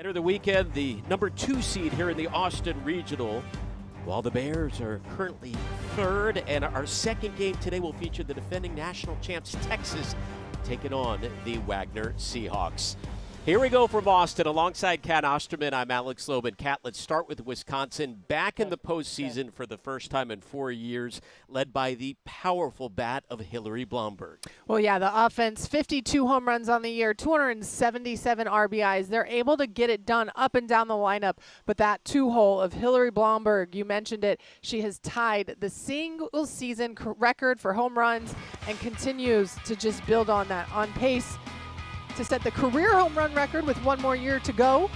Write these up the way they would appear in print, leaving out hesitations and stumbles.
Enter the weekend, the number 2 seed here in the Austin Regional, while the Bears are currently 3rd. And our second game today will feature the defending national champs Texas taking on the Wagner Seahawks. Here we go from Austin. Alongside Kat Osterman, I'm Alex Loban. Kat, let's start with Wisconsin. Back in the postseason for the first time in 4 years, led by the powerful bat of Hillary Blomberg. Well, yeah, the offense, 52 home runs on the year, 277 RBIs. They're able to get it done up and down the lineup. But that 2-hole of Hillary Blomberg, you mentioned it, she has tied the single season record for home runs and continues to just build on that, on pace to set the career home run record with 1 more year to go.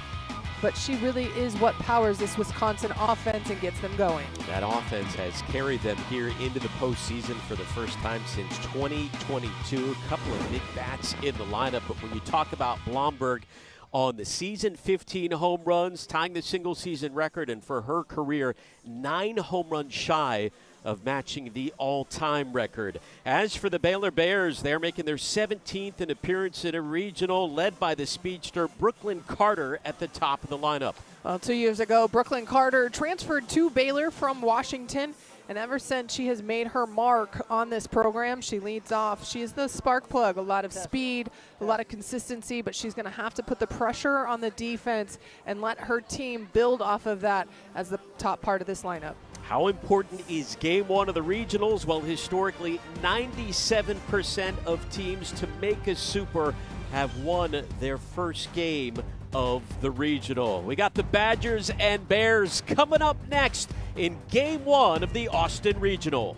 But she really is what powers this Wisconsin offense and gets them going. That offense has carried them here into the postseason for the first time since 2022. A couple of big bats in the lineup. But when you talk about Blomberg on the season, 15 home runs, tying the single season record, and for her career, 9 home runs shy of matching the all-time record. As for the Baylor Bears, they're making their 17th appearance in a regional, led by the speedster Brooklyn Carter at the top of the lineup. Well, 2 years ago, Brooklyn Carter transferred to Baylor from Washington, and ever since she has made her mark on this program, she leads off. She is the spark plug, a lot of speed, a lot of consistency, but she's going to have to put the pressure on the defense and let her team build off of that as the top part of this lineup. How important is game 1 of the regionals? Well, historically, 97% of teams to make a super have won their first game of the regional. We got the Badgers and Bears coming up next in game 1 of the Austin Regional.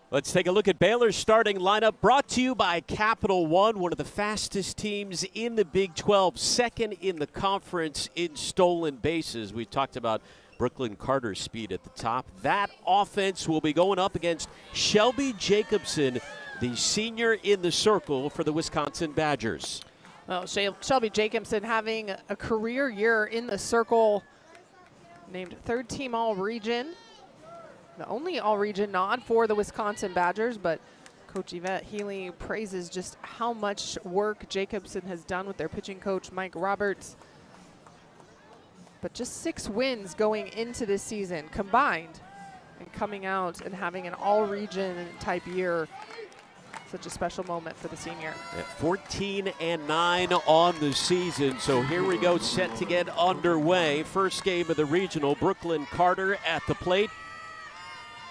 Let's take a look at Baylor's starting lineup, brought to you by Capital One, one of the fastest teams in the Big 12, second in the conference in stolen bases. We talked about Brooklyn Carter's speed at the top. That offense will be going up against Shelby Jacobson, the senior in the circle for the Wisconsin Badgers. Well, Shelby Jacobson having a career year in the circle, named 3rd team All-Region. The only all-region nod for the Wisconsin Badgers, but Coach Yvette Healy praises just how much work Jacobson has done with their pitching coach, Mike Roberts. But just 6 wins going into this season combined, and coming out and having an all-region type year. Such a special moment for the senior. At 14-9 on the season, so here we go, set to get underway. First game of the regional, Brooklyn Carter at the plate.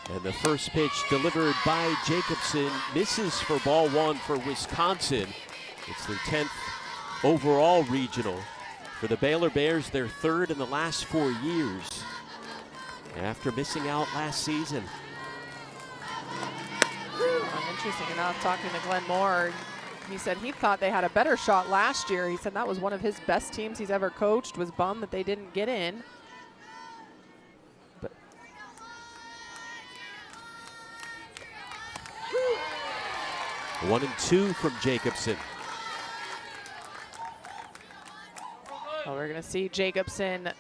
And the first pitch delivered by Jacobson misses for ball 1 for Wisconsin. It's their 10th overall regional. For the Baylor Bears, their 3rd in the last 4 years after missing out last season. Interesting enough, talking to Glenn Moore, he said he thought they had a better shot last year. He said that was one of his best teams he's ever coached, was bummed that they didn't get in. 1 and 2 from Jacobson. Well, we're going to see Jacobson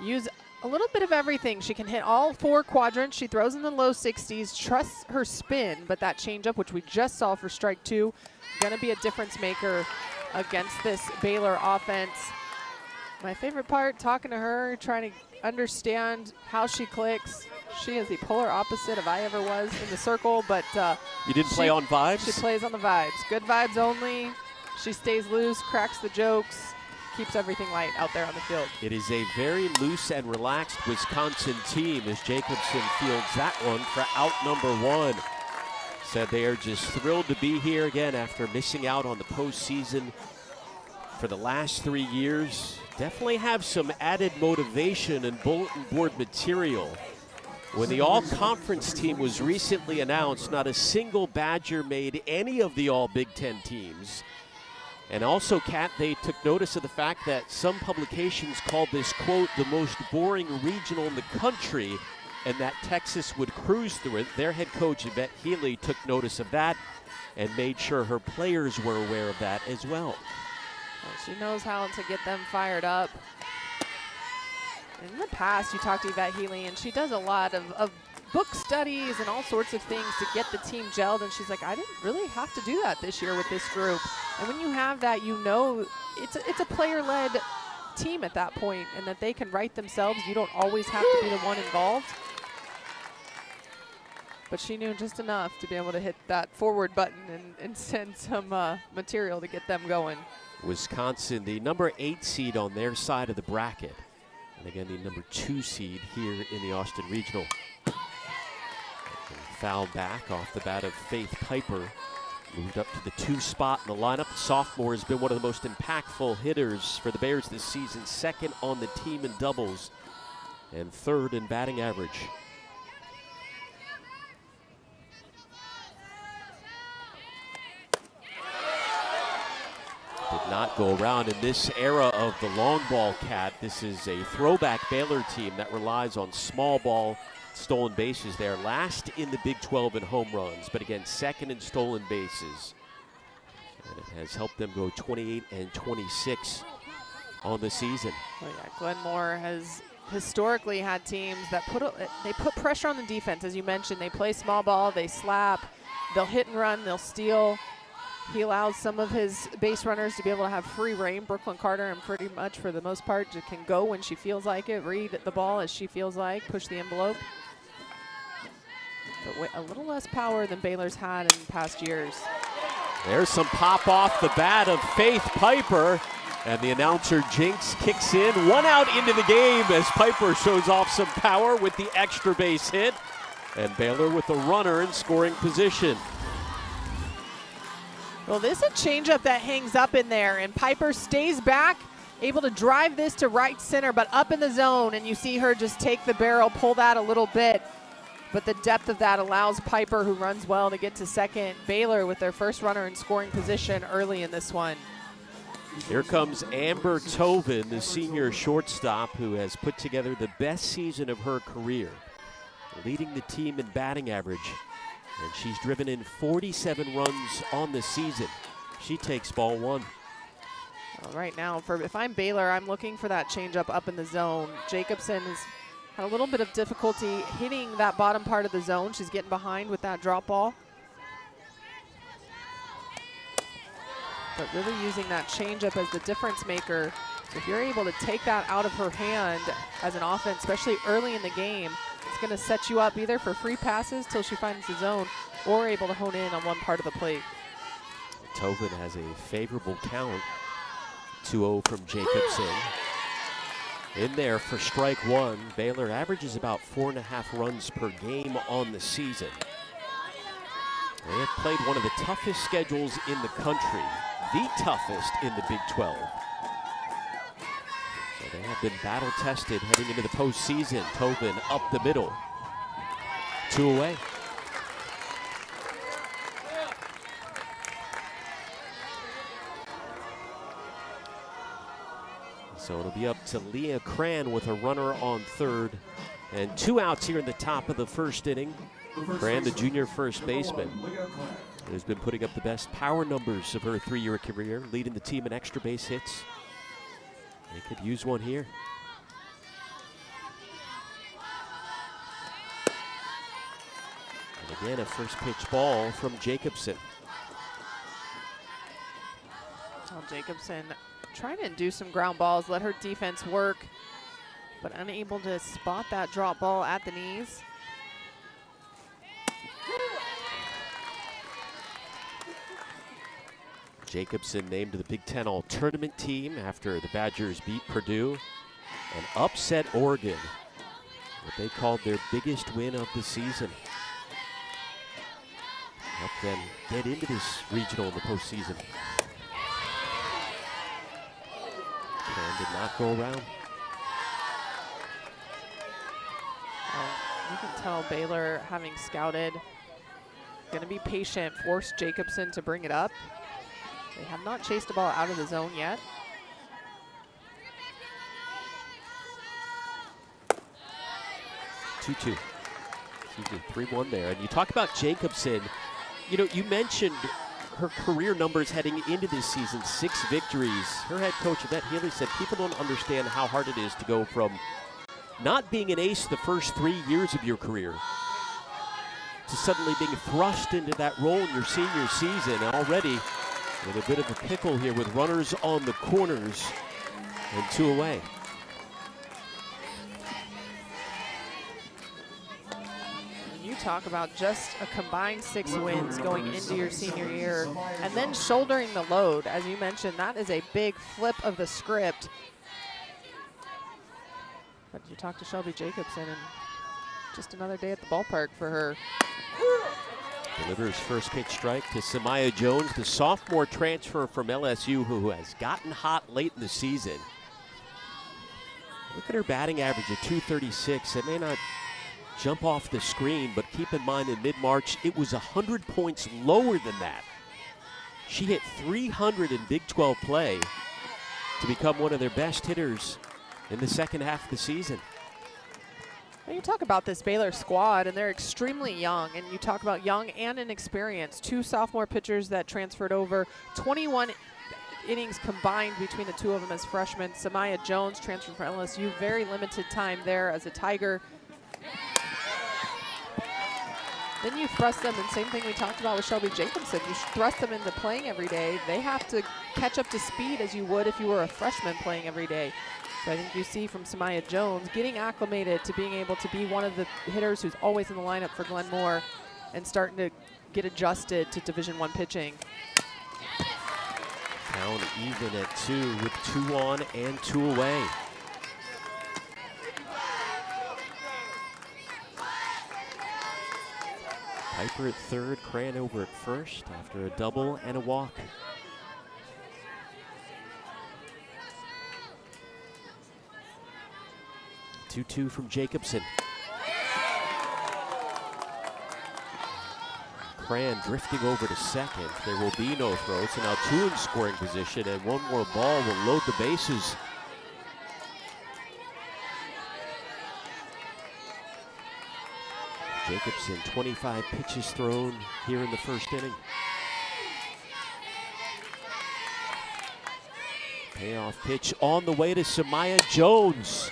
use a little bit of everything. She can hit all 4 quadrants. She throws in the low 60s, trusts her spin, but that changeup, which we just saw for strike 2, going to be a difference maker against this Baylor offense. My favorite part, talking to her, trying to understand how she clicks. She is the polar opposite of I ever was in the circle, but you didn't play on vibes? She plays on the vibes. Good vibes only. She stays loose, cracks the jokes, keeps everything light out there on the field. It is a very loose and relaxed Wisconsin team as Jacobson fields that one for out number 1. Said they are just thrilled to be here again after missing out on the postseason for the last 3 years. Definitely have some added motivation and bulletin board material. When the all-conference team was recently announced, not a single Badger made any of the all-Big Ten teams. And also, Kat, they took notice of the fact that some publications called this, quote, the most boring regional in the country, and that Texas would cruise through it. Their head coach, Yvette Healy, took notice of that and made sure her players were aware of that as well. Well, she knows how to get them fired up. In the past, you talked to Yvette Healy, and she does a lot of book studies and all sorts of things to get the team gelled, and she's like, I didn't really have to do that this year with this group. And when you have that, you know it's a player-led team at that point, and that they can write themselves. You don't always have to be the one involved. But she knew just enough to be able to hit that forward button and send some material to get them going. Wisconsin, the number 8 seed on their side of the bracket. And again, the number 2 seed here in the Austin Regional. Foul back off the bat of Faith Piper. Moved up to the 2 spot in the lineup. The sophomore has been one of the most impactful hitters for the Bears this season. 2nd on the team in doubles and 3rd in batting average. Did not go around in this era of the long ball, Cat. This is a throwback Baylor team that relies on small ball stolen bases. They are last in the Big 12 in home runs, but again, 2nd in stolen bases. And it has helped them go 28 and 26 on the season. Well, yeah, Glenmore has historically had teams that put pressure on the defense. As you mentioned, they play small ball, they slap, they'll hit and run, they'll steal. He allows some of his base runners to be able to have free reign. Brooklyn Carter, and pretty much for the most part, can go when she feels like it, read the ball as she feels like, push the envelope. But a little less power than Baylor's had in past years. There's some pop off the bat of Faith Piper, and the announcer Jinx kicks in. 1 out into the game as Piper shows off some power with the extra base hit, and Baylor with a runner in scoring position. Well, this is a changeup that hangs up in there, and Piper stays back, able to drive this to right center, but up in the zone, and you see her just take the barrel, pull that a little bit. But the depth of that allows Piper, who runs well, to get to 2nd. Baylor with their first runner in scoring position early in this one. Here comes Amber Tobin, the senior shortstop, who has put together the best season of her career, leading the team in batting average. And she's driven in 47 runs on the season. She takes ball 1. Well, right now, if I'm Baylor, I'm looking for that changeup up in the zone. Jacobson has had a little bit of difficulty hitting that bottom part of the zone. She's getting behind with that drop ball. But really using that changeup as the difference maker. If you're able to take that out of her hand as an offense, especially early in the game, it's going to set you up either for free passes till she finds the zone or able to hone in on one part of the plate. Tobin has a favorable count. 2-0 from Jacobson. In there for strike 1. Baylor averages about 4.5 runs per game on the season. They have played one of the toughest schedules in the country, the toughest in the Big 12. So they have been battle-tested heading into the postseason. Tobin up the middle. 2 away. So it'll be up to Leah Cran with a runner on 3rd. And 2 outs here in the top of the 1st inning. Cran, the junior first baseman, has been putting up the best power numbers of her 3-year career, leading the team in extra base hits. They could use one here. And again, a first pitch ball from Jacobson. Well, Jacobson trying to induce some ground balls, let her defense work, but unable to spot that drop ball at the knees. Jacobson named to the Big Ten All-Tournament team after the Badgers beat Purdue and upset Oregon, what they called their biggest win of the season. Helped them get into this regional in the postseason. And did not go around. You can tell Baylor, having scouted, going to be patient, force Jacobson to bring it up. They have not chased the ball out of the zone yet. Excuse me, 3-1 there. And you talk about Jacobson. You know, you mentioned her career numbers heading into this season, 6 victories. Her head coach, Yvette Healy, said people don't understand how hard it is to go from not being an ace the first 3 years of your career to suddenly being thrust into that role in your senior season. And already in a bit of a pickle here with runners on the corners and 2 away. You talk about just a combined 6 wins going into your senior year and then shouldering the load. As you mentioned, that is a big flip of the script. But you talk to Shelby Jacobson and just another day at the ballpark for her. Delivers first pitch strike to Samaya Jones, the sophomore transfer from LSU who has gotten hot late in the season. Look at her batting average at .236. It may not jump off the screen, but keep in mind in mid-March it was 100 points lower than that. She hit 300 in Big 12 play to become one of their best hitters in the second half of the season. You talk about this Baylor squad, and they're extremely young, and you talk about young and inexperienced. 2 sophomore pitchers that transferred over, 21 innings combined between the 2 of them as freshmen. Samaya Jones transferred from LSU, very limited time there as a Tiger. Then you thrust them, and same thing we talked about with Shelby Jacobson. You thrust them into playing every day. They have to catch up to speed as you would if you were a freshman playing every day. So I think you see from Samaya Jones getting acclimated to being able to be one of the hitters who's always in the lineup for Glenn Moore and starting to get adjusted to Division I pitching. Count even at 2 with 2 on and 2 away. Piper at third, Cran over at first after a double and a walk. Two from Jacobson. Cran drifting over to second. There will be no throw, so now 2 in scoring position, and 1 more ball will load the bases. Jacobson, 25 pitches thrown here in the first inning. Payoff pitch on the way to Samaya Jones.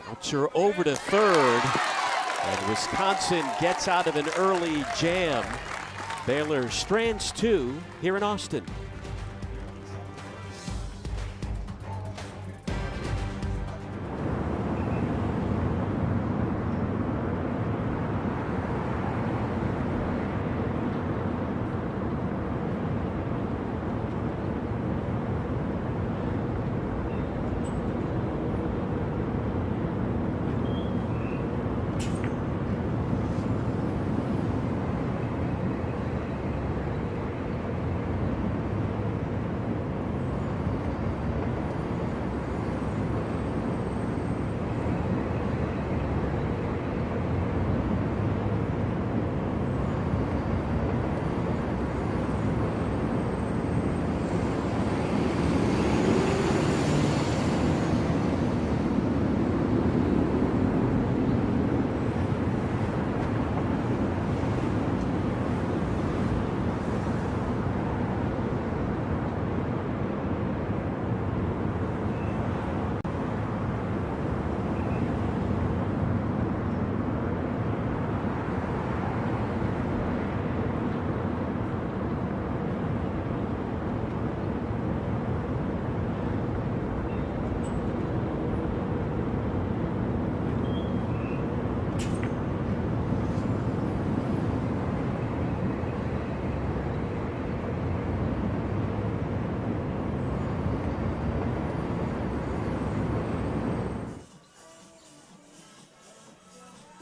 Puts her over to third, and Wisconsin gets out of an early jam. Baylor strands 2 here in Austin.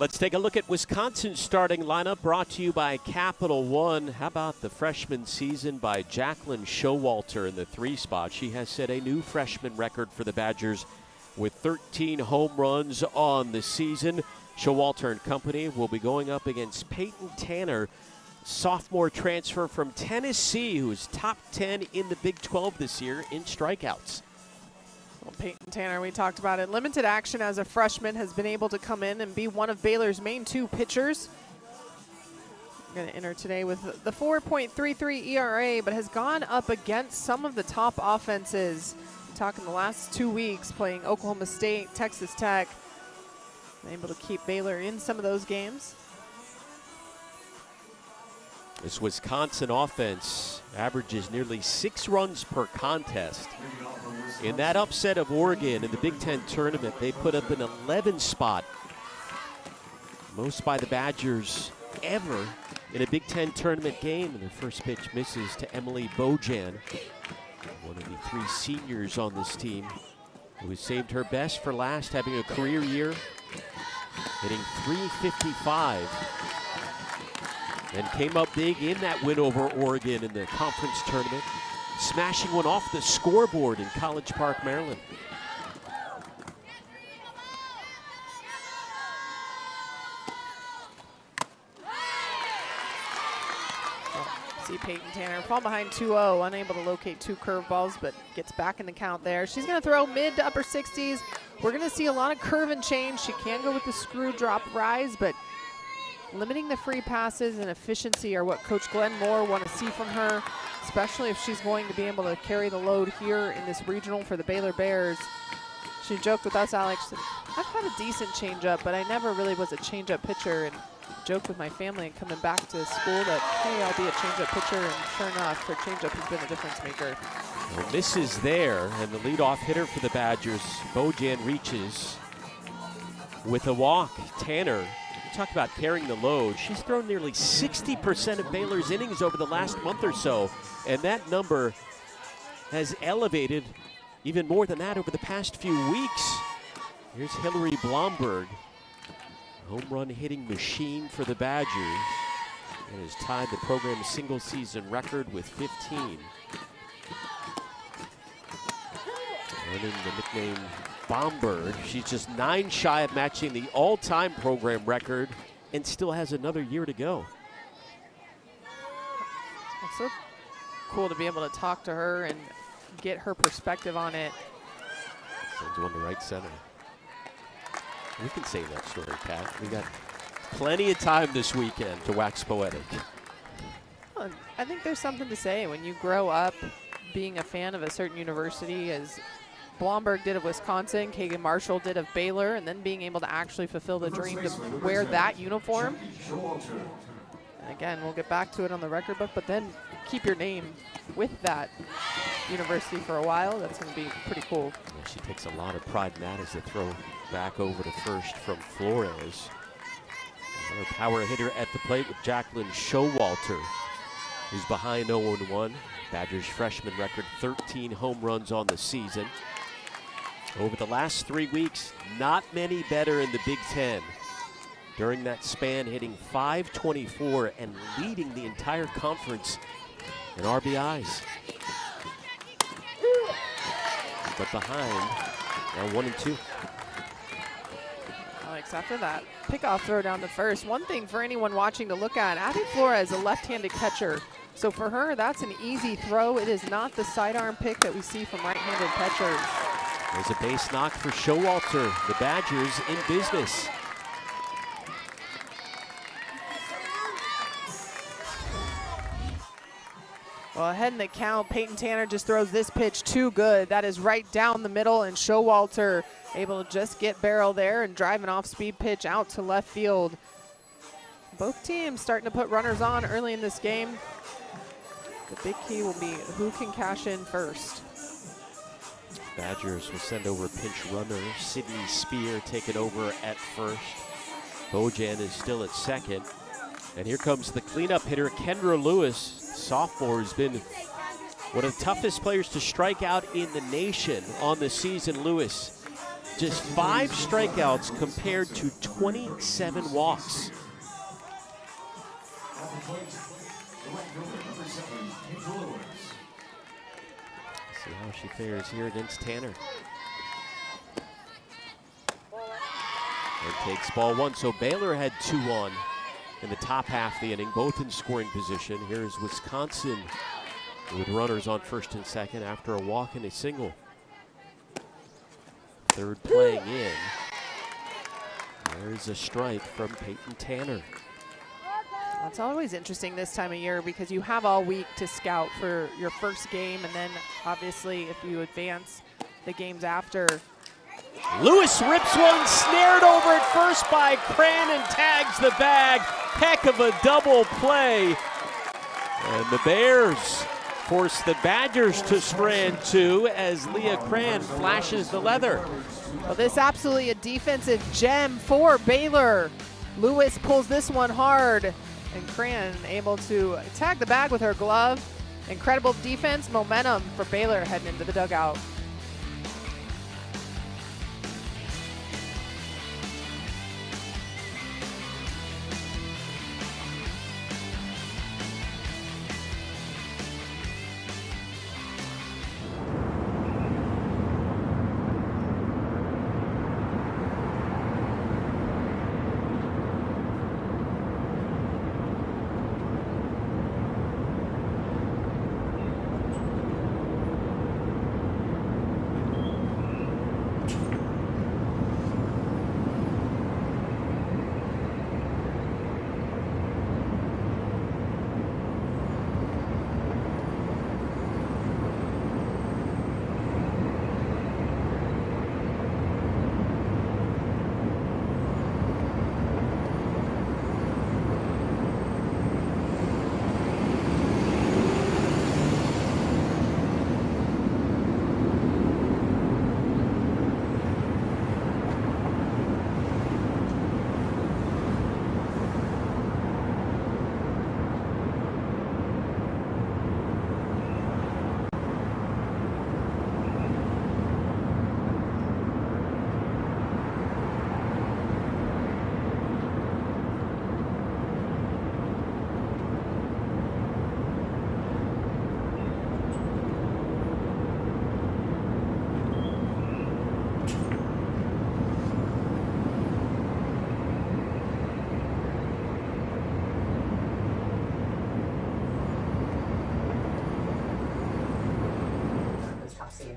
Let's take a look at Wisconsin's starting lineup, brought to you by Capital One. How about the freshman season by Jacqueline Showalter in the 3 spot? She has set a new freshman record for the Badgers with 13 home runs on the season. Showalter and company will be going up against Peyton Tanner, sophomore transfer from Tennessee, who is top 10 in the Big 12 this year in strikeouts. Well, Peyton Tanner, we talked about it. Limited action as a freshman, has been able to come in and be one of Baylor's main 2 pitchers. Going to enter today with the 4.33 ERA, but has gone up against some of the top offenses. We're talking the last 2 weeks, playing Oklahoma State, Texas Tech. Been able to keep Baylor in some of those games. This Wisconsin offense averages nearly 6 runs per contest. In that upset of Oregon in the Big Ten tournament, they put up an 11 spot. Most by the Badgers ever in a Big Ten tournament game. And their first pitch misses to Emily Bojan, one of the 3 seniors on this team, who has saved her best for last, having a career year, hitting .355. And came up big in that win over Oregon in the conference tournament, smashing one off the scoreboard in College Park, Maryland. See Peyton Tanner fall behind 2-0, unable to locate 2 curveballs, but gets back in the count there. She's going to throw mid to upper 60s. We're going to see a lot of curve and change. She can go with the screw drop rise, but limiting the free passes and efficiency are what Coach Glenn Moore want to see from her, especially if she's going to be able to carry the load here in this regional for the Baylor Bears. She joked with us, Alex, that I've had a decent changeup, but I never really was a changeup pitcher, and joked with my family and coming back to school that, hey, I'll be a changeup pitcher, and sure enough, her changeup has been a difference maker. Well, this is there, and the leadoff hitter for the Badgers, Bojan, reaches with a walk. Tanner, talk about carrying the load. She's thrown nearly 60% of Baylor's innings over the last month or so, and that number has elevated even more than that over the past few weeks. Here's Hillary Blomberg, home run hitting machine for the Badgers, and has tied the program's single season record with 15. Earning the nickname Bomber. She's just 9 shy of matching the all-time program record and still has another year to go. It's so cool to be able to talk to her and get her perspective on it. Sends one to right center. We can save that story, Pat. We got plenty of time this weekend to wax poetic. Well, I think there's something to say when you grow up being a fan of a certain university, as Blomberg did of Wisconsin, Kagan Marshall did of Baylor, and then being able to actually fulfill the dream to wear that uniform. And again, we'll get back to it on the record book, but then keep your name with that university for a while. That's going to be pretty cool. Yeah, she takes a lot of pride in that as they throw back over to first from Flores. Another power hitter at the plate with Jacqueline Showalter, who's behind 0-1. Badgers freshman record, 13 home runs on the season. Over the last 3 weeks, not many better in the Big Ten. During that span, hitting .524 and leading the entire conference in RBIs. But behind, now 1-2. Alex, after that pickoff throw down the first, one thing for anyone watching to look at, Abby Flores, a left-handed catcher. So for her, that's an easy throw. It is not the sidearm pick that we see from right-handed catchers. There's a base knock for Showalter. The Badgers in business. Well, ahead in the count, Peyton Tanner just throws this pitch too good. That is right down the middle, and Showalter able to just get barrel there and drive an off-speed pitch out to left field. Both teams starting to put runners on early in this game. The big key will be who can cash in first. Badgers will send over a pinch runner. Sydney Spear taking over at first. Bojan is still at second. And here comes the cleanup hitter, Kendra Lewis. Sophomore has been one of the toughest players to strike out in the nation on the season. Lewis just 5 strikeouts compared to 27 walks. See how she fares here against Tanner. And takes ball 1. So Baylor had 2 on in the top half of the inning, both in scoring position. Here's Wisconsin with runners on first and second after a walk and a single. Third playing in. There's a strike from Peyton Tanner. It's always interesting this time of year because you have all week to scout for your first game, and then obviously if you advance the games after. Lewis rips one, snared over at first by Cran and tags the bag. Heck of a double play. And the Bears force the Badgers to strand 2 as Leah Cran flashes the leather. Well, this absolutely a defensive gem for Baylor. Lewis pulls this one hard, and Cran able to tag the bag with her glove. Incredible defense, momentum for Baylor heading into the dugout.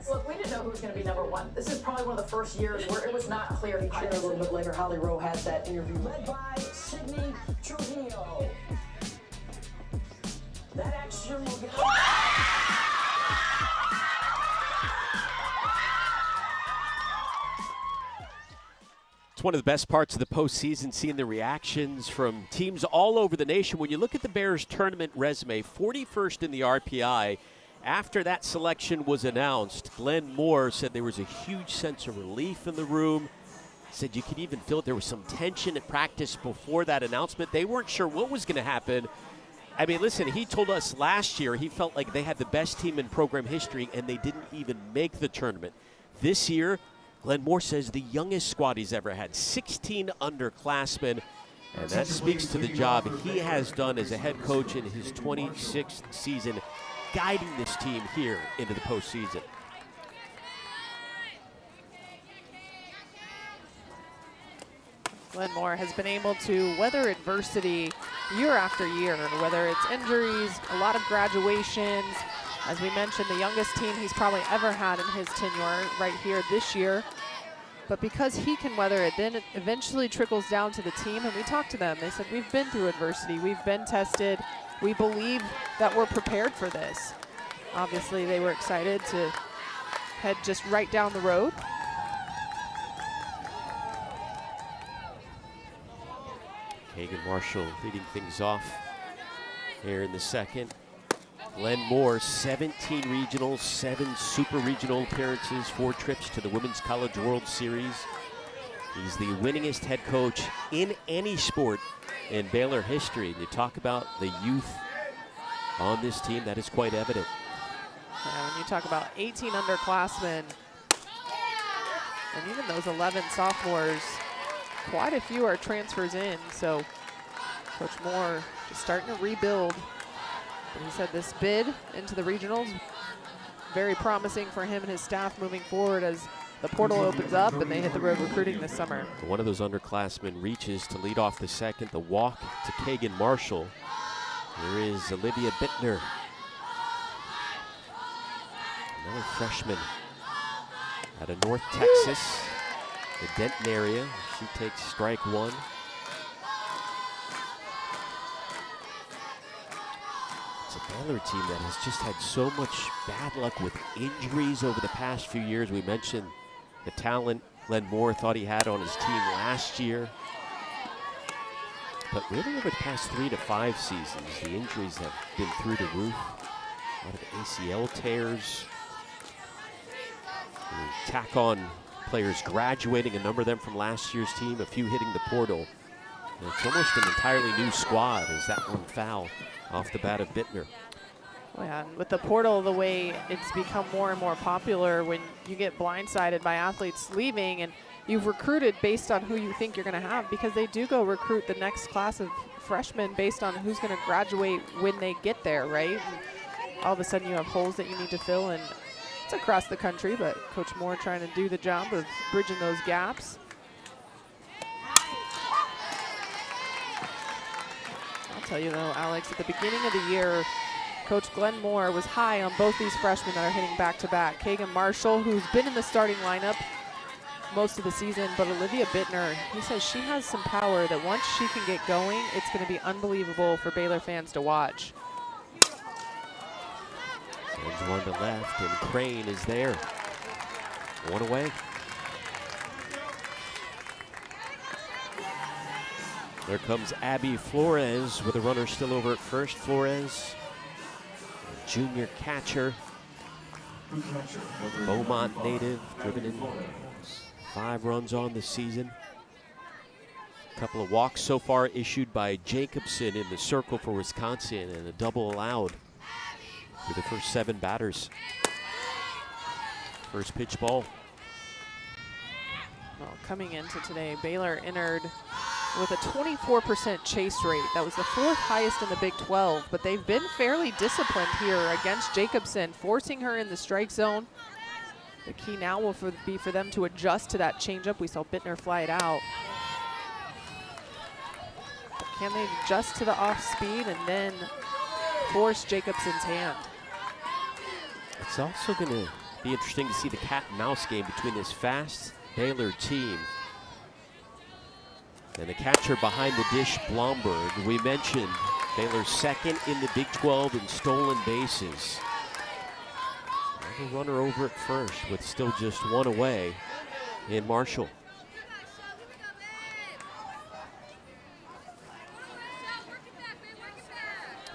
Look, we didn't know who was going to be #1. This is probably one of the first years where it was not clear. Share a little bit later, Holly Rowe has that interview led by Sydney Trujillo. That action will get... It's one of the best parts of the postseason, seeing the reactions from teams all over the nation. When you look at the Bears' tournament resume, 41st in the RPI. After that selection was announced, Glenn Moore said there was a huge sense of relief in the room. Said you could even feel it. There was some tension at practice before that announcement. They weren't sure what was going to happen. I mean, listen, he told us last year he felt like they had the best team in program history and they didn't even make the tournament. This year, Glenn Moore says the youngest squad he's ever had, 16 underclassmen. And that speaks to the job he has done as a head coach in his 26th season, guiding this team here into the postseason. Glenn Moore has been able to weather adversity year after year, whether it's injuries, a lot of graduations. As we mentioned, the youngest team he's probably ever had in his tenure right here this year. But because he can weather it, then it eventually trickles down to the team. And we talked to them. They said, we've been through adversity. We've been tested. We believe that we're prepared for this. Obviously, they were excited to head just right down the road. Kagan Marshall leading things off here in the second. Glenn Moore, 17 regionals, 7 super regional appearances, 4 trips to the Women's College World Series. He's the winningest head coach in any sport in Baylor history. And you talk about the youth on this team, that is quite evident. When you talk about 18 underclassmen, And even those 11 sophomores, quite a few are transfers in. So Coach Moore just starting to rebuild. But he said this bid into the regionals, very promising for him and his staff moving forward as the portal opens up and they hit the road recruiting this summer. One of those underclassmen reaches to lead off the second, the walk to Kagan Marshall. Here is Olivia Bittner, another freshman out of North Texas, the Denton area. She takes strike one. It's a Baylor team that has just had so much bad luck with injuries over the past few years. We mentioned the talent Glenn Moore thought he had on his team last year. But really over the past 3 to 5 seasons, the injuries have been through the roof. A lot of ACL tears. You tack on players graduating, a number of them from last year's team, a few hitting the portal. And it's almost an entirely new squad as that one foul off the bat of Bittner. Well, yeah, and with the portal, the way it's become more and more popular when you get blindsided by athletes leaving and you've recruited based on who you think you're going to have, because they do go recruit the next class of freshmen based on who's going to graduate when they get there, right? And all of a sudden you have holes that you need to fill, and it's across the country, but Coach Moore trying to do the job of bridging those gaps. I'll tell you though, Alex, at the beginning of the year, Coach Glenn Moore was high on both these freshmen that are hitting back-to-back. Kagan Marshall, who's been in the starting lineup most of the season, but Olivia Bittner, he says she has some power that once she can get going, it's going to be unbelievable for Baylor fans to watch. Sends one to left, and Crane is there. One away. There comes Abby Flores with a runner still over at first. Flores, junior catcher, Beaumont native, driven in 5 runs on the season. A couple of walks so far issued by Jacobson in the circle for Wisconsin, and a double allowed for the first 7 batters. First pitch ball. Well, coming into today, Baylor entered with a 24% chase rate. That was the 4th highest in the Big 12, but they've been fairly disciplined here against Jacobson, forcing her in the strike zone. The key now will be for them to adjust to that changeup. We saw Bittner fly it out. But can they adjust to the off speed and then force Jacobson's hand? It's also going to be interesting to see the cat and mouse game between this fast Baylor team and the catcher behind the dish, Blomberg. We mentioned Baylor's 2nd in the Big 12 in stolen bases. A runner over at first with still just 1 away in Marshall.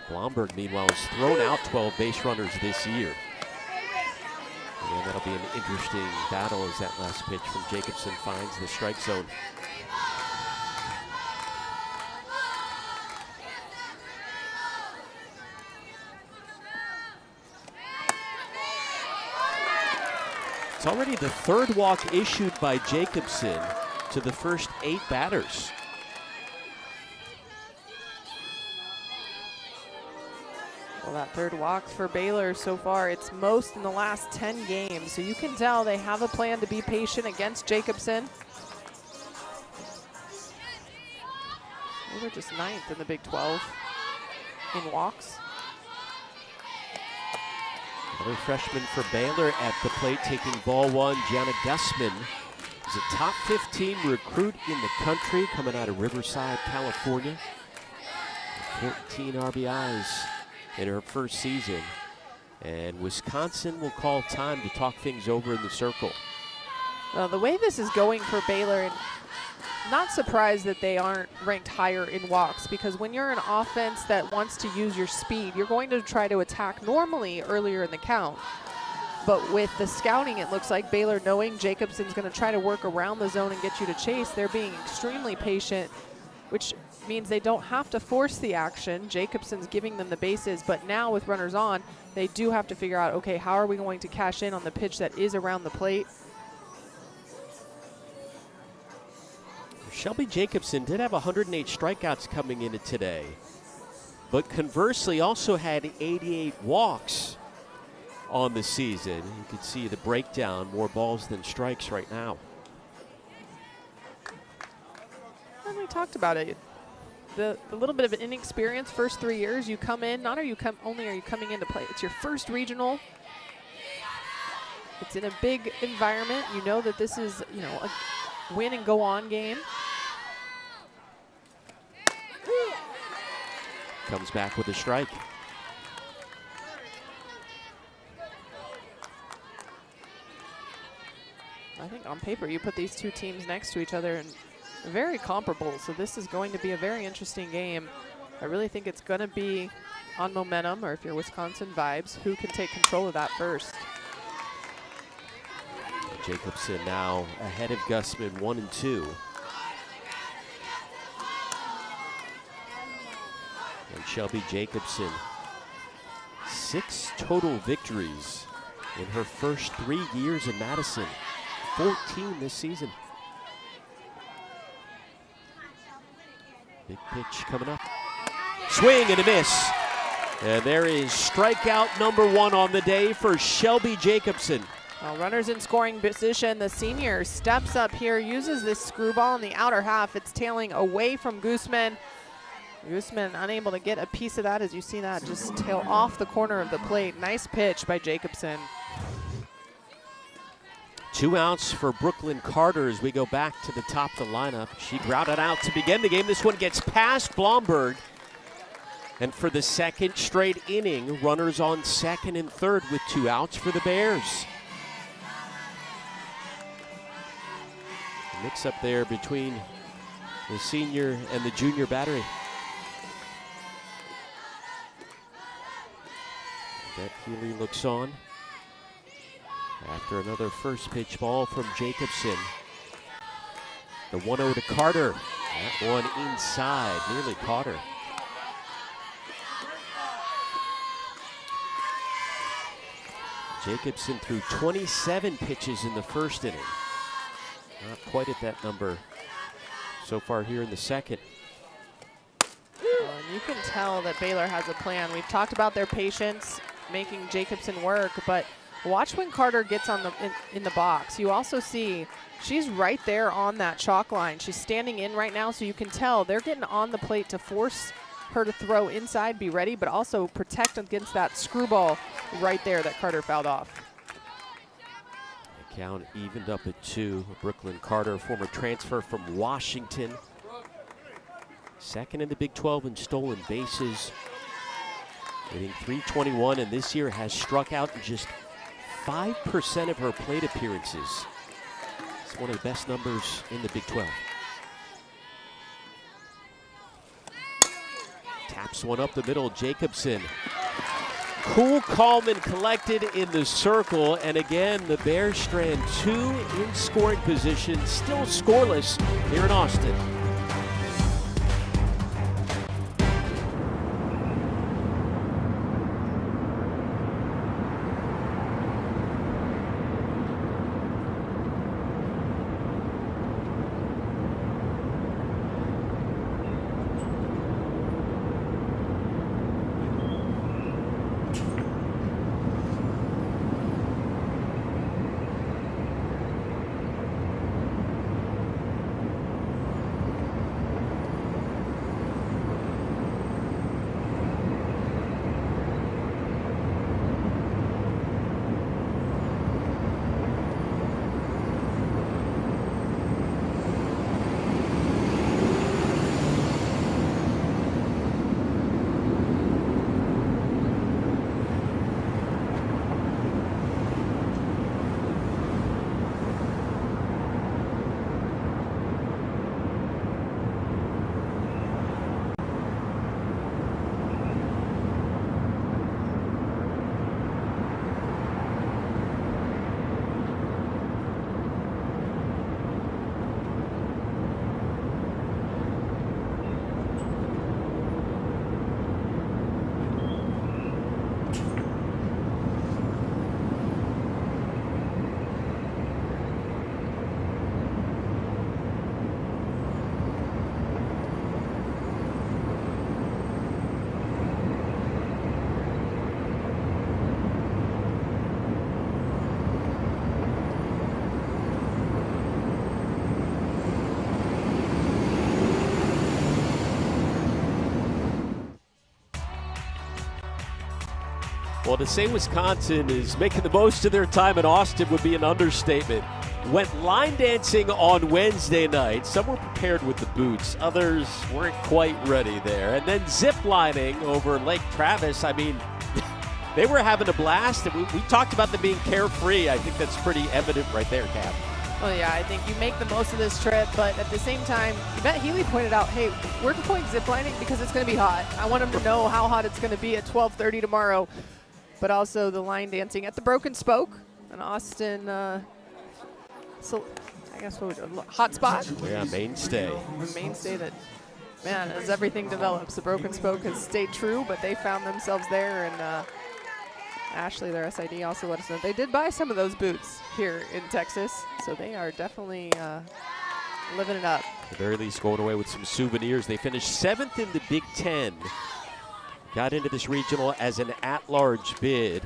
Blomberg, meanwhile, has thrown out 12 base runners this year. And that'll be an interesting battle as that last pitch from Jacobson finds the strike zone. It's already the 3rd walk issued by Jacobson to the first 8 batters. Well, that 3rd walk for Baylor so far, it's most in the last 10 games. So you can tell they have a plan to be patient against Jacobson. They're just 9th in the Big 12 in walks. Another freshman for Baylor at the plate, taking ball 1. Gianna Gussman is a top 15 recruit in the country, coming out of Riverside, California. 14 RBIs in her first season. And Wisconsin will call time to talk things over in the circle. Well, the way this is going for Baylor, and not surprised that they aren't ranked higher in walks, because when you're an offense that wants to use your speed, you're going to try to attack normally earlier in the count. But with the scouting, it looks like Baylor, knowing Jacobson's going to try to work around the zone and get you to chase, they're being extremely patient, which means they don't have to force the action. Jacobson's giving them the bases, but now with runners on, they do have to figure out, okay, how are we going to cash in on the pitch that is around the plate? Shelby Jacobson did have 108 strikeouts coming into today, but conversely also had 88 walks on the season. You can see the breakdown, more balls than strikes right now. And we talked about it. The little bit of an inexperience first 3 years, you come in, not only are you coming in to play, it's your first regional. It's in a big environment. You know that this is, you know, a win and go on game. Comes back with a strike. I think on paper you put these two teams next to each other and very comparable, so this is going to be a very interesting game. I really think it's going to be on momentum, or if you're Wisconsin vibes, who can take control of that first. Jacobson now ahead of Gussman 1-2. And Shelby Jacobson, 6 total victories in her first 3 years in Madison, 14 this season. Big pitch coming up. Swing and a miss. And there is strikeout number 1 on the day for Shelby Jacobson. Well, runners in scoring position. The senior steps up here, uses this screwball in the outer half. It's tailing away from Guzman. Guzman unable to get a piece of that, as you see that just tail off the corner of the plate. Nice pitch by Jacobson. 2 outs for Brooklyn Carter as we go back to the top of the lineup. She grounded out to begin the game. This one gets past Blomberg. And for the second straight inning, runners on second and third with 2 outs for the Bears. Mix up there between the senior and the junior battery. That Healy looks on after another first pitch ball from Jacobson. The 1-0 to Carter. That one inside, nearly caught her. Jacobson threw 27 pitches in the first inning. Not quite at that number so far here in the second. Well, and you can tell that Baylor has a plan. We've talked about their patience, making Jacobson work, but watch when Carter gets on in the box. You also see she's right there on that chalk line. She's standing in right now, so you can tell they're getting on the plate to force her to throw inside, be ready, but also protect against that screwball right there that Carter fouled off. The count evened up at 2. Brooklyn Carter, former transfer from Washington. Second in the Big 12 in stolen bases. Hitting .321, and this year has struck out in just 5% of her plate appearances. It's one of the best numbers in the Big 12. Taps one up the middle, Jacobson. Cool, calm, and collected in the circle, and again, the Bears strand 2 in scoring position, still scoreless here in Austin. Well, to say Wisconsin is making the most of their time in Austin would be an understatement. Went line dancing on Wednesday night. Some were prepared with the boots. Others weren't quite ready there. And then zip lining over Lake Travis. I mean, they were having a blast. And we talked about them being carefree. I think that's pretty evident right there, Cap. Well, yeah, I think you make the most of this trip, but at the same time, Yvette Healy pointed out, hey, we're going ziplining because it's going to be hot. I want them to know how hot it's going to be at 12:30 tomorrow. But also the line dancing at the Broken Spoke, an Austin, so I guess what would hot spot? Yeah, mainstay. A mainstay that, man, as everything develops, the Broken Spoke has stayed true, but they found themselves there, and Ashley, their SID, also let us know they did buy some of those boots here in Texas, so they are definitely living it up. At the very least, going away with some souvenirs. They finished 7th in the Big Ten. Got into this regional as an at-large bid.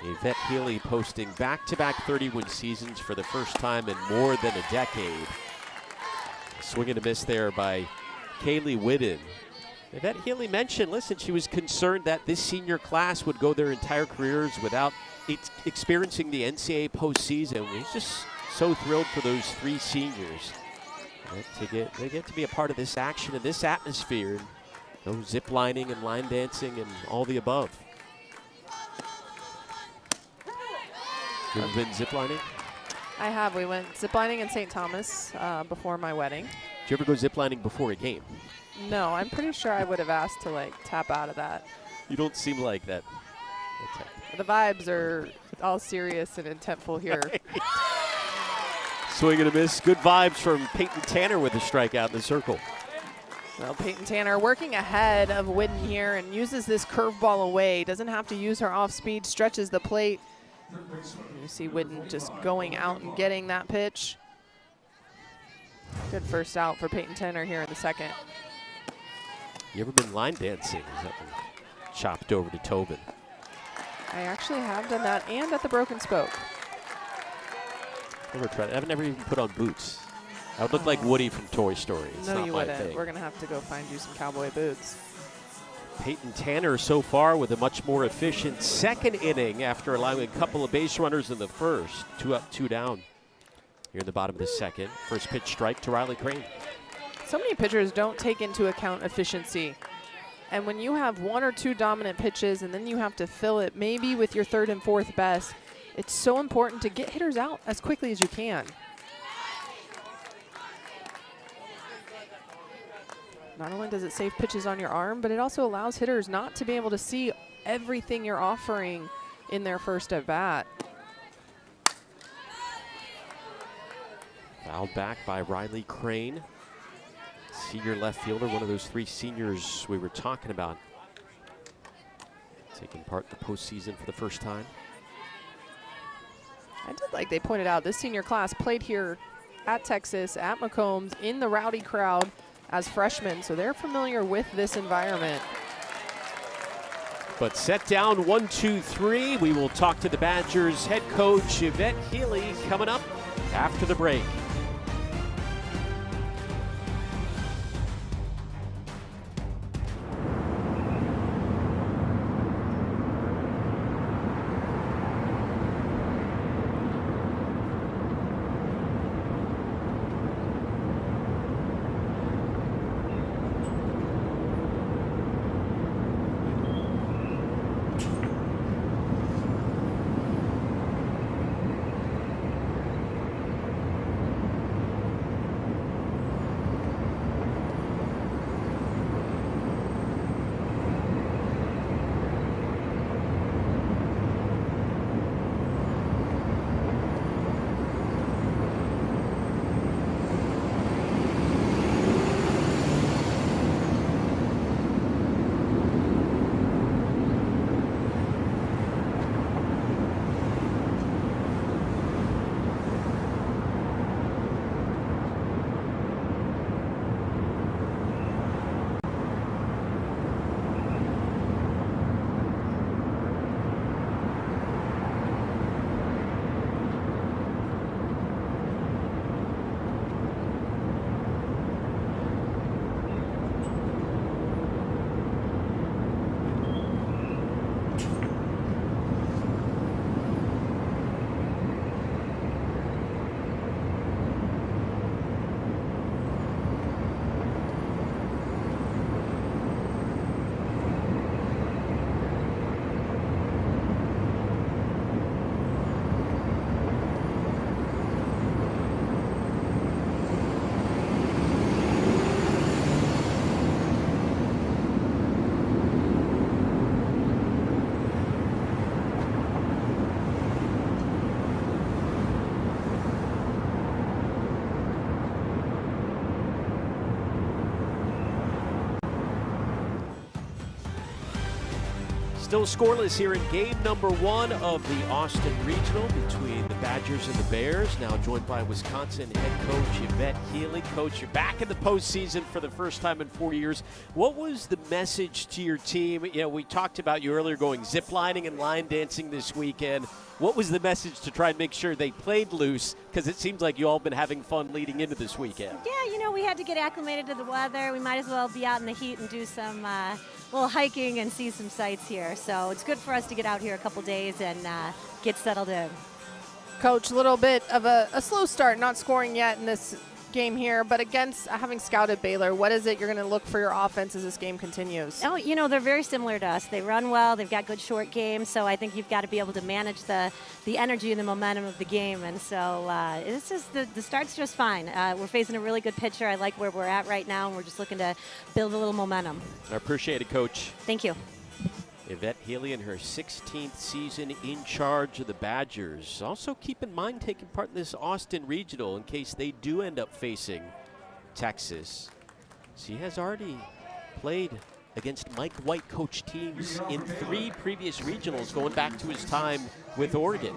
Yvette Healy posting back-to-back 30-win seasons for the first time in more than a decade. Swing and a miss there by Kaylee Whitten. Yvette Healy mentioned, listen, she was concerned that this senior class would go their entire careers without experiencing the NCAA postseason. We're just so thrilled for those 3 seniors. They get to be a part of this action and this atmosphere. No zip lining and line dancing and all the above. You ever been zip lining? I have. We went ziplining in St. Thomas before my wedding. Did you ever go zip lining before a game? No, I'm pretty sure I would have asked to like tap out of that. You don't seem like that. The vibes are all serious and intentful here. Right. Swing and a miss. Good vibes from Peyton Tanner with a strikeout in the circle. Well, Peyton Tanner working ahead of Whitten here and uses this curveball away. Doesn't have to use her off speed, stretches the plate. You see Whitten just going out and getting that pitch. Good first out for Peyton Tanner here in the second. You ever been line dancing? Is that one chopped over to Tobin? I actually have done that and at the Broken Spoke. Never tried. I've never even put on boots. I would look like Woody from Toy Story. It's no, not you my wouldn't. thing. We're going to have to go find you some cowboy boots. Peyton Tanner so far with a much more efficient second inning after allowing a couple of base runners in the first. 2 up, 2 down. Here in the bottom of the second. First pitch strike to Riley Crane. So many pitchers don't take into account efficiency. And when you have 1 or 2 dominant pitches and then you have to fill it maybe with your 3rd and 4th best, it's so important to get hitters out as quickly as you can. Not only does it save pitches on your arm, but it also allows hitters not to be able to see everything you're offering in their first at bat. Fouled back by Riley Crane. Senior left fielder, one of those 3 seniors we were talking about. Taking part in the postseason for the first time. I did like they pointed out, this senior class played here at Texas, at McCombs, in the rowdy crowd as freshmen, so they're familiar with this environment. But set down 1-2-3. We will talk to the Badgers head coach Yvette Healy coming up after the break. Still scoreless here in game number 1 of the Austin Regional between the Badgers and the Bears. Now joined by Wisconsin head coach Yvette Healy. Coach, you're back in the postseason for the first time in 4 years. What was the message to your team? You know, we talked about you earlier going ziplining and line dancing this weekend. What was the message to try and make sure they played loose? Because it seems like you all been having fun leading into this weekend. Yeah, you know, we had to get acclimated to the weather. We might as well be out in the heat and do some little hiking and see some sights here. So it's good for us to get out here a couple days and get settled in. Coach, a little bit of a slow start, not scoring yet in this game here, but against having scouted Baylor, what is it you're going to look for your offense as this game continues? Oh, you know, they're very similar to us. They run well. They've got good short games. So I think you've got to be able to manage the energy and the momentum of the game. And so it's just the start's just fine. We're facing a really good pitcher. I like where we're at right now, and we're just looking to build a little momentum. I appreciate it, Coach. Thank you. Yvette Healy in her 16th season in charge of the Badgers. Also keep in mind taking part in this Austin Regional in case they do end up facing Texas. She has already played against Mike White coach teams in 3 previous regionals going back to his time with Oregon.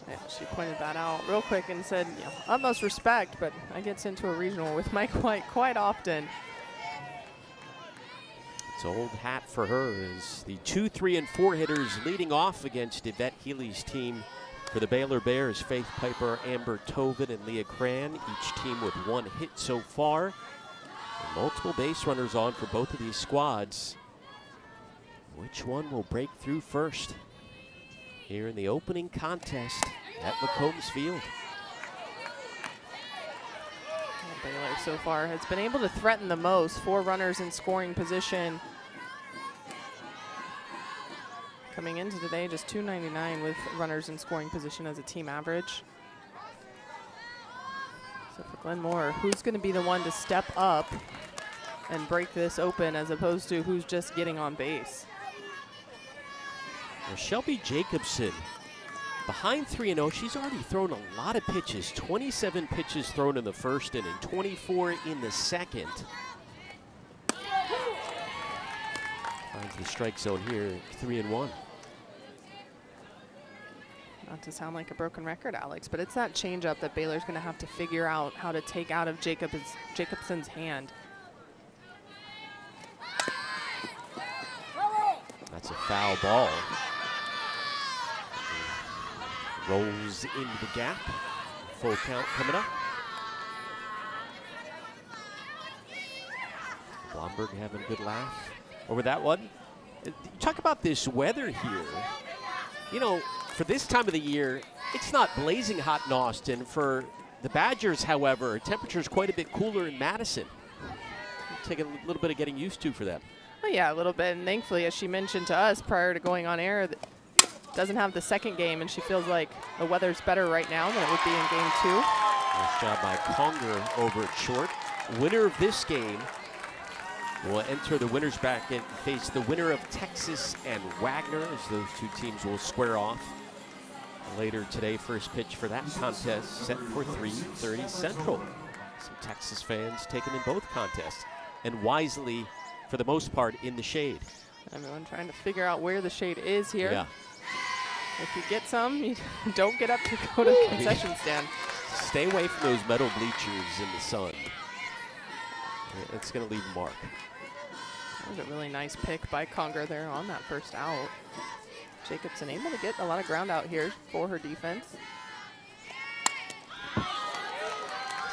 Yeah, she pointed that out real quick and said, you know, utmost respect, but I gets into a regional with Mike White quite often. It's old hat for her as the 2, 3, and 4 hitters leading off against Yvette Healy's team for the Baylor Bears. Faith Piper, Amber Tobin, and Leah Cran, each team with 1 hit so far. And multiple base runners on for both of these squads. Which one will break through first here in the opening contest at McCombs Field? Baylor so far has been able to threaten the most. 4 runners in scoring position. Coming into today, just .299 with runners in scoring position as a team average. So for Glenn Moore, who's going to be the one to step up and break this open as opposed to who's just getting on base? Well, Shelby Jacobson, behind 3-0, she's already thrown a lot of pitches. 27 pitches thrown in the first inning, 24 in the second. Finds the strike zone here, 3-1. Not to sound like a broken record, Alex, but it's that changeup that Baylor's going to have to figure out how to take out of Jacobson's hand. That's a foul ball. Rolls into the gap. Full count coming up. Blomberg having a good laugh over that one. Talk about this weather here. You know, for this time of the year, it's not blazing hot in Austin. For the Badgers, however, temperature's quite a bit cooler in Madison. It'll take a little bit of getting used to for them. Well, yeah, a little bit. And thankfully, as she mentioned to us prior to going on air, doesn't have the second game, and she feels like the weather's better right now than it would be in game 2. Nice job by Conger over at short. Winner of this game will enter the winner's bracket and face the winner of Texas and Wagner, as those 2 teams will square off later today. First pitch for that contest set for 3:30 Central. Some Texas fans taking in both contests, and wisely, for the most part, in the shade. Everyone trying to figure out where the shade is here. Yeah. If you get some, you don't get up to go to the concession stand. Stay away from those metal bleachers in the sun. It's going to leave a mark. That was a really nice pick by Conger there on that first out. Jacobson able to get a lot of ground out here for her defense.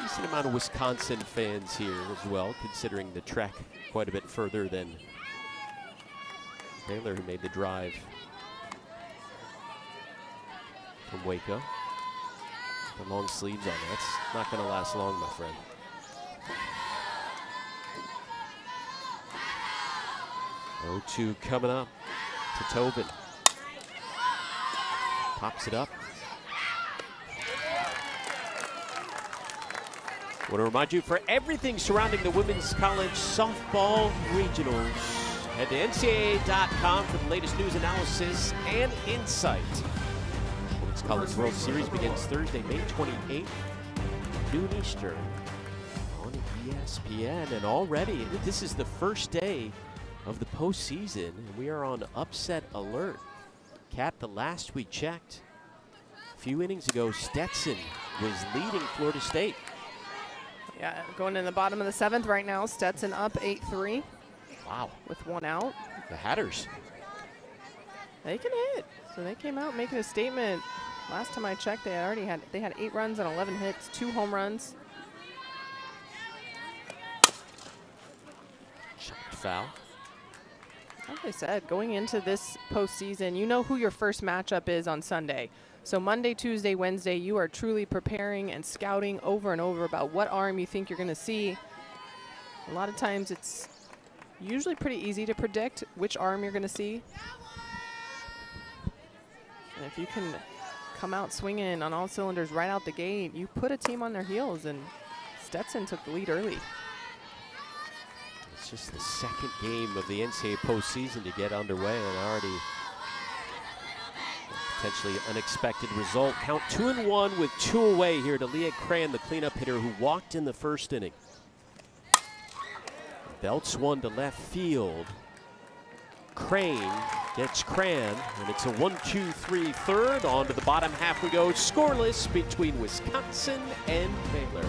Decent amount of Wisconsin fans here as well, considering the trek quite a bit further than Baylor, who made the drive from Waco. The long sleeves on that's not going to last long, my friend. Oh, 2 coming up to Tobin. Pops it up. I want to remind you, for everything surrounding the women's college softball regionals, head to NCAA.com for the latest news, analysis, and insight. Women's College World Series begins Thursday, May 28th, noon Eastern on ESPN. And already, this is the first day of the postseason, and we are on upset alert. Kat, the last we checked, a few innings ago, Stetson was leading Florida State. Yeah, going in the bottom of the 7th right now. Stetson up 8-3. Wow. With 1 out. The Hatters. They can hit. So they came out making a statement. Last time I checked, they had 8 runs and 11 hits, 2 home runs. Shot foul. Like I said, going into this postseason, you know who your first matchup is on Sunday. So Monday, Tuesday, Wednesday, you are truly preparing and scouting over and over about what arm you think you're going to see. A lot of times it's usually pretty easy to predict which arm you're going to see. And if you can come out swinging on all cylinders right out the gate, you put a team on their heels, and Stetson took the lead early. It's just the second game of the NCAA postseason to get underway, and already potentially unexpected result. Count 2-1 with 2 away here to Leah Cran, the cleanup hitter who walked in the first inning. Belts one to left field. Crane gets Cran, and it's a 1-2-3 third. On to the bottom half we go, scoreless between Wisconsin and Baylor.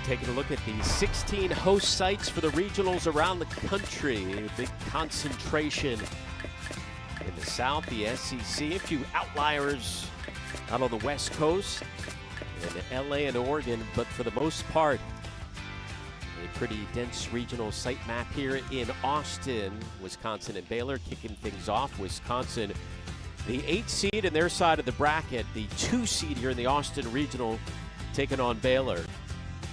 Taking a look at the 16 host sites for the regionals around the country. A big concentration in the South, the SEC. A few outliers out on the West Coast, in LA and Oregon, but for the most part, a pretty dense regional site map here in Austin. Wisconsin and Baylor kicking things off. Wisconsin, the 8 seed in their side of the bracket, the 2 seed here in the Austin Regional, taking on Baylor.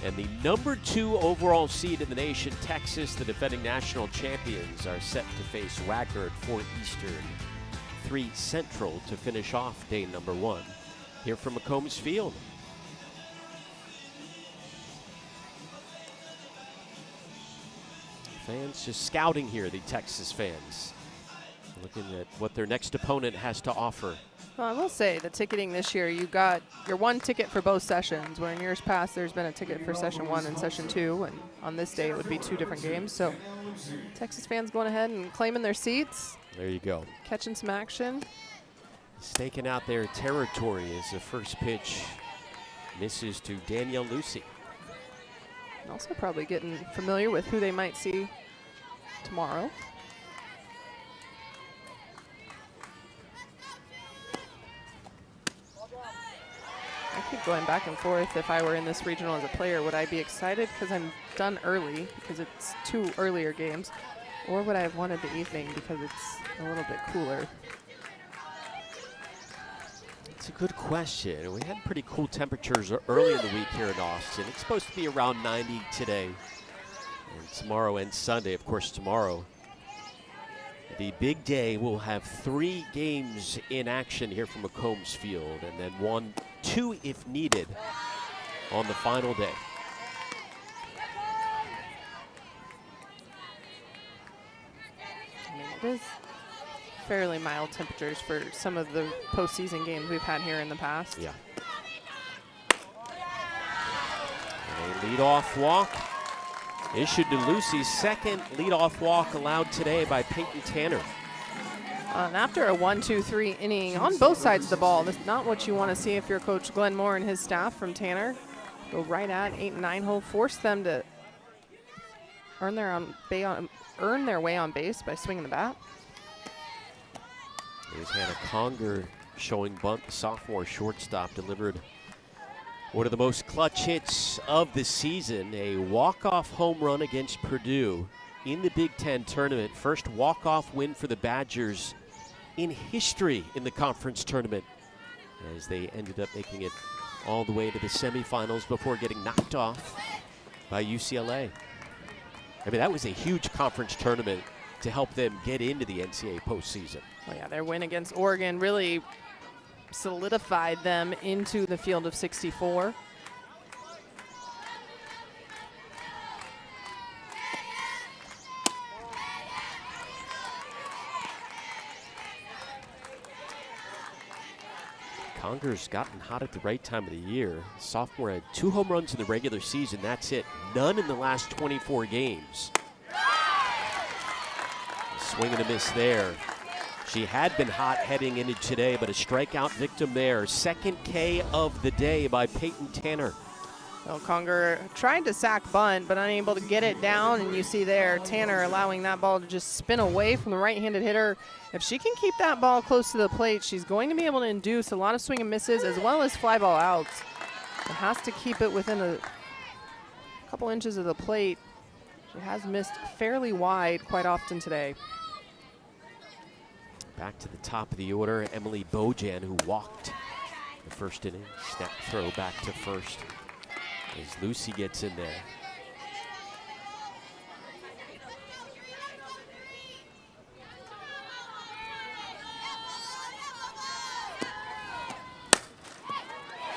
And the number 2 overall seed in the nation, Texas, the defending national champions, are set to face Wagner at 4 Eastern, 3 Central to finish off day number 1 here from McCombs Field. Fans just scouting here, the Texas fans, looking at what their next opponent has to offer. Well, I will say the ticketing this year, you got your 1 ticket for both sessions, where in years past there's been a ticket for session 1 and session 2, and on this day it would be 2 different games. So Texas fans going ahead and claiming their seats. There you go. Catching some action. Staking out their territory as the first pitch misses to Danielle Lucy. And also probably getting familiar with who they might see tomorrow. I keep going back and forth. If I were in this regional as a player, would I be excited because I'm done early because it's 2 earlier games, or would I have wanted the evening because it's a little bit cooler? It's a good question. We had pretty cool temperatures early in the week here in Austin. It's supposed to be around 90 today, and tomorrow and Sunday. Of course, tomorrow, the big day, will have 3 games in action here from McCombs Field, and then 1, 2 if needed on the final day. I mean, it is fairly mild temperatures for some of the postseason games we've had here in the past. Yeah. A leadoff walk issued to Lucy's second leadoff walk allowed today by Peyton Tanner. And after a 1-2-3 inning on both sides of the ball, that's not what you want to see if you're Coach Glenn Moore and his staff from Tanner. Go right at 8 and 9 hole, force them to earn their way on base by swinging the bat. There's Hannah Conger showing bunt. The sophomore shortstop delivered one of the most clutch hits of the season, a walk-off home run against Purdue in the Big Ten tournament. First walk-off win for the Badgers in history in the conference tournament, as they ended up making it all the way to the semifinals before getting knocked off by UCLA. I mean, that was a huge conference tournament to help them get into the NCAA postseason. Well, yeah, their win against Oregon really solidified them into the field of 64. Conger's gotten hot at the right time of the year. Sophomore had 2 home runs in the regular season. That's it. None in the last 24 games. Swing and a miss there. She had been hot heading into today, but a strikeout victim there. Second K of the day by Peyton Tanner. Well, Conger tried to sack bunt, but unable to get it down, and you see there Tanner allowing that ball to just spin away from the right-handed hitter. If she can keep that ball close to the plate, she's going to be able to induce a lot of swing and misses as well as fly ball outs. It has to keep it within a couple inches of the plate. She has missed fairly wide quite often today. Back to the top of the order, Emily Bojan, who walked the first inning. Snap throw back to first as Lucy gets in there.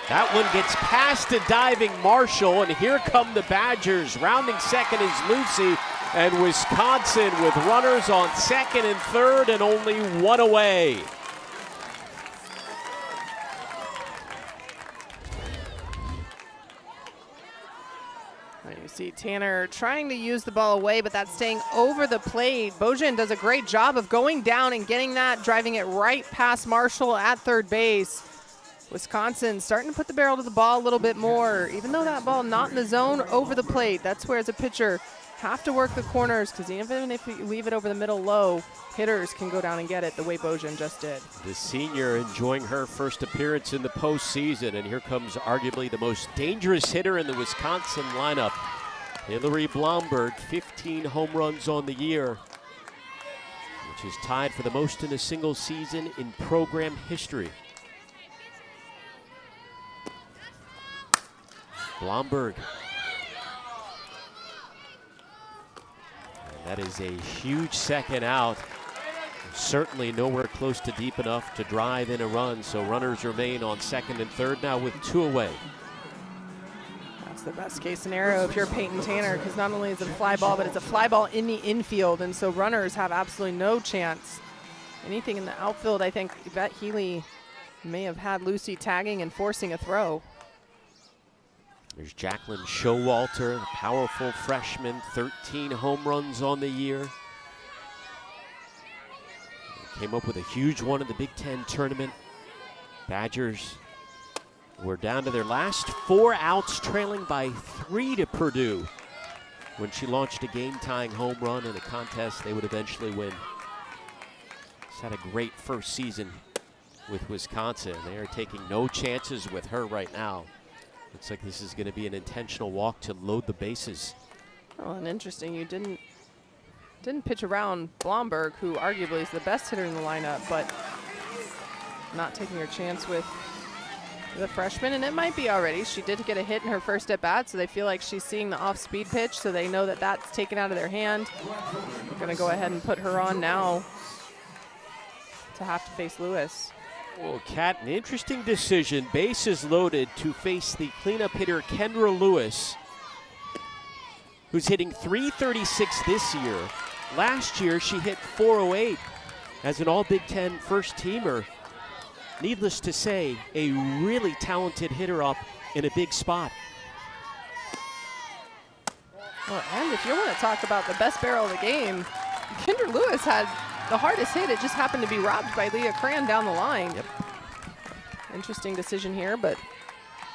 That one gets past a diving Marshall, and here come the Badgers. Rounding second is Lucy, and Wisconsin with runners on second and third and only one away. You see Tanner trying to use the ball away, but that's staying over the plate. Bojan does a great job of going down and getting that, driving it right past Marshall at third base. Wisconsin starting to put the barrel to the ball a little bit more, even though that ball not in the zone, over the plate. That's where, as a pitcher, have to work the corners, because even if you leave it over the middle low, hitters can go down and get it the way Bojan just did. The senior enjoying her first appearance in the postseason, and here comes arguably the most dangerous hitter in the Wisconsin lineup, Hillary Blomberg. 15 home runs on the year, which is tied for the most in a single season in program history. Blomberg. And that is a huge second out. Certainly nowhere close to deep enough to drive in a run, so runners remain on second and third now with 2 away. That's the best case scenario if you're Peyton Tanner, because not only is it a fly ball, but it's a fly ball in the infield, and so runners have absolutely no chance. Anything in the outfield, I think Yvette Healy may have had Lucy tagging and forcing a throw. There's Jacqueline Showalter, the powerful freshman, 13 home runs on the year. Came up with a huge one in the Big Ten tournament. Badgers were down to their last 4 outs, trailing by 3 to Purdue when she launched a game-tying home run in a contest they would eventually win. She's had a great first season with Wisconsin. They are taking no chances with her right now. Looks like this is going to be an intentional walk to load the bases. Oh, and interesting, you didn't pitch around Blomberg, who arguably is the best hitter in the lineup, but not taking her chance with the freshman, and it might be already. She did get a hit in her first at-bat, so they feel like she's seeing the off-speed pitch, so they know that that's taken out of their hand. We're going to go ahead and put her on now to have to face Lewis. Oh, Kat, an interesting decision. Bases loaded to face the cleanup hitter, Kendra Lewis, who's hitting .336 this year. Last year, she hit .408 as an All-Big Ten first-teamer. Needless to say, a really talented hitter up in a big spot. Well, and if you want to talk about the best barrel of the game, Kendra Lewis had the hardest hit. It just happened to be robbed by Leah Cran down the line. Yep. Interesting decision here, but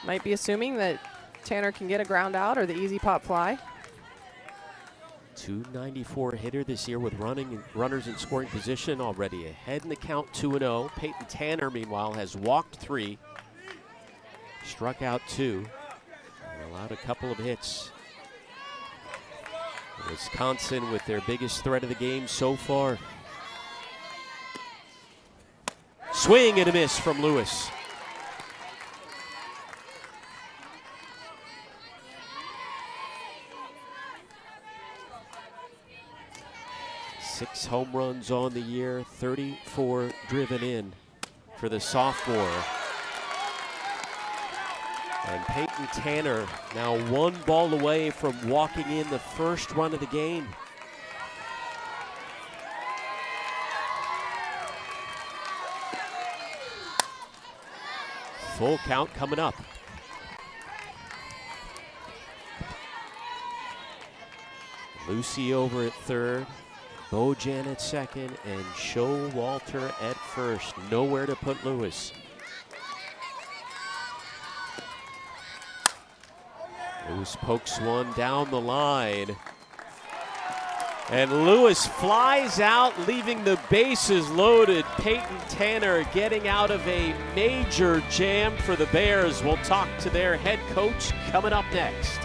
might be assuming that Tanner can get a ground out or the easy pop fly. .294 hitter this year with runners in scoring position, already ahead in the count 2-0. Peyton Tanner, meanwhile, has walked 3, struck out 2, and allowed a couple of hits. Wisconsin with their biggest threat of the game so far. Swing and a miss from Lewis. Six home runs on the year, 34 driven in for the sophomore. And Peyton Tanner now 1 ball away from walking in the first run of the game. Full count coming up. Lucy over at third, Bojan at second, and Showalter at first. Nowhere to put Lewis. Lewis pokes one down the line. And Lewis flies out, leaving the bases loaded. Peyton Tanner getting out of a major jam for the Bears. We'll talk to their head coach coming up next.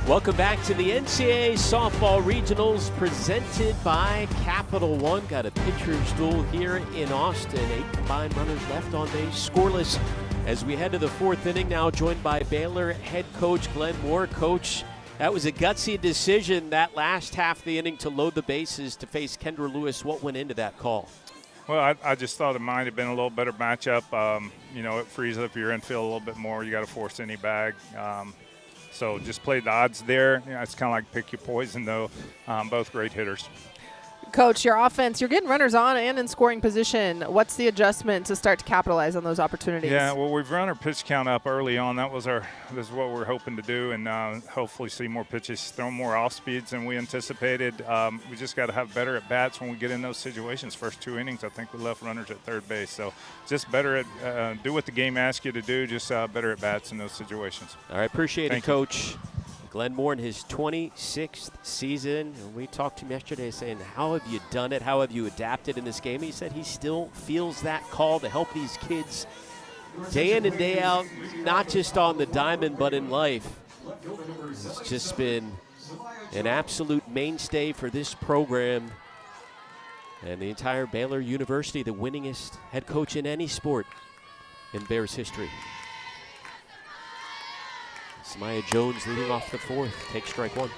Welcome back to the NCAA Softball Regionals presented by Capital One. Got a pitcher's duel here in Austin. 8 combined runners left on base, scoreless as we head to the 4th inning. Now joined by Baylor head coach Glenn Moore. Coach, that was a gutsy decision that last half of the inning to load the bases to face Kendra Lewis. What went into that call? Well, I just thought it might have been a little better matchup. It frees up your infield a little bit more. You got to force any bag. So just played the odds there. It's kind of like pick your poison, though. Both great hitters. Coach, your offense, you're getting runners on and in scoring position. What's the adjustment to start to capitalize on those opportunities? Yeah, well, we've run our pitch count up early on. This is what we're hoping to do, and hopefully see more pitches, throw more off speeds than we anticipated. We just got to have better at bats when we get in those situations. First 2 innings, I think we left runners at third base. So just better at do what the game asks you to do, just better at bats in those situations. All right, appreciate Thank it, Coach. Glenn Moore in his 26th season. And we talked to him yesterday saying, how have you done it? How have you adapted in this game? He said he still feels that call to help these kids day in and day out, not just on the diamond, but in life. It's just been an absolute mainstay for this program and the entire Baylor University, the winningest head coach in any sport in Bears history. Samaya Jones leading off the fourth, takes strike one.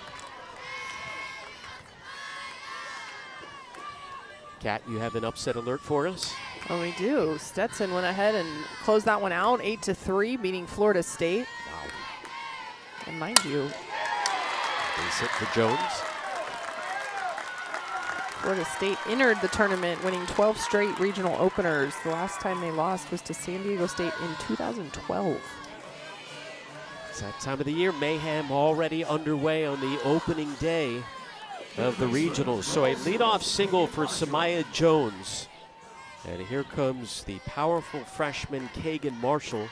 Kat, you have an upset alert for us? Oh, we do. Stetson went ahead and closed that one out, 8-3, beating Florida State. Wow. And mind you, Base hit for Jones. Florida State entered the tournament winning 12 straight regional openers. The last time they lost was to San Diego State in 2012. It's that time of the year. Mayhem already underway on the opening day of the regionals. So a leadoff single for Samaya Jones. And here comes the powerful freshman Kagan Marshall.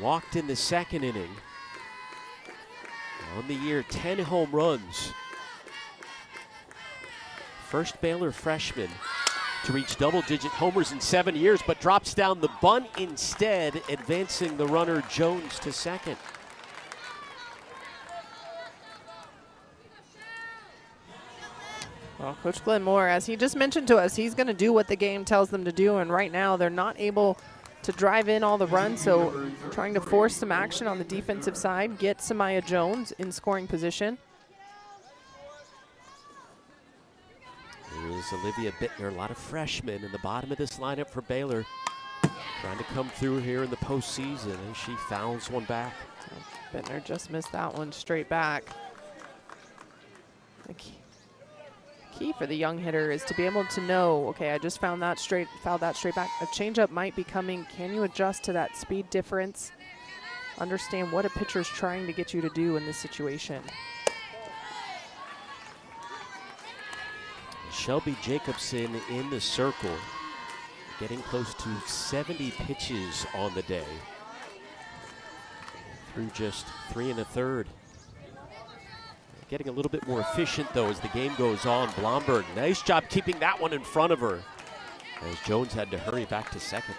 Walked in the second inning. On the year, 10 home runs. First Baylor freshman to reach double-digit homers in 7 years, but drops down the bunt instead, advancing the runner Jones to second. Well, Coach Glenn Moore, as he just mentioned to us, he's going to do what the game tells them to do, and right now they're not able to drive in all the runs, so trying to force some action on the defensive side, get Samaya Jones in scoring position. There is Olivia Bittner, a lot of freshmen in the bottom of this lineup for Baylor, trying to come through here in the postseason, and she fouls one back. Bittner just missed that one straight back. The key for the young hitter is to be able to know, okay, I just fouled that straight back. A changeup might be coming. Can you adjust to that speed difference? Understand what a pitcher's trying to get you to do in this situation. Shelby Jacobson in the circle, getting close to 70 pitches on the day through just 3 1/3. Getting a little bit more efficient, though, as the game goes on. Blomberg, nice job keeping that one in front of her, as Jones had to hurry back to second.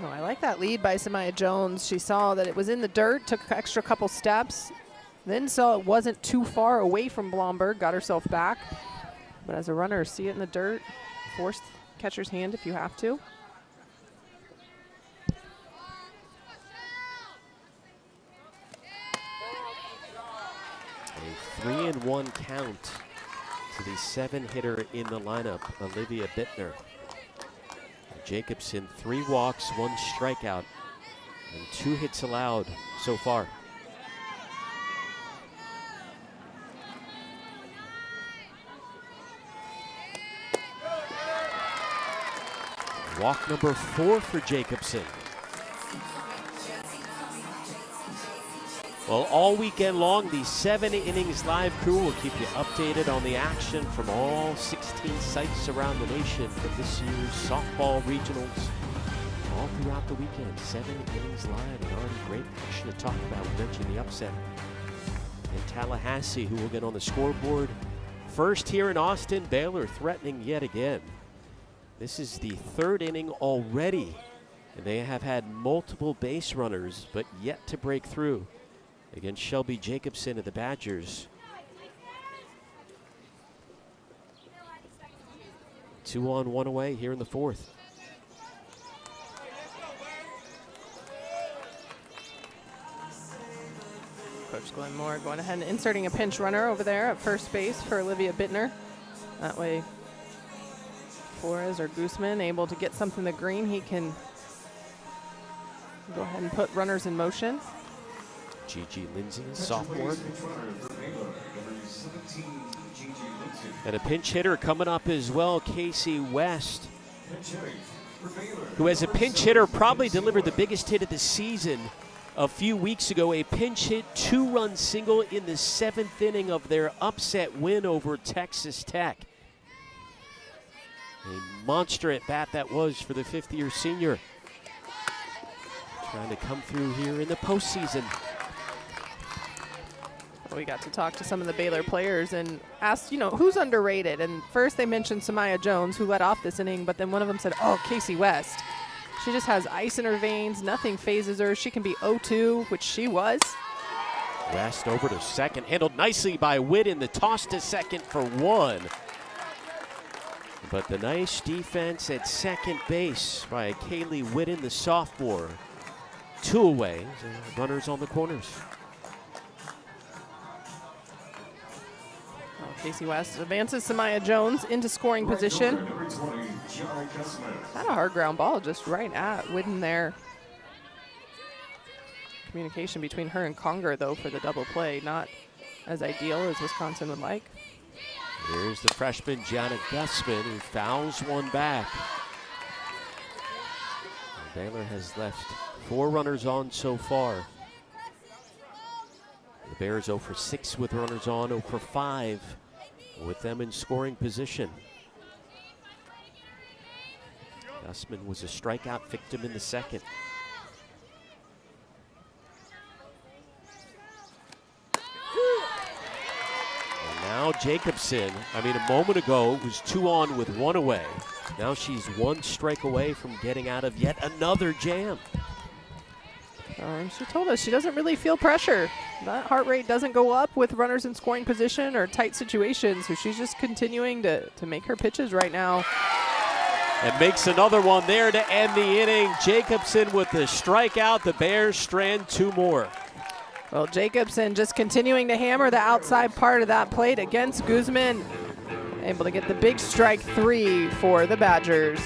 Oh, I like that lead by Samaya Jones. She saw that it was in the dirt, took an extra couple steps, then saw it wasn't too far away from Blomberg, got herself back. But as a runner, see it in the dirt, force catcher's hand if you have to. A 3-1 count to the 7-hitter in the lineup, Olivia Bittner. Jacobson, 3 walks, 1 strikeout, and 2 hits allowed so far. Walk number 4 for Jacobson. Well, all weekend long, the 7 Innings Live crew will keep you updated on the action from all 16 sites around the nation for this year's softball regionals. All throughout the weekend, 7 Innings Live, and already great action to talk about. We mentioned the upset in Tallahassee, who will get on the scoreboard first here in Austin. Baylor threatening yet again. This is the 3rd inning already, and they have had multiple base runners, but yet to break through against Shelby Jacobson of the Badgers. 2 on, 1 away here in the 4th. Coach Glenn Moore going ahead and inserting a pinch runner over there at first base for Olivia Bittner. That way, Flores or Guzman able to get something to green, he can go ahead and put runners in motion. Gigi Lindsay, sophomore. And a pinch hitter coming up as well, Casey West, who as a pinch hitter probably delivered the biggest hit of the season a few weeks ago. A pinch hit, 2-run single in the 7th inning of their upset win over Texas Tech. A monster at bat that was for the 5th-year senior. Trying to come through here in the postseason. We got to talk to some of the Baylor players and asked, you know, who's underrated? And first they mentioned Samaya Jones, who led off this inning, but then one of them said, oh, Casey West. She just has ice in her veins. Nothing phases her. She can be 0-2, which she was. West over to second, handled nicely by Whitten. The toss to second for 1. But the nice defense at second base by Kaylee Whitten, the sophomore. 2 away, runners on the corners. Casey West advances Samaya Jones into scoring position. Had a hard ground ball just right at Whitten there. Communication between her and Conger, though, for the double play, not as ideal as Wisconsin would like. Here's the freshman Janet Gussman, who fouls one back. Baylor has left 4 runners on so far. The Bears 0 for 6 with runners on, 0 for 5 with them in scoring position. Gussman was a strikeout victim in the second. And now Jacobson, a moment ago was 2 on with 1 away. Now she's 1 strike away from getting out of yet another jam. She told us she doesn't really feel pressure. That heart rate doesn't go up with runners in scoring position or tight situations, so she's just continuing to make her pitches right now. And makes another one there to end the inning. Jacobson with the strikeout. The Bears strand 2 more. Well, Jacobson just continuing to hammer the outside part of that plate against Guzman. Able to get the big strike 3 for the Badgers.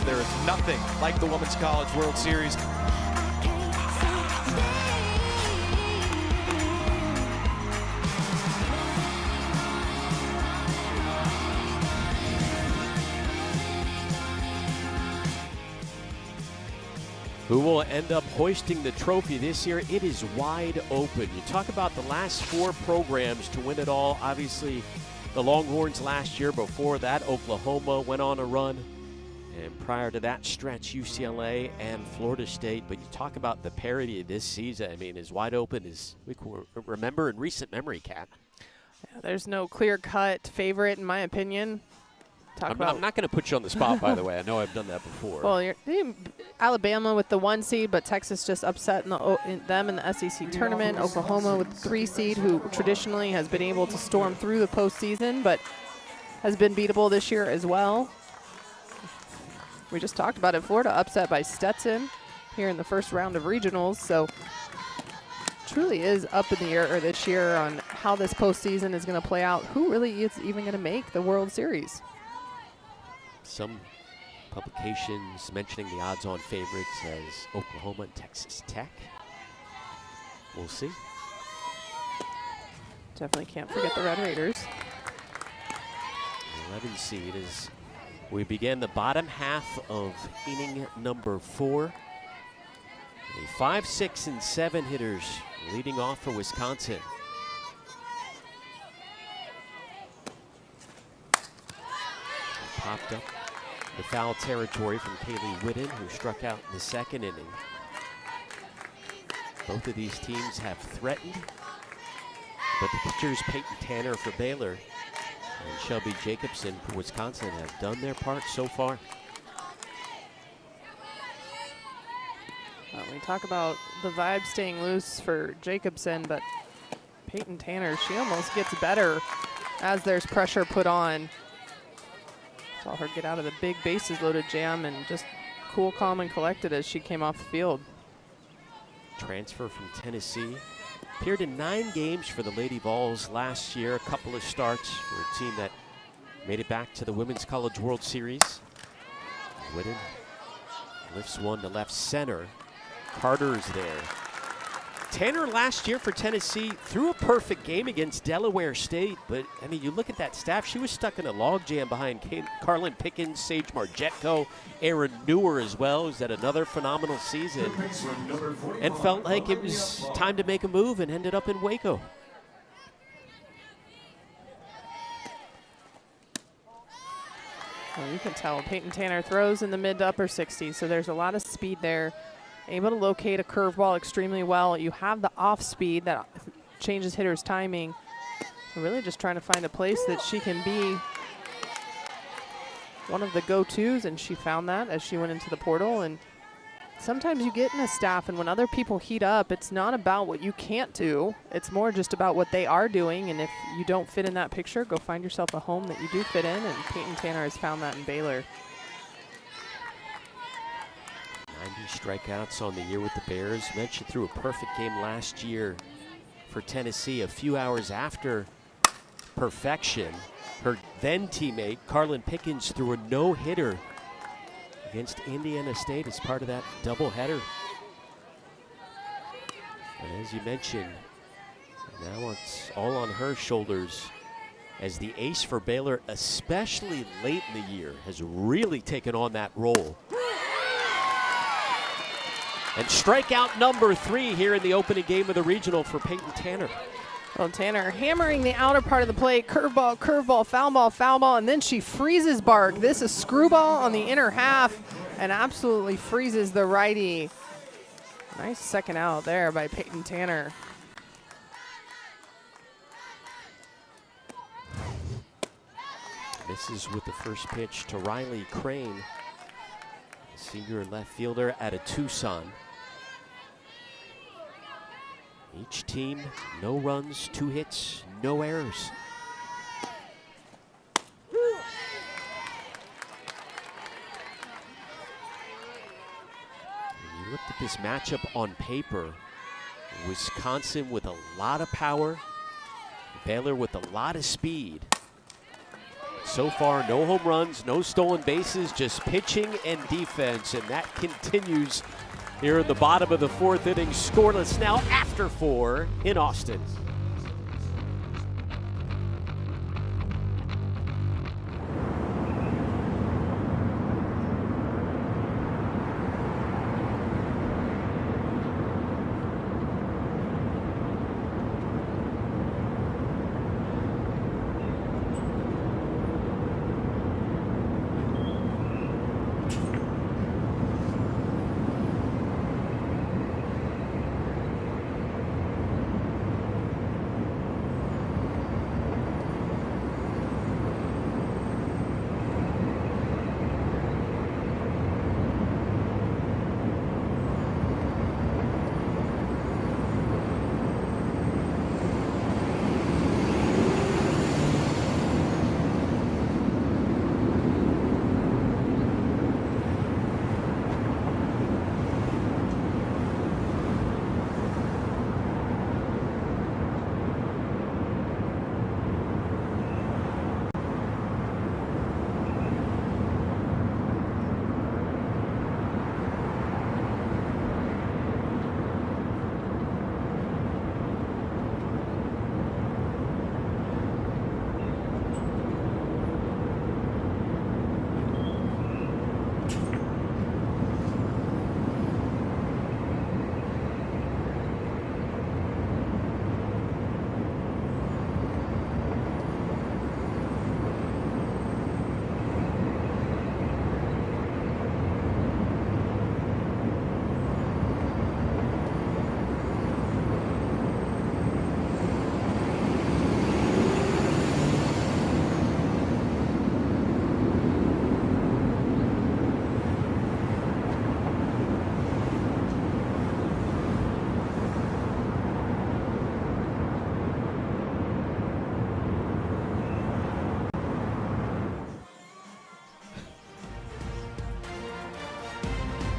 There is nothing like the Women's College World Series. Who will end up hoisting the trophy this year? It is wide open. You talk about the last 4 programs to win it all. Obviously, the Longhorns last year. Before that, Oklahoma went on a run. And prior to that stretch, UCLA and Florida State. But you talk about the parity this season, as wide open as we can remember in recent memory, Kat. Yeah, there's no clear-cut favorite, in my opinion. I'm not going to put you on the spot, by the way. I know I've done that before. Well, Alabama with the 1 seed, but Texas just upset them in the SEC tournament. Oklahoma with the 3 seed, who traditionally has been able to storm through the postseason, but has been beatable this year as well. We just talked about it. Florida upset by Stetson here in the first round of regionals. So truly is up in the air this year on how this postseason is going to play out. Who really is even going to make the World Series? Some publications mentioning the odds-on favorites as Oklahoma and Texas Tech. We'll see. Definitely can't forget the Red Raiders. 11 seed as we begin the bottom half of inning number 4. 5, 6, and 7 hitters leading off for Wisconsin. Popped up The foul territory from Kaylee Whitten, who struck out in the second inning. Both of these teams have threatened, but the pitchers Peyton Tanner for Baylor and Shelby Jacobson for Wisconsin have done their part so far. We talk about the vibe staying loose for Jacobson, but Peyton Tanner, she almost gets better as there's pressure put on. Saw her get out of the big bases loaded jam and just cool, calm, and collected as she came off the field. Transfer from Tennessee. Appeared in 9 games for the Lady Vols last year. A couple of starts for a team that made it back to the Women's College World Series. Whitten lifts one to left center. Carter's there. Tanner last year for Tennessee threw a perfect game against Delaware State, but I mean, you look at that staff, she was stuck in a logjam behind Carlin Pickens, Sage Margetko, Aaron Newer as well, who's had another phenomenal season, and felt like it was time to make a move and ended up in Waco. Well, you can tell Peyton Tanner throws in the mid to upper 60s, so there's a lot of speed there. Able to locate a curveball extremely well. You have the off speed that changes hitters' timing. So really just trying to find a place that she can be one of the go-tos, and she found that as she went into the portal. And sometimes you get in a staff, and when other people heat up, it's not about what you can't do. It's more just about what they are doing, and if you don't fit in that picture, go find yourself a home that you do fit in, and Peyton Tanner has found that in Baylor. 90 strikeouts on the year with the Bears. Mentioned threw a perfect game last year for Tennessee. A few hours after perfection, her then teammate Carlin Pickens threw a no-hitter against Indiana State as part of that doubleheader. And as you mentioned, now it's all on her shoulders as the ace for Baylor, especially late in the year, has really taken on that role. And strikeout number 3 here in the opening game of the regional for Peyton Tanner. Well, Tanner hammering the outer part of the plate, curveball, curveball, foul ball, and then she freezes Bark. This is screwball on the inner half and absolutely freezes the righty. Nice second out there by Peyton Tanner. Misses with the first pitch to Riley Crane, senior left fielder out of Tucson. Each team, no runs, 2 hits, no errors. When you looked at this matchup on paper, Wisconsin with a lot of power, Baylor with a lot of speed. So far, no home runs, no stolen bases, just pitching and defense, and that continues here in the bottom of the 4th inning. Scoreless now after 4 in Austin.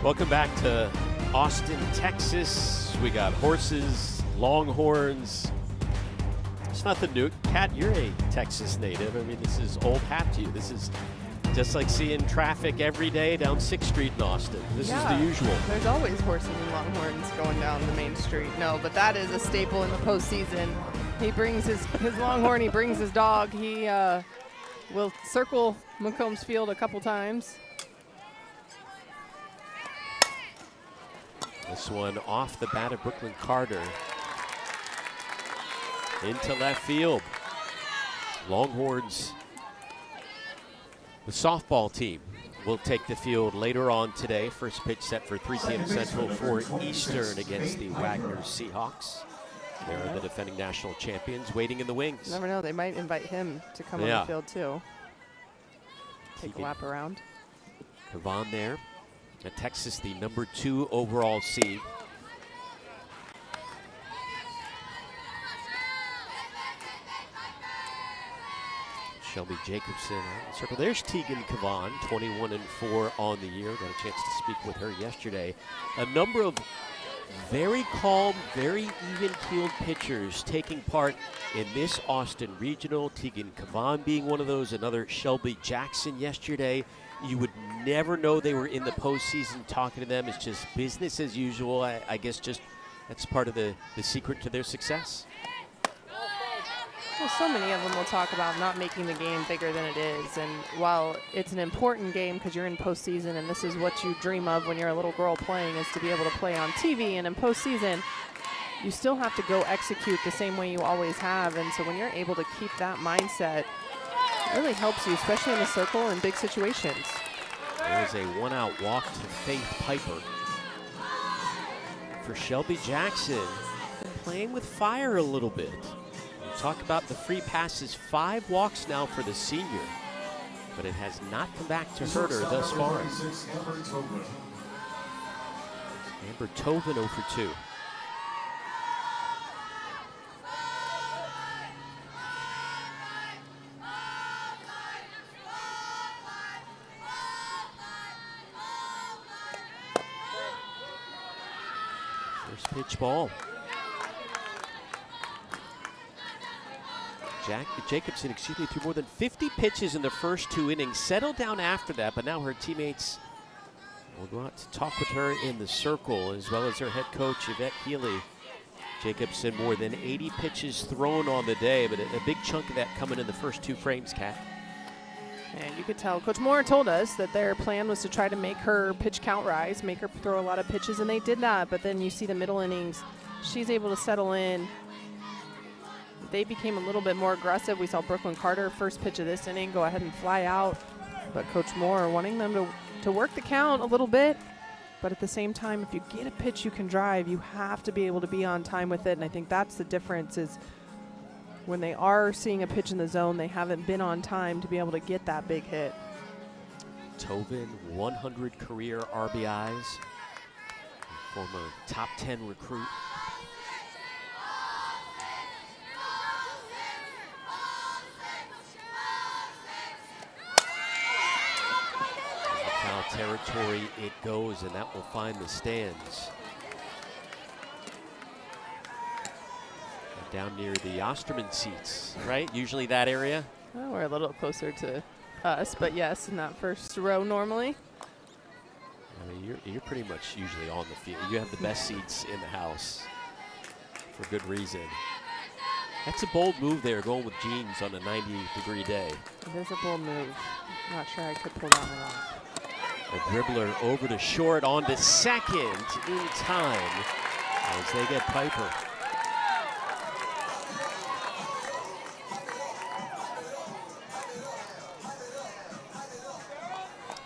Welcome back to Austin, Texas. We got horses, longhorns. It's nothing new. Kat, you're a Texas native. I mean, this is old hat to you. This is just like seeing traffic every day down 6th Street in Austin. This is the usual. There's always horses and longhorns going down the main street. No, but that is a staple in the postseason. He brings his longhorn, he brings his dog. He will circle McCombs Field a couple times. This one off the bat of Brooklyn Carter. Into left field. Longhorns, the softball team, will take the field later on today. First pitch set for 3 p.m. Central for Eastern against the Wagner Seahawks. They're the defending national champions waiting in the wings. You never know, they might invite him to come on the field too. Take a lap around. Kavan there. At Texas, the number 2 overall seed. Shelby Jacobson on the circle. There's Tegan Kavan, 21-4 on the year. Got a chance to speak with her yesterday. A number of very calm, very even-keeled pitchers taking part in this Austin Regional. Tegan Kavan being one of those. Another Shelby Jackson yesterday. You would never know they were in the postseason. Talking to them is just business as usual. I guess just that's part of the secret to their success. Well, so many of them will talk about not making the game bigger than it is. And while it's an important game because you're in postseason and this is what you dream of when you're a little girl playing, is to be able to play on TV, and in postseason, you still have to go execute the same way you always have. And so when you're able to keep that mindset, it really helps you, especially in the circle and big situations. There's a 1-out walk to Faith Piper. For Shelby Jackson, playing with fire a little bit. Talk about the free passes, 5 walks now for the senior, but it has not come back to hurt her thus far. Amber Tovin 0 for 2. First pitch ball. Jacobson, threw more than 50 pitches in the first 2 innings. Settled down after that, but now her teammates will go out to talk with her in the circle, as well as her head coach, Yvette Healy. Jacobson, more than 80 pitches thrown on the day, but a big chunk of that coming in the first 2 frames, Kat. And you could tell, Coach Moore told us that their plan was to try to make her pitch count rise, make her throw a lot of pitches, and they did that. But then you see the middle innings, she's able to settle in. They became a little bit more aggressive. We saw Brooklyn Carter, first pitch of this inning, go ahead and fly out. But Coach Moore wanting them to work the count a little bit. But at the same time, if you get a pitch you can drive, you have to be able to be on time with it. And I think that's the difference, is when they are seeing a pitch in the zone, they haven't been on time to be able to get that big hit. Tovin, 100 career RBIs. Former top 10 recruit. Territory it goes, and that will find the stands. And down near the Osterman seats, right? Usually that area. Well, we're a little closer to us, but yes, in that first row normally. I mean, you're pretty much usually on the field. You have the best seats in the house for good reason. That's a bold move there, going with jeans on a 90-degree day. It is a bold move. I'm not sure I could pull that one off. A dribbler over to short, on to second in time as they get Piper.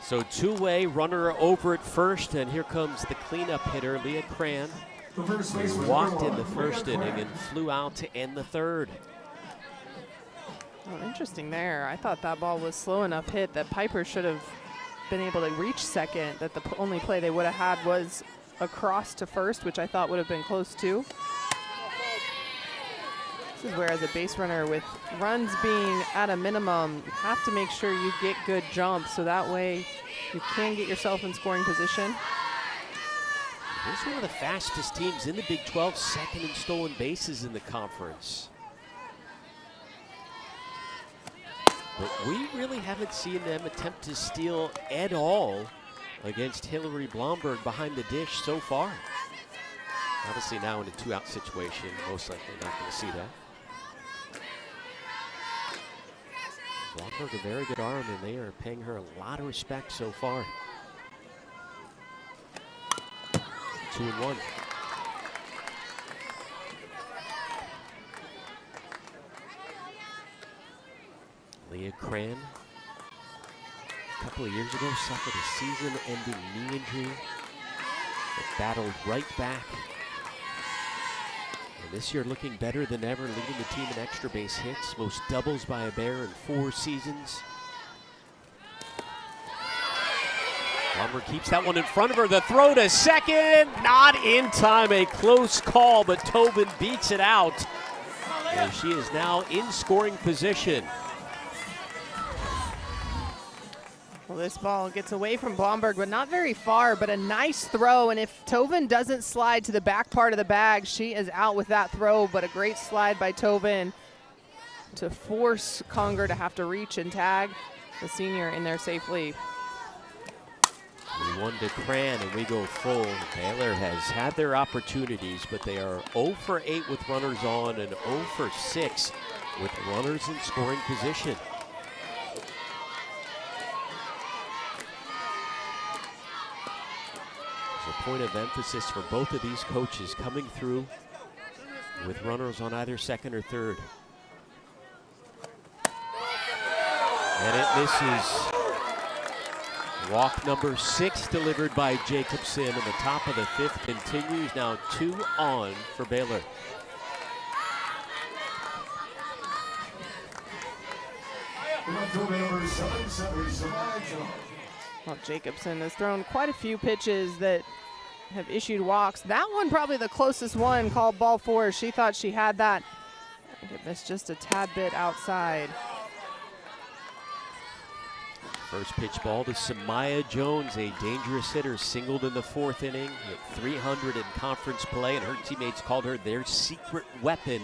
So 2-way runner over at first, and here comes the cleanup hitter, Leah Cran. Who walked in the first inning and flew out to end the third. Oh, interesting there. I thought that ball was slow enough hit that Piper should have been able to reach second, that the only play they would have had was across to first, which I thought would have been close to. This is where, as a base runner, with runs being at a minimum, you have to make sure you get good jumps so that way you can get yourself in scoring position. This is one of the fastest teams in the Big 12, second in stolen bases in the conference. But we really haven't seen them attempt to steal at all against Hillary Blomberg behind the dish so far. Obviously now in a two-out situation, most likely not going to see that. Blomberg, a very good arm, and they are paying her a lot of respect so far. 2-1. Leah Cran, a couple of years ago, suffered a season-ending knee injury, but battled right back. And this year looking better than ever, leading the team in extra base hits, most doubles by a Bear in 4 seasons. Blomberg keeps that one in front of her. The throw to second, not in time. A close call, but Tobin beats it out. And she is now in scoring position. Well, this ball gets away from Blomberg, but not very far, but a nice throw. And if Tobin doesn't slide to the back part of the bag, she is out with that throw, but a great slide by Tobin to force Conger to have to reach and tag the senior in there safely. 3-1 to Cran, and we go full. Baylor has had their opportunities, but they are 0 for 8 with runners on and 0 for 6 with runners in scoring position. There's a point of emphasis for both of these coaches coming through with runners on either second or third. And it misses. Walk number 6 delivered by Jacobson, and the top of the 5th continues. Now 2 on for Baylor. Well, Jacobson has thrown quite a few pitches that have issued walks. That one probably the closest one, called ball 4. She thought she had that. I think it missed just a tad bit outside. First pitch ball to Samaya Jones, a dangerous hitter, singled in the 4th inning, hit 300 in conference play, and her teammates called her their secret weapon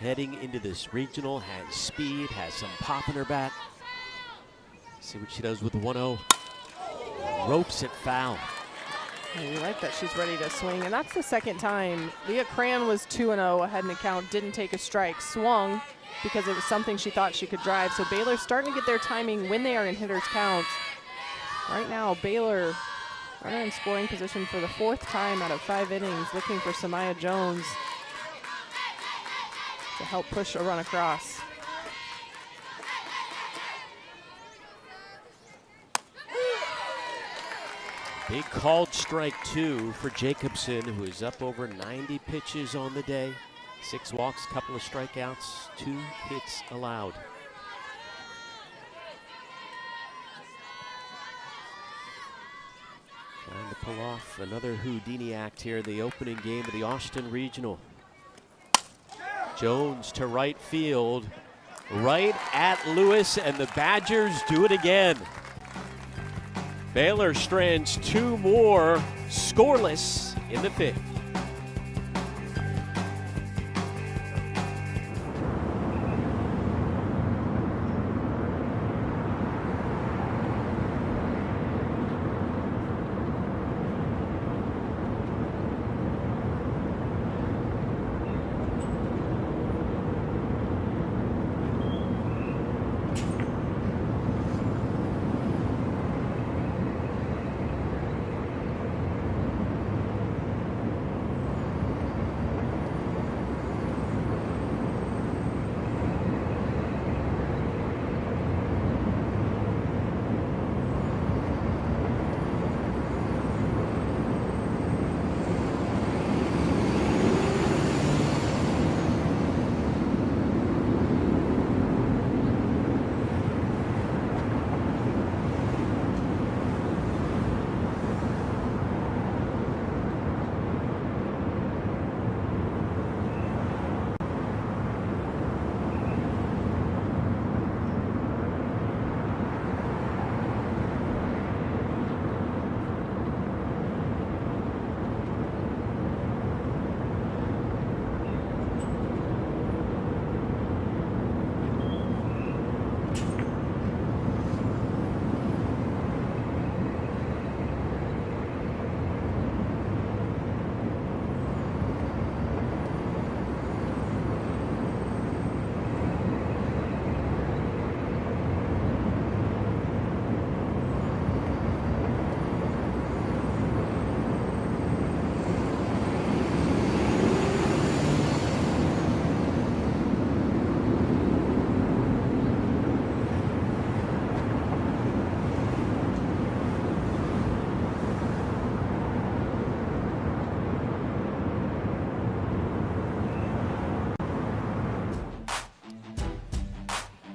heading into this regional. Has speed, has some pop in her bat. See what she does with the 1-0. Ropes it foul. And you like that she's ready to swing, and that's the second time. Leah Cran was 2-0 ahead in the count, didn't take a strike, swung because it was something she thought she could drive. So Baylor's starting to get their timing when they are in hitter's count. Right now, Baylor runner in scoring position for the 4th time out of 5 innings, looking for Samaya Jones to help push a run across. Big called strike 2 for Jacobson, who is up over 90 pitches on the day. 6 walks, couple of strikeouts, 2 hits allowed. Trying to pull off another Houdini act here in the opening game of the Austin Regional. Jones to right field, right at Lewis, and the Badgers do it again. Baylor strands 2 more scoreless in the 5th.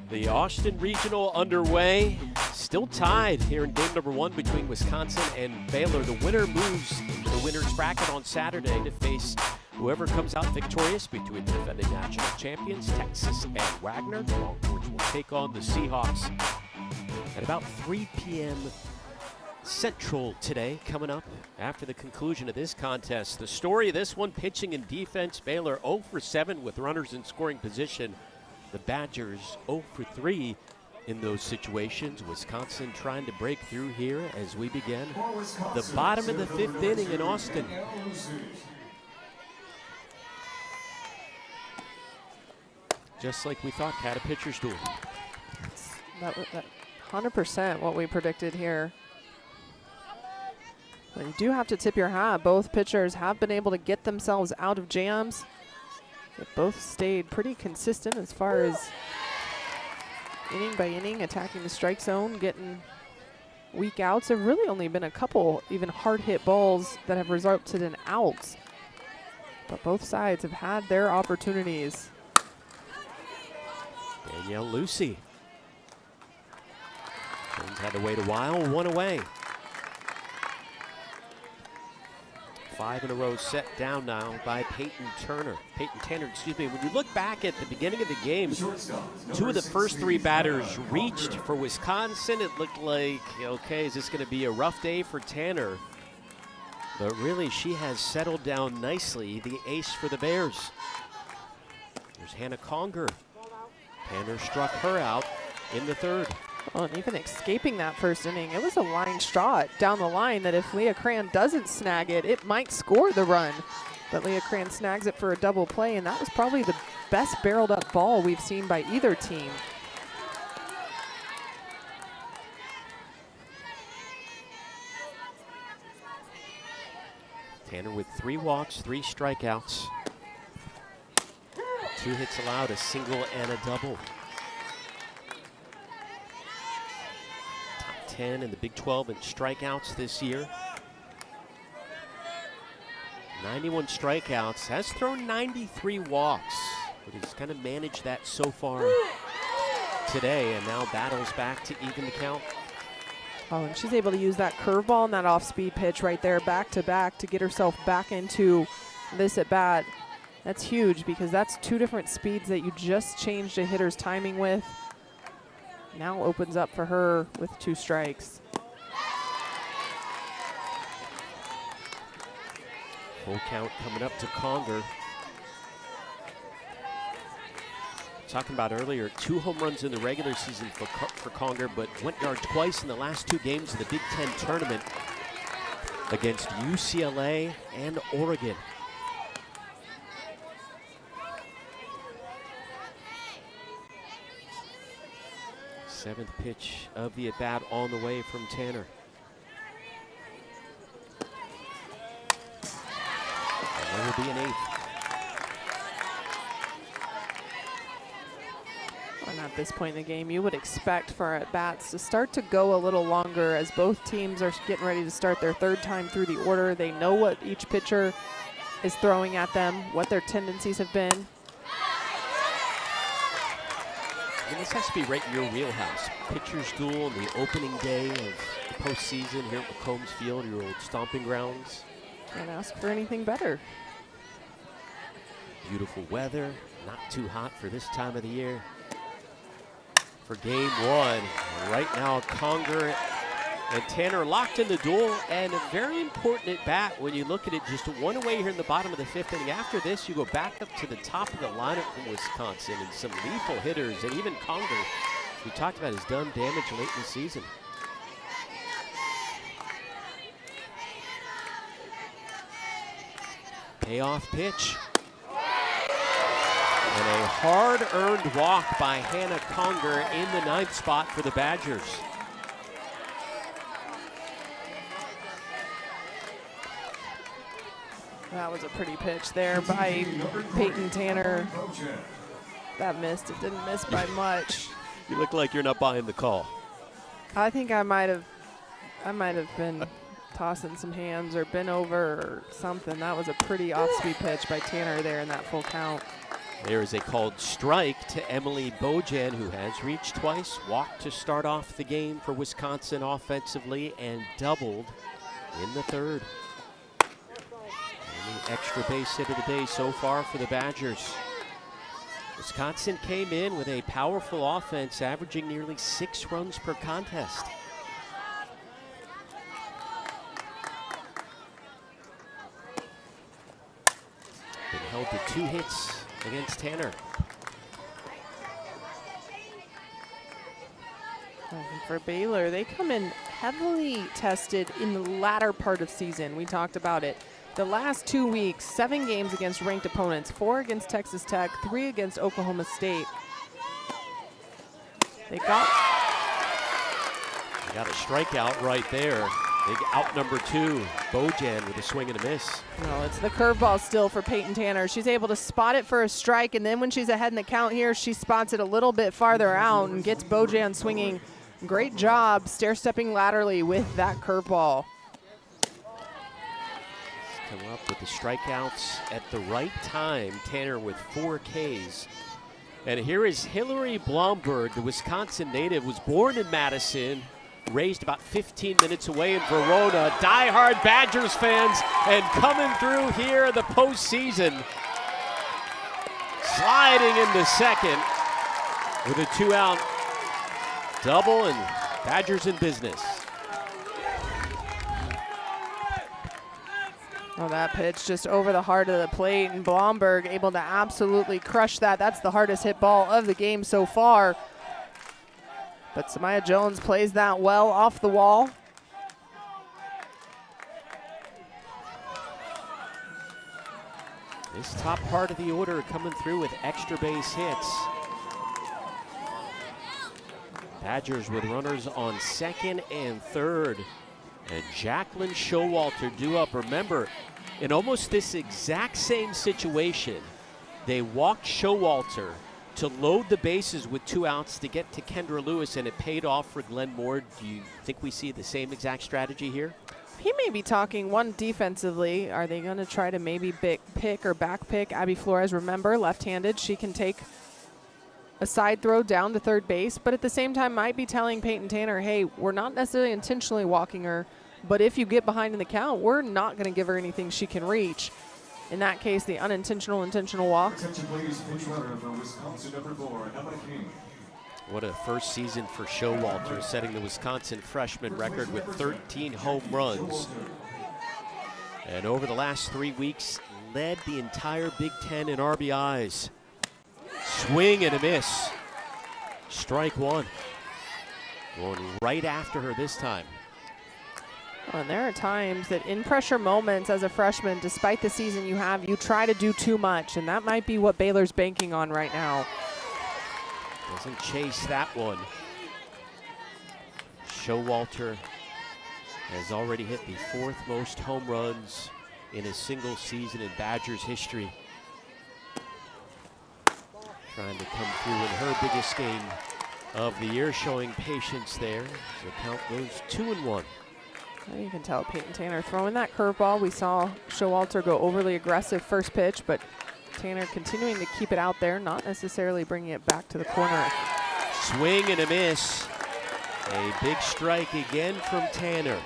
The Austin Regional underway. Still tied here in game number 1 between Wisconsin and Baylor. The winner moves into the winner's bracket on Saturday to face whoever comes out victorious between the defending national champions, Texas and Wagner. The Longhorns will take on the Seahawks at about 3 p.m. Central today, coming up after the conclusion of this contest. The story of this one, pitching and defense. Baylor 0 for 7 with runners in scoring position. The Badgers 0 for 3 in those situations. Wisconsin trying to break through here as we begin the bottom of the 5th inning in Austin. Just like we thought, Cat, a pitcher's duel. That 100% what we predicted here. But you do have to tip your hat. Both pitchers have been able to get themselves out of jams. They both stayed pretty consistent as far as inning by inning, attacking the strike zone, getting weak outs. There have really only been a couple even hard-hit balls that have resulted in outs. But both sides have had their opportunities. Danielle Lucy. Things had to wait a while, 1 away. 5 in a row set down now by Peyton Tanner. When you look back at the beginning of the game, 2 of the first 3 batters reached for Wisconsin. It looked like, okay, is this going to be a rough day for Tanner? But really, she has settled down nicely, the ace for the Bears. There's Hannah Conger. Tanner struck her out in the 3rd. Well, and even escaping that first inning, it was a line shot down the line that if Leah Cran doesn't snag it, it might score the run. But Leah Cran snags it for a double play, and that was probably the best barreled up ball we've seen by either team. Tanner with 3 walks, 3 strikeouts. 2 hits allowed, a single and a double. 10 in the Big 12 in strikeouts this year. 91 strikeouts, has thrown 93 walks, but he's kind of managed that so far today, and now battles back to even the count. Oh, and she's able to use that curveball and that off-speed pitch right there back to back to get herself back into this at bat. That's huge because that's 2 different speeds that you just changed a hitter's timing with. Now opens up for her with 2 strikes. Full count coming up to Conger. Talking about earlier, 2 home runs in the regular season for Conger, but went yard twice in the last 2 games of the Big Ten tournament against UCLA and Oregon. Seventh pitch of the at-bat on the way from Tanner. And there will be an 8th. And at this point in the game, you would expect for at-bats to start to go a little longer as both teams are getting ready to start their 3rd time through the order. They know what each pitcher is throwing at them, what their tendencies have been. And this has to be right in your wheelhouse. Pitcher's duel on the opening day of the postseason here at McCombs Field, your old stomping grounds. Can't ask for anything better. Beautiful weather, not too hot for this time of the year. For game 1, right now Conger and Tanner locked in the duel, and a very important at bat when you look at it, just 1 away here in the bottom of the 5th inning. After this, you go back up to the top of the lineup from Wisconsin, and some lethal hitters, and even Conger, we talked about, has done damage late in the season. Payoff pitch. And a hard-earned walk by Hannah Conger in the 9th spot for the Badgers. That was a pretty pitch there by Peyton Tanner. That missed. It didn't miss by much. You look like you're not buying the call. I think I might have been tossing some hands or been over or something. That was a pretty off-speed pitch by Tanner there in that full count. There is a called strike to Emily Bojan, who has reached twice, walked to start off the game for Wisconsin offensively, and doubled in the third. Only extra base hit of the day so far for the Badgers. Wisconsin came in with a powerful offense, averaging nearly 6 runs per contest. Been held to 2 hits against Tanner. For Baylor, they come in heavily tested in the latter part of season. We talked about it. The last 2 weeks, 7 games against ranked opponents, 4 against Texas Tech, 3 against Oklahoma State. They got a strikeout right there. Big out number 2, Bojan with a swing and a miss. No, it's the curveball still for Peyton Tanner. She's able to spot it for a strike, and then when she's ahead in the count here, she spots it a little bit farther out and gets Bojan swinging. Great job stair-stepping laterally with that curveball. Come up with the strikeouts at the right time. Tanner with 4 Ks. And here is Hillary Blomberg, the Wisconsin native, was born in Madison, raised about 15 minutes away in Verona. Die-hard Badgers fans, and coming through here in the postseason. Sliding into second with a 2-out double, and Badgers in business. Oh, that pitch just over the heart of the plate, and Blomberg able to absolutely crush that. That's the hardest hit ball of the game so far. But Samaya Jones plays that well off the wall. This top part of the order coming through with extra base hits. Badgers with runners on second and third. And Jacqueline Showalter due up. Remember, in almost this exact same situation, they walked Showalter to load the bases with 2 outs to get to Kendra Lewis, and it paid off for Glenn Moore. Do you think we see the same exact strategy here? He may be talking one defensively. Are they going to try to maybe pick or back pick Abby Flores? Remember, left-handed, she can take a side throw down to third base, but at the same time might be telling Peyton Tanner, hey, we're not necessarily intentionally walking her, but if you get behind in the count, we're not going to give her anything she can reach. In that case, the intentional walk. Attention, please. Pitch runner for Wisconsin, number 4, Emma King. What a first season for Showalter, setting the Wisconsin freshman record with 13 home runs. And over the last 3 weeks, led the entire Big Ten in RBIs. Swing and a miss. Strike 1. Going right after her this time. And there are times that in pressure moments as a freshman, despite the season you have, you try to do too much, and that might be what Baylor's banking on right now. Doesn't chase that one. Showalter has already hit the 4th most home runs in a single season in Badgers history. Trying to come through in her biggest game of the year, showing patience there. So count goes 2-1. You can tell Peyton Tanner throwing that curveball. We saw Showalter go overly aggressive first pitch, but Tanner continuing to keep it out there, not necessarily bringing it back to the corner. Swing and a miss. A big strike again from Tanner.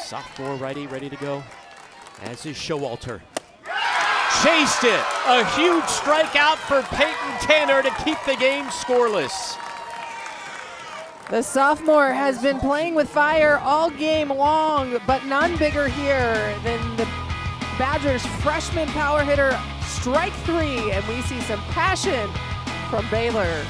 Sophomore righty ready to go, as is Showalter. Chased it. A huge strikeout for Peyton Tanner to keep the game scoreless. The sophomore has been playing with fire all game long, but none bigger here than the Badgers freshman power hitter, strike 3, and we see some passion from Baylor.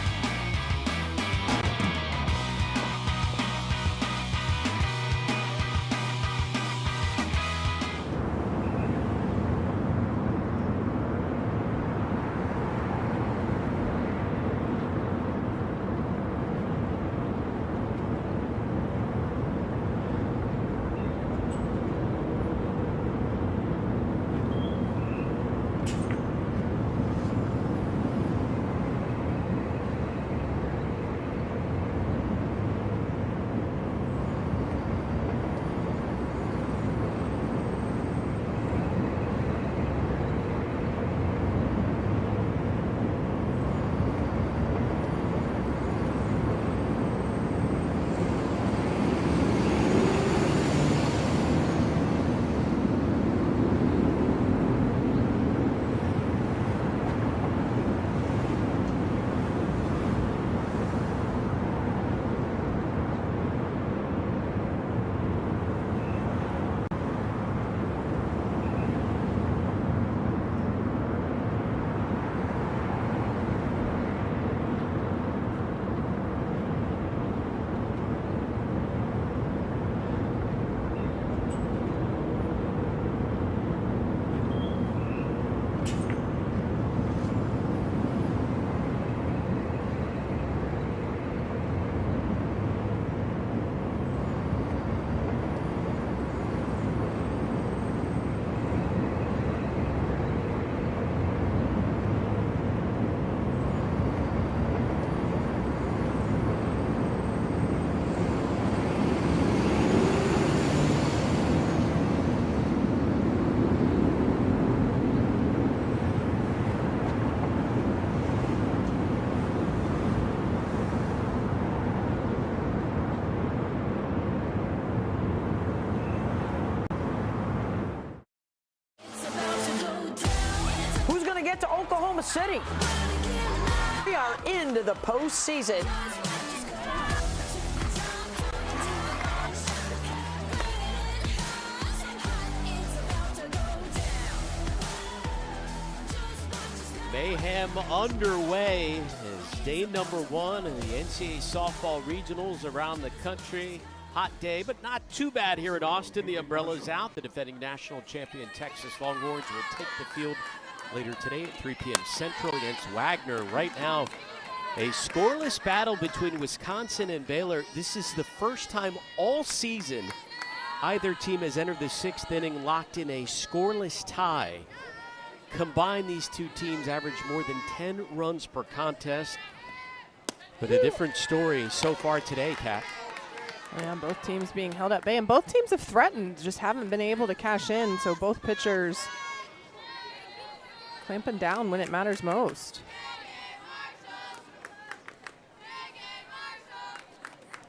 get to Oklahoma City. We are into the postseason. Mayhem underway as day number 1 of the NCAA softball regionals around the country. Hot day, but not too bad here in Austin. The umbrella's out. The defending national champion Texas Longhorns will take the field later today at 3 p.m. Central against Wagner. Right now, a scoreless battle between Wisconsin and Baylor. This is the first time all season either team has entered the 6th inning locked in a scoreless tie. Combined, these two teams average more than 10 runs per contest. But a different story so far today, Kat. Yeah, both teams being held at bay, and both teams have threatened, just haven't been able to cash in. So both pitchers clamping down when it matters most.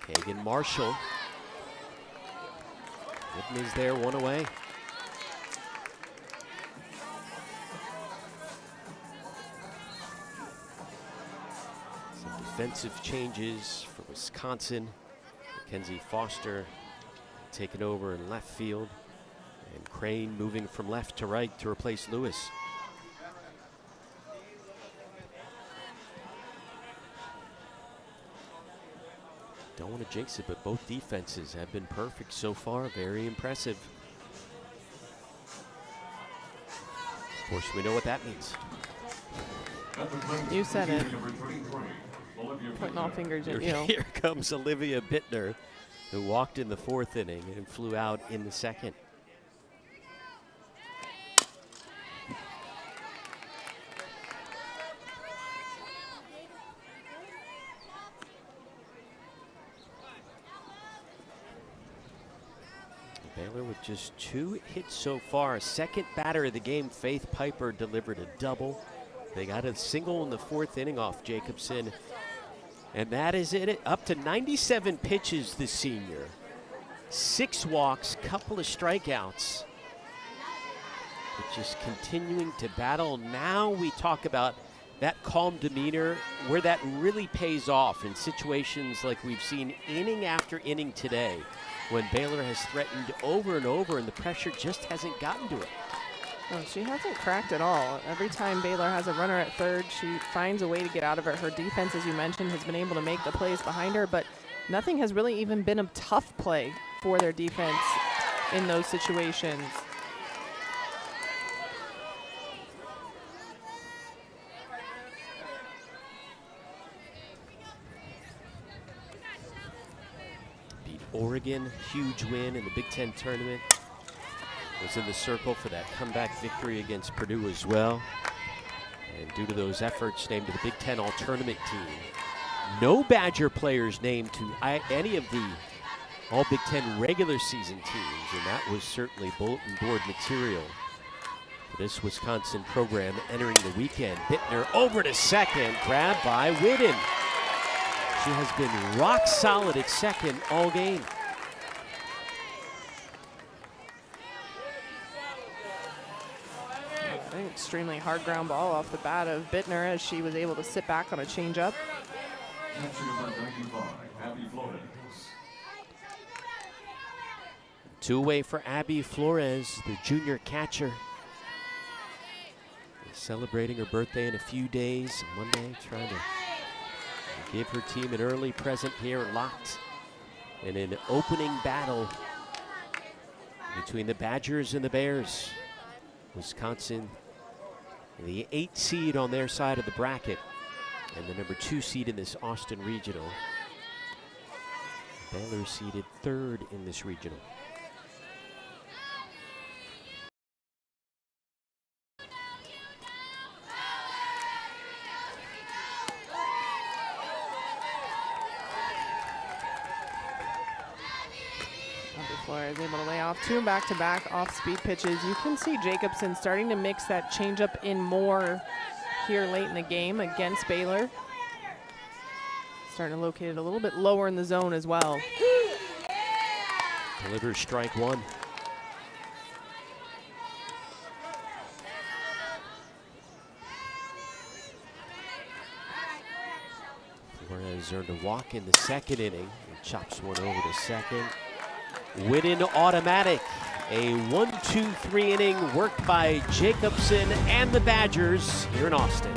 Kagan Marshall. Whitten is there, 1 away. Defensive changes for Wisconsin. Mackenzie Foster taking over in left field, and Crane moving from left to right to replace Lewis. Don't want to jinx it, but both defenses have been perfect so far. Very impressive. Of course, we know what that means. You said it. Putting all fingers in you. Here comes Olivia Bittner, who walked in the 4th inning and flew out in the 2nd. Baylor with just 2 hits so far. Second batter of the game, Faith Piper, delivered a double. They got a single in the 4th inning off Jacobson. And that is it, up to 97 pitches this senior. 6 walks, couple of strikeouts. But just continuing to battle. Now we talk about that calm demeanor, where that really pays off in situations like we've seen inning after inning today, when Baylor has threatened over and over and the pressure just hasn't gotten to it. Well, she hasn't cracked at all. Every time Baylor has a runner at third, she finds a way to get out of it. Her defense, as you mentioned, has been able to make the plays behind her, but nothing has really even been a tough play for their defense in those situations. Beat Oregon, huge win in the Big Ten tournament. Was in the circle for that comeback victory against Purdue as well. And due to those efforts, named to the Big Ten All-Tournament team. No Badger players named to any of the All Big Ten regular season teams, and that was certainly bulletin board material for this Wisconsin program entering the weekend. Bittner over to second, grabbed by Whitten. She has been rock solid at second all game. Extremely hard ground ball off the bat of Bittner as she was able to sit back on a changeup. Two away for Abby Flores, the junior catcher. Celebrating her birthday in a few days. Monday, trying to give her team an early present here, locked in an opening battle between the Badgers and the Bears. Wisconsin, the 8th seed on their side of the bracket, and the number 2 seed in this Austin regional. Baylor seeded 3rd in this regional. Flores able to lay off 2 back-to-back off-speed pitches. You can see Jacobson starting to mix that changeup in more here late in the game against Baylor. Starting to locate it a little bit lower in the zone as well. Delivers strike 1. Torres earned a walk in the second inning. He chops one over to second. Whitten automatic. A 1-2-3 inning worked by Jacobson and the Badgers here in Austin.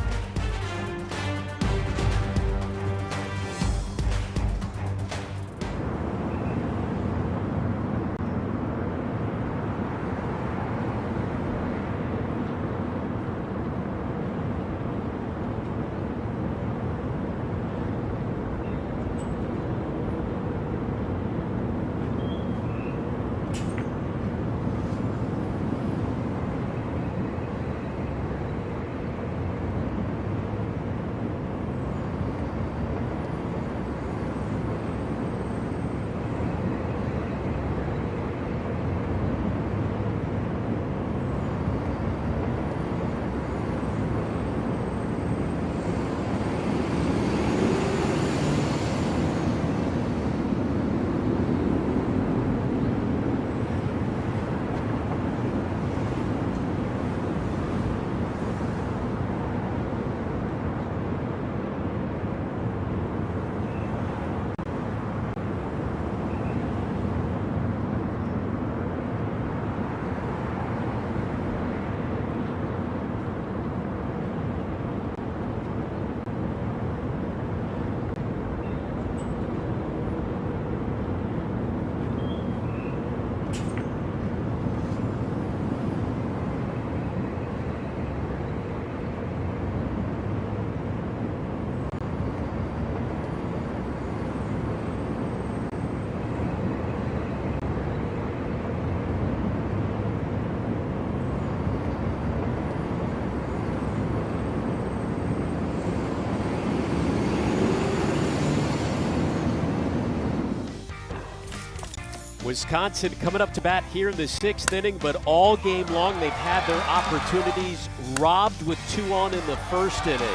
Wisconsin coming up to bat here in the sixth inning, but all game long they've had their opportunities robbed with 2 on in the first inning.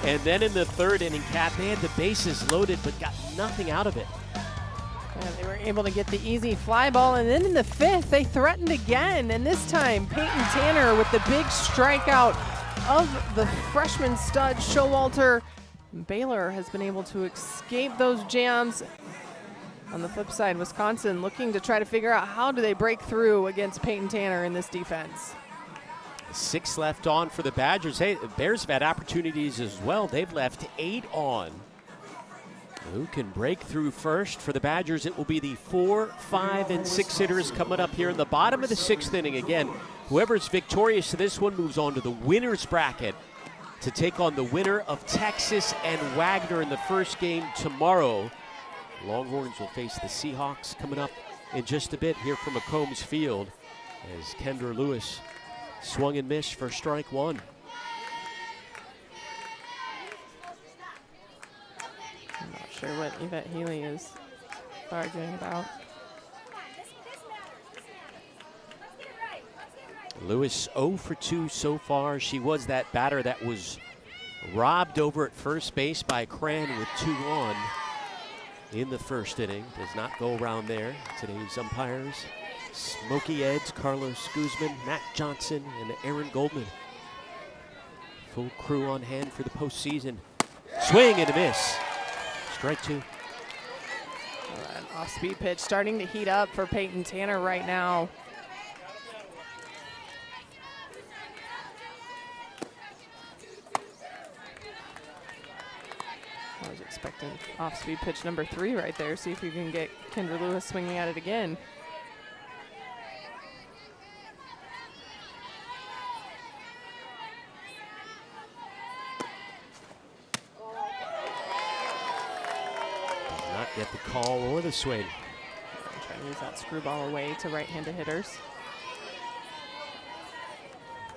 And then in the third inning, Kat, they had the bases loaded but got nothing out of it. Yeah, they were able to get the easy fly ball, and then in the fifth, they threatened again. And this time, Peyton Tanner with the big strikeout of the freshman stud, Showalter. Baylor has been able to escape those jams. On the flip side, Wisconsin looking to try to figure out how do they break through against Peyton Tanner in this defense. 6 left on for the Badgers. Hey, the Bears have had opportunities as well. They've left 8 on. Who can break through first? For the Badgers, it will be the 4, 5, and 6 hitters coming up here in the bottom of the 6th inning. Again, whoever's victorious to this one moves on to the winner's bracket to take on the winner of Texas and Wagner in the first game tomorrow. Longhorns will face the Seahawks coming up in just a bit here from McCombs Field as Kendra Lewis swung and missed for strike 1. I'm not sure what Yvette Healy is arguing about. Lewis 0 for 2 so far. She was that batter that was robbed over at first base by Cran with 2 on. In the first inning. Does not go around there. Today's umpires, Smokey Eds, Carlos Guzman, Matt Johnson, and Aaron Goldman. Full crew on hand for the postseason. Swing and a miss. Strike 2. An off-speed pitch starting to heat up for Peyton Tanner right now. I was expecting off-speed pitch number 3 right there. See if you can get Kendra Lewis swinging at it again. Does not get the call or the swing. Trying to use that screwball away to right-handed hitters.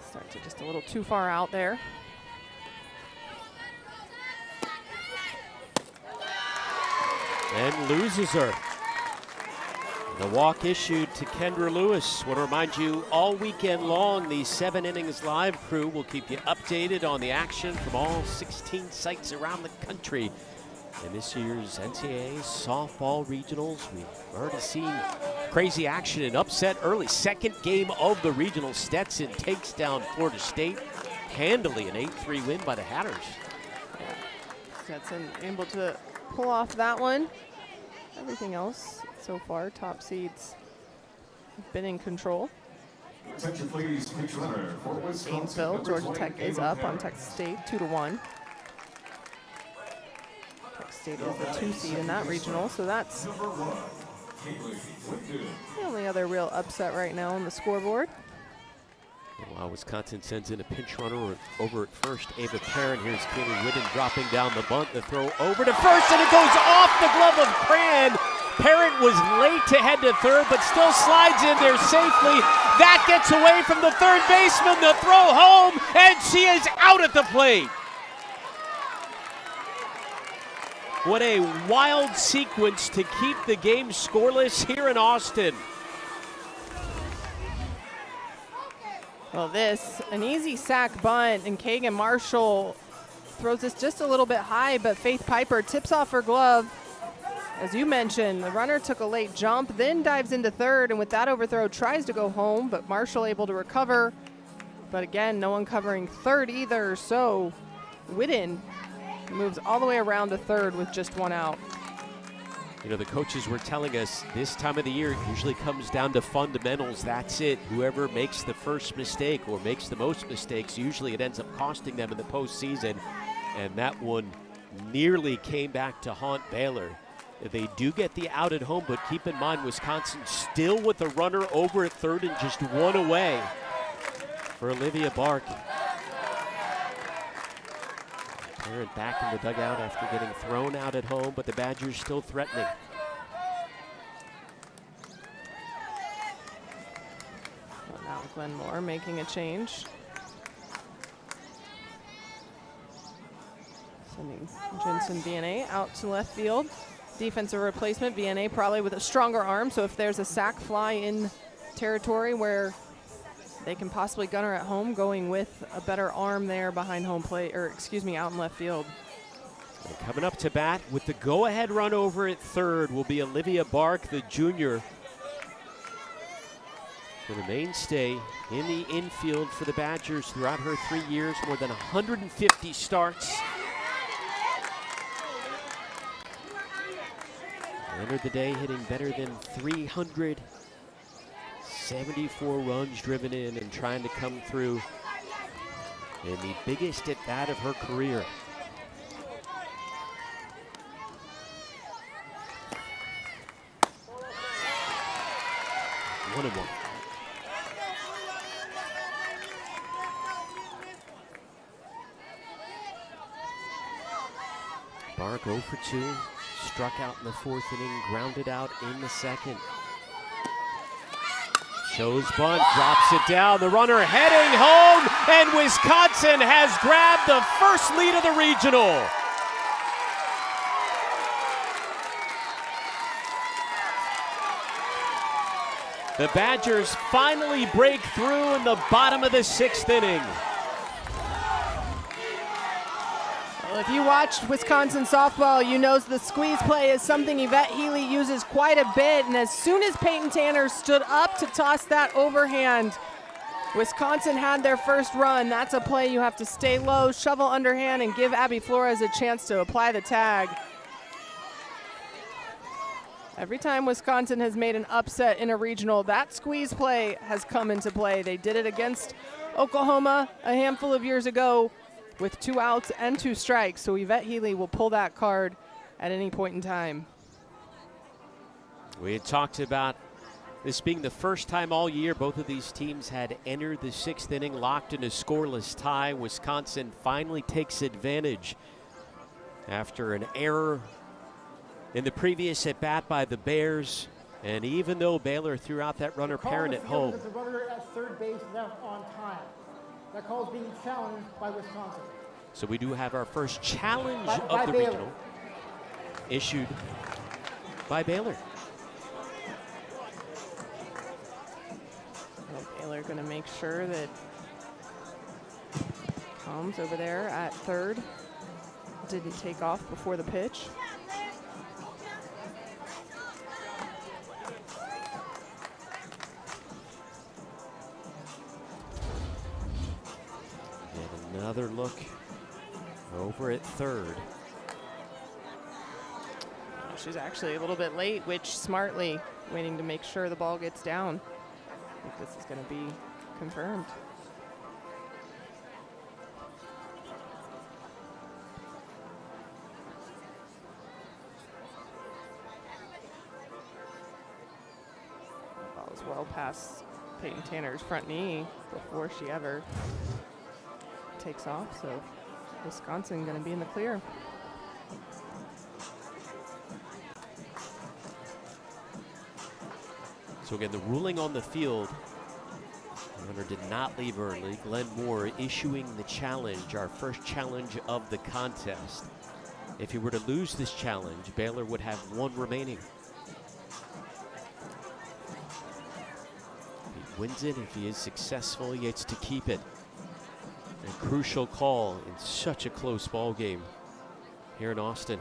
Starts it just a little too far out there. And loses her. The walk issued to Kendra Lewis. Want to remind you, all weekend long, the 7 Innings Live crew will keep you updated on the action from all 16 sites around the country. In this year's NCAA softball regionals, we've already seen crazy action and upset early. Second game of the regional. Stetson takes down Florida State handily, an 8-3 win by the Hatters. Stetson able to pull off that one. Everything else so far, top seeds have been in control. Attention please, pitch runner for Wisconsin. Gainesville, Number Georgia 20, Tech is Ava up on Perrin. Texas State, 2-1. Texas State is the 2 seed in that regional, so that's Number 1, Kaylee Whitton. the only other real upset right now on the scoreboard. While Wisconsin sends in a pinch runner over at first, Ava Perrin. Here's Kaylee Whitten dropping down the bunt. The throw over to first, and it goes off the glove of Cran. Perrin was late to head to third, but still slides in there safely. That gets away from the third baseman. The throw home, and she is out at the plate. What a wild sequence to keep the game scoreless here in Austin. Well, this, an easy sack bunt, and Kagan Marshall throws this just a little bit high, but Faith Piper tips off her glove. As you mentioned, the runner took a late jump, then dives into third, and with that overthrow tries to go home, but Marshall able to recover. But again, no one covering third either, so Whitten moves all the way around to third with just one out. You know, the coaches were telling us this time of the year usually comes down to fundamentals. That's it. Whoever makes the first mistake or makes the most mistakes, usually it ends up costing them in the postseason. And that one nearly came back to haunt Baylor. They do get the out at home, but keep in mind Wisconsin still with a runner over at third and just one away for Olivia Bark. Perrin back in the dugout after getting thrown out at home, but the Badgers still threatening. Well, now Glenmore making a change. Sending Jensen Vianney out to left field. Defensive replacement, Vianney probably with a stronger arm, so if there's a sac fly in territory where they can possibly gunner at home, going with a better arm there behind home plate, or excuse me, out in left field. And coming up to bat with the go-ahead run over at third will be Olivia Bark, the junior. Been a mainstay in the infield for the Badgers throughout her 3 years, more than 150 starts. Entered the day hitting better than 300. 74 runs driven in and trying to come through in the biggest at bat of her career. One and one. Bark 0 for 2, struck out in the fourth inning, grounded out in the second. Shows bunt, drops it down. The runner heading home, and Wisconsin has grabbed the first lead of the regional. The Badgers finally break through in the bottom of the sixth inning. Well, if you watch Wisconsin softball, you know the squeeze play is something Yvette Healy uses quite a bit, and as soon as Peyton Tanner stood up to toss that overhand, Wisconsin had their first run. That's a play you have to stay low, shovel underhand, and give Abby Flores a chance to apply the tag. Every time Wisconsin has made an upset in a regional, that squeeze play has come into play. They did it against Oklahoma a handful of years ago with 2 outs and 2 strikes. So Yvette Healy will pull that card at any point in time. We had talked about this being the first time all year both of these teams had entered the sixth inning locked in a scoreless tie. Wisconsin finally takes advantage after an error in the previous at bat by the Bears. And even though Baylor threw out that runner Perrin at home, the runner at third base left on time. That call is being challenged by Wisconsin. So we do have our first challenge by of the Baylor. regional issued by Baylor. Well, Baylor going to make sure that Combs over there at third didn't take off before the pitch. And another look over at third. She's actually a little bit late, which smartly waiting to make sure the ball gets down. I think this is going to be confirmed. Ball was well past Peyton Tanner's front knee before she ever takes off, so Wisconsin going to be in the clear. So again, the ruling on the field, the runner did not leave early. Glenn Moore issuing the challenge, our first challenge of the contest. If he were to lose this challenge, Baylor would have one remaining. If he wins it, if he is successful, he gets to keep it. A crucial call in such a close ball game here in Austin.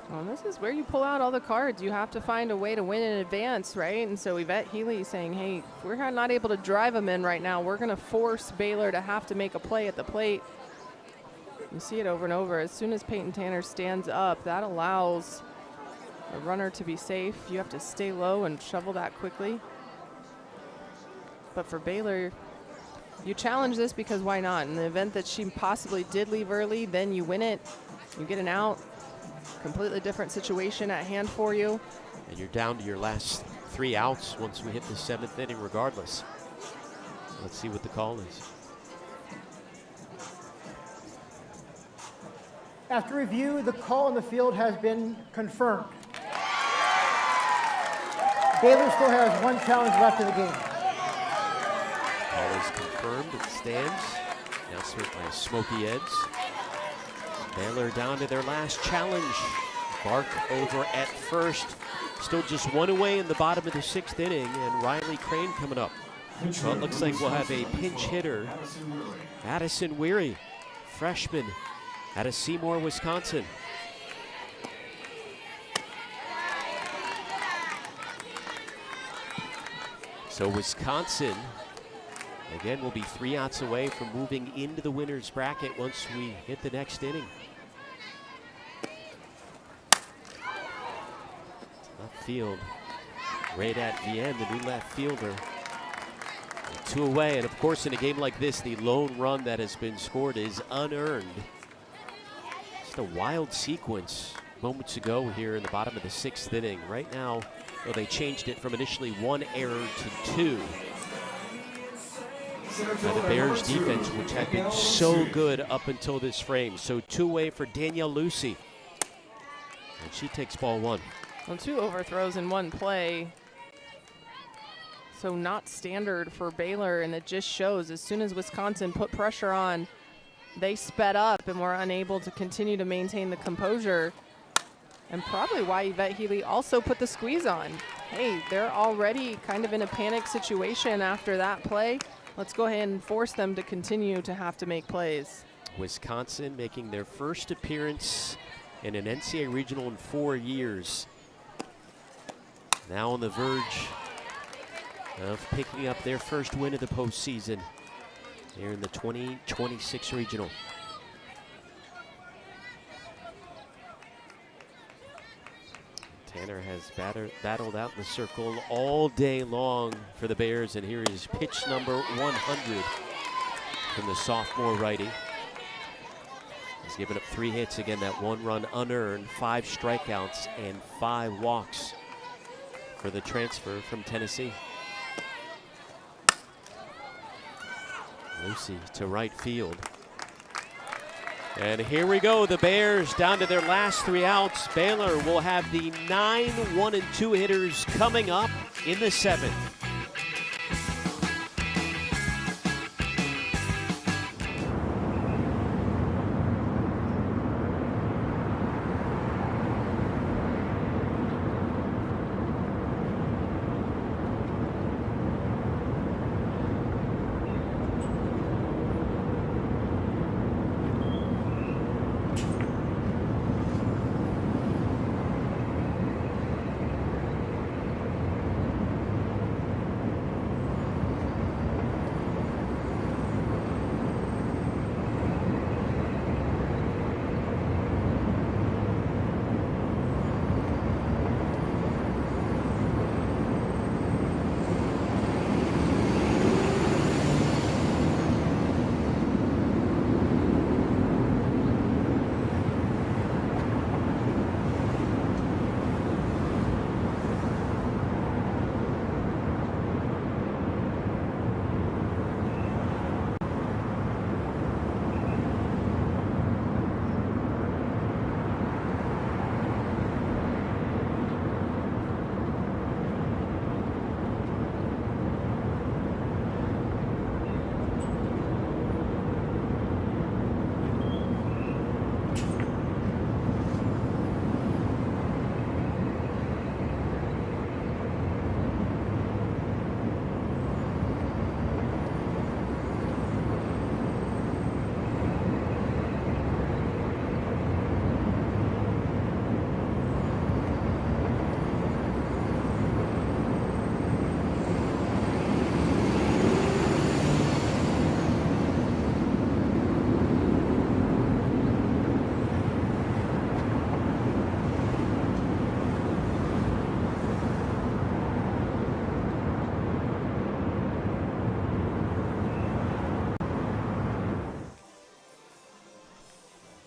Well, this is where you pull out all the cards. You have to find a way to win in advance, right? And so Yvette Healy saying, hey, we're not able to drive them in right now. We're going to force Baylor to have to make a play at the plate. You see it over and over. As soon as Peyton Tanner stands up, that allows the runner to be safe. You have to stay low and shovel that quickly. But for Baylor, you challenge this because why not? In the event that she possibly did leave early, then you win it. You get an out. Completely different situation at hand for you. And you're down to your last 3 outs once we hit the 7th inning regardless. Let's see what the call is. After review, the call on the field has been confirmed. Baylor still has one challenge left in the game. Call is confirmed. It stands. Announcement by Smokey Eds. Baylor down to their last challenge. Bark over at first. Still just one away in the bottom of the 6th inning, and Riley Crane coming up. Well, it looks like we'll have a pinch hitter, Addison Weary, freshman out of Seymour, Wisconsin. So Wisconsin, again, will be 3 outs away from moving into the winner's bracket once we hit the next inning. Left field, right at Vienne, the new left fielder. 2 away, and of course in a game like this, the lone run that has been scored is unearned. Just a wild sequence moments ago here in the bottom of the 6th inning. Right now, well, they changed it from initially 1 error to 2. By the Bears defense, which had been so good up until this frame. So 2 away for Danielle Lucy. And she takes ball 1. Well, 2 overthrows in 1 play. So not standard for Baylor, and it just shows as soon as Wisconsin put pressure on, they sped up and were unable to continue to maintain the composure. And probably why Yvette Healy also put the squeeze on. Hey, they're already kind of in a panic situation after that play. Let's go ahead and force them to continue to have to make plays. Wisconsin making their first appearance in an NCAA regional in 4 years. Now on the verge of picking up their first win of the postseason here in the 2026 regional. Tanner has battled out in the circle all day long for the Bears, and here is pitch number 100 from the sophomore righty. He's given up 3 hits, again that 1 run unearned, 5 strikeouts, and 5 walks for the transfer from Tennessee. Lucy to right field. And here we go, the Bears down to their last 3 outs. Baylor will have the 9 1-2 hitters coming up in the 7th.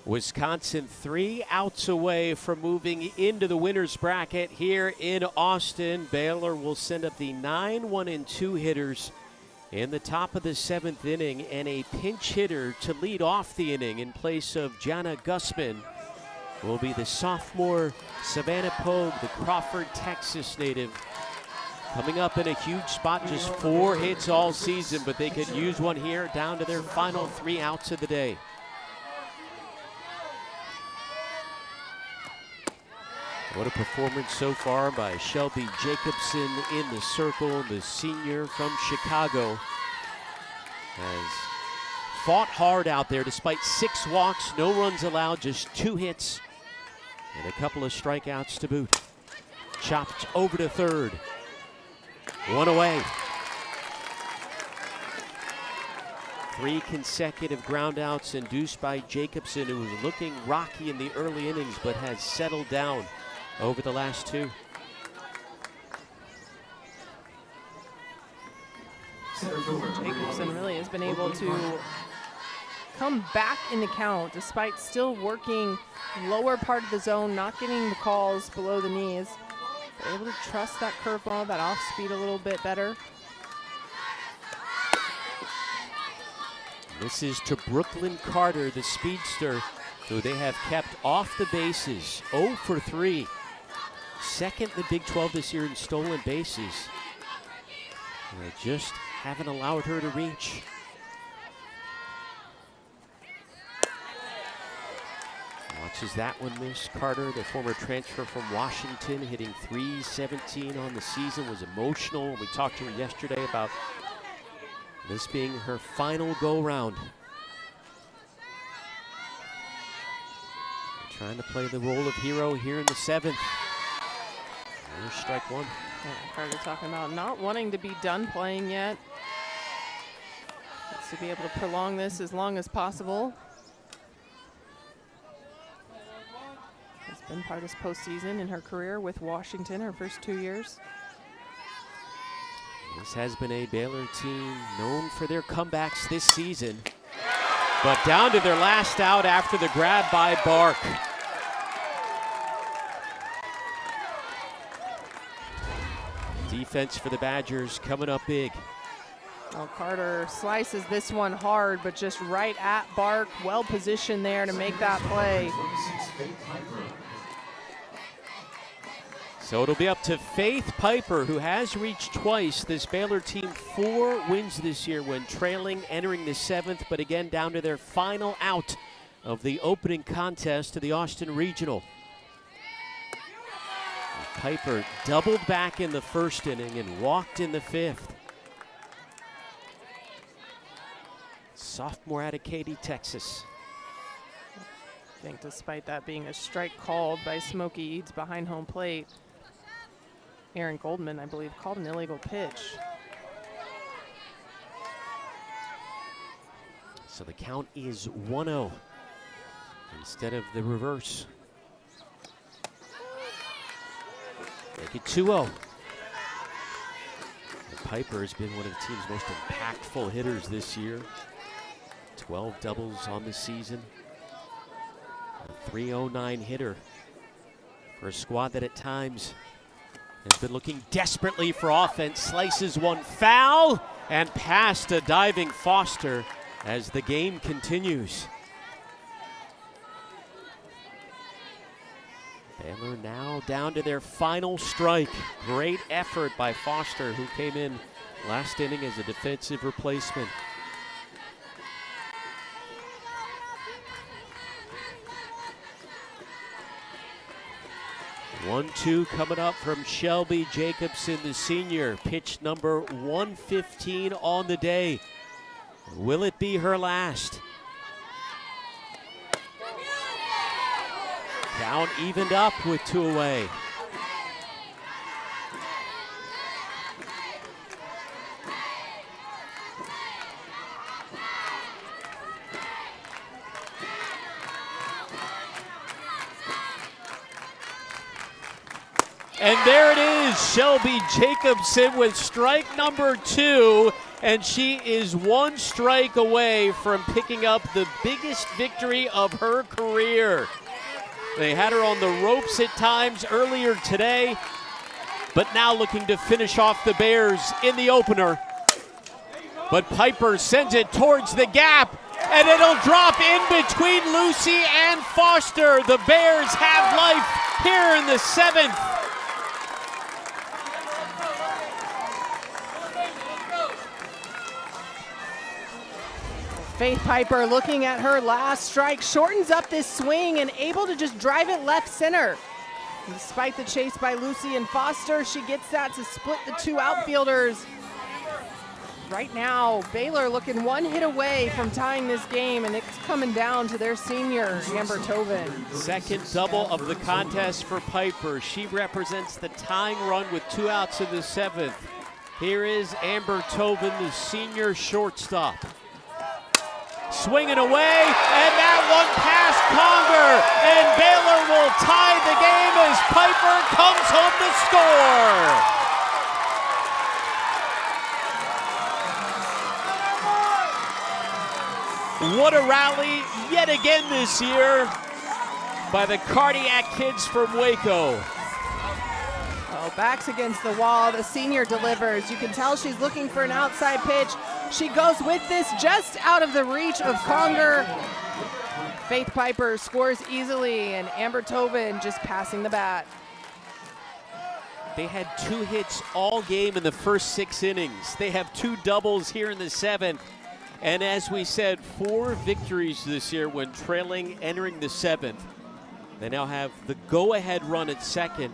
Wisconsin 3 outs away from moving into the winner's bracket here in Austin. Baylor will send up the 9 1-2 hitters in the top of the 7th inning, and a pinch hitter to lead off the inning in place of Jana Gussman will be the sophomore Savannah Pogue, the Crawford, Texas native. Coming up in a huge spot, just 4 hits all season, but they could use one here down to their final 3 outs of the day. What a performance so far by Shelby Jacobson in the circle. The senior from Chicago has fought hard out there despite 6 walks, no runs allowed, just 2 hits, and a couple of strikeouts to boot. Chopped over to third. 1 away. 3 consecutive groundouts induced by Jacobson, who was looking rocky in the early innings but has settled down over the last 2. Jacobson really has been able to come back in the count despite still working lower part of the zone, not getting the calls below the knees. They're able to trust that curveball, that off speed a little bit better. This is to Brooklyn Carter, the speedster, who they have kept off the bases. 0 for 3. Second in the Big 12 this year in stolen bases. And they just haven't allowed her to reach. Watches that one miss. Carter, the former transfer from Washington, hitting .317 on the season, was emotional when we talked to her yesterday about this being her final go-round. Trying to play the role of hero here in the 7th. There's strike 1. Yeah, Carter talking about not wanting to be done playing yet. Wants to be able to prolong this as long as possible. Has been part of this postseason in her career with Washington, her first 2 years. This has been a Baylor team known for their comebacks this season, but down to their last out after the grab by Bark. Defense for the Badgers coming up big. Well, Carter slices this one hard, but just right at Bark. Well positioned there to make that play. So it'll be up to Faith Piper, who has reached twice. This Baylor team 4 wins this year when trailing, entering the 7th, but again down to their final out of the opening contest to the Austin Regional. Piper doubled back in the 1st inning and walked in the 5th. Sophomore out of Katy, Texas. I think despite that being a strike called by Smokey Eads behind home plate, Aaron Goldman, I believe, called an illegal pitch. So the count is 1-0 instead of the reverse. Make it 2-0. Piper has been one of the team's most impactful hitters this year. 12 doubles on the season. A .309 hitter for a squad that at times has been looking desperately for offense. Slices one foul and past a diving Foster as the game continues. Baylor now down to their final strike. Great effort by Foster, who came in last inning as a defensive replacement. One-two coming up from Shelby Jacobson, the senior. Pitch number 115 on the day. Will it be her last? Count evened up with 2 away. And there it is, Shelby Jacobson with strike number 2. and she is one strike away from picking up the biggest victory of her career. They had her on the ropes at times earlier today, but now looking to finish off the Bears in the opener. But Piper sends it towards the gap, and it'll drop in between Lucy and Foster. The Bears have life here in the 7th. Faith Piper, looking at her last strike, shortens up this swing and able to just drive it left center. Despite the chase by Lucy and Foster, she gets that to split the two outfielders. Right now, Baylor looking one hit away from tying this game, and it's coming down to their senior, Amber Tobin. Second double of the contest for Piper. She represents the tying run with 2 outs in the 7th. Here is Amber Tobin, the senior shortstop. Swinging away, and that one past Conger, and Baylor will tie the game as Piper comes home to score. What a rally yet again this year by the Cardiac kids from Waco. Well, backs against the wall, the senior delivers. You can tell she's looking for an outside pitch. She goes with this just out of the reach of Conger. Faith Piper scores easily, and Amber Tobin just passing the bat. They had 2 hits all game in the first 6 innings. They have 2 doubles here in the 7th. And as we said, 4 victories this year when trailing entering the 7th. They now have the go-ahead run at second,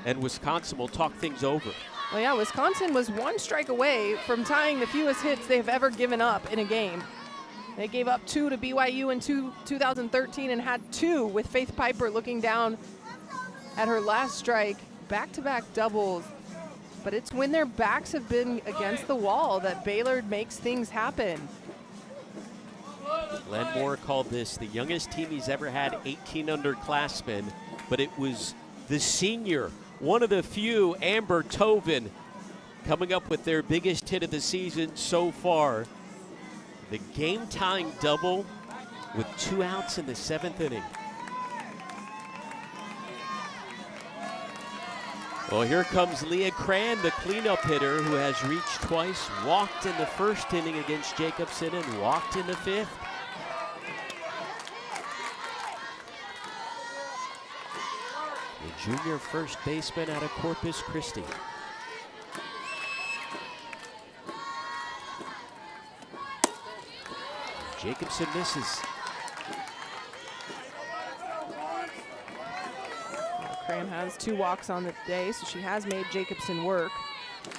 and Wisconsin will talk things over. Well, yeah, Wisconsin was 1 strike away from tying the fewest hits they've ever given up in a game. They gave up 2 to BYU in 2013 and had 2 with Faith Piper looking down at her last strike. Back-to-back doubles. But it's when their backs have been against the wall that Baylor makes things happen. Glenn Moore called this the youngest team he's ever had, 18 underclassmen, but it was the senior, one of the few, Amber Tobin, coming up with their biggest hit of the season so far. The game-tying double with 2 outs in the 7th inning. Well, here comes Leah Cran, the cleanup hitter, who has reached twice, walked in the first inning against Jacobson and walked in the 5th. The junior first baseman out of Corpus Christi. Jacobson misses. Cran has 2 walks on the day, so she has made Jacobson work.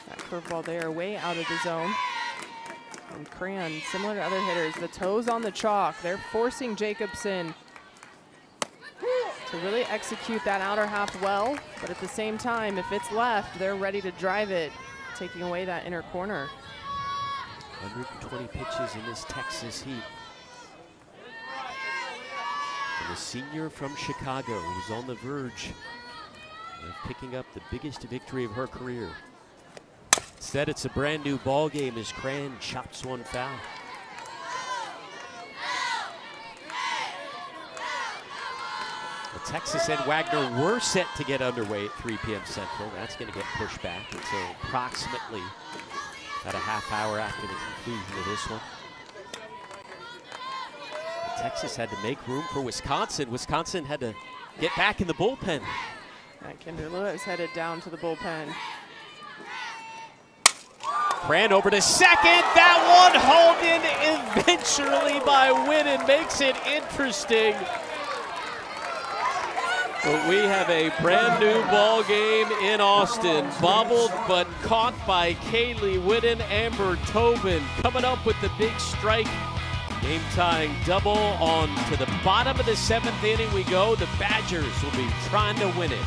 That curveball there, way out of the zone. And Cran, similar to other hitters, the toes on the chalk. They're forcing Jacobson to really execute that outer half well, but at the same time, if it's left, they're ready to drive it, taking away that inner corner. 120 pitches in this Texas heat. For the senior from Chicago, who's on the verge of picking up the biggest victory of her career. Instead, it's a brand new ball game as Cran chops one foul. Well, Texas and Wagner were set to get underway at 3 p.m. Central. That's going to get pushed back until approximately about a half hour after the conclusion of this one. Texas had to make room for Wisconsin. Wisconsin had to get back in the bullpen. Kendra Lewis headed down to the bullpen. Cran over to second. That one hauled in eventually by Whitten makes it interesting. But we have a brand new ball game in Austin. Bobbled but caught by Kaylee Whitten. Amber Tobin coming up with the big strike. Game tying double on to the bottom of the 7th inning we go. The Badgers will be trying to win it.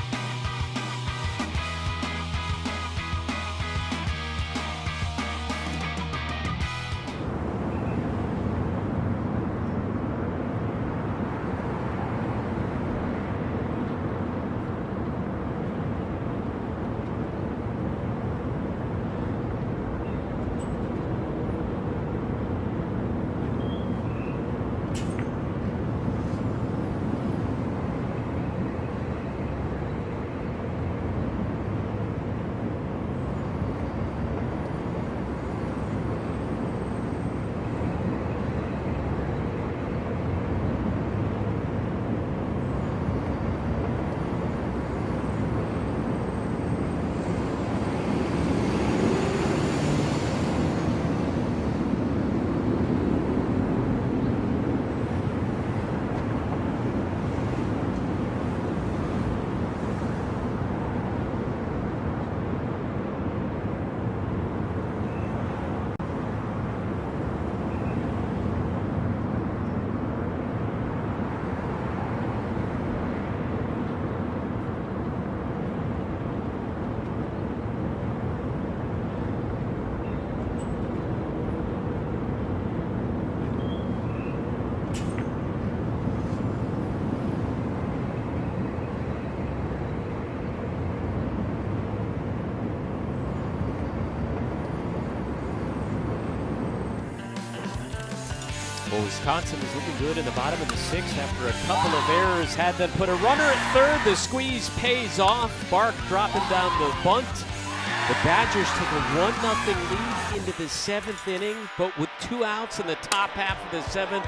Well, Wisconsin was looking good in the bottom of the 6th after a couple of errors. Had them put a runner at third. The squeeze pays off. Bark dropping down the bunt. The Badgers took a 1-0 lead into the 7th inning, but with 2 outs in the top half of the 7th,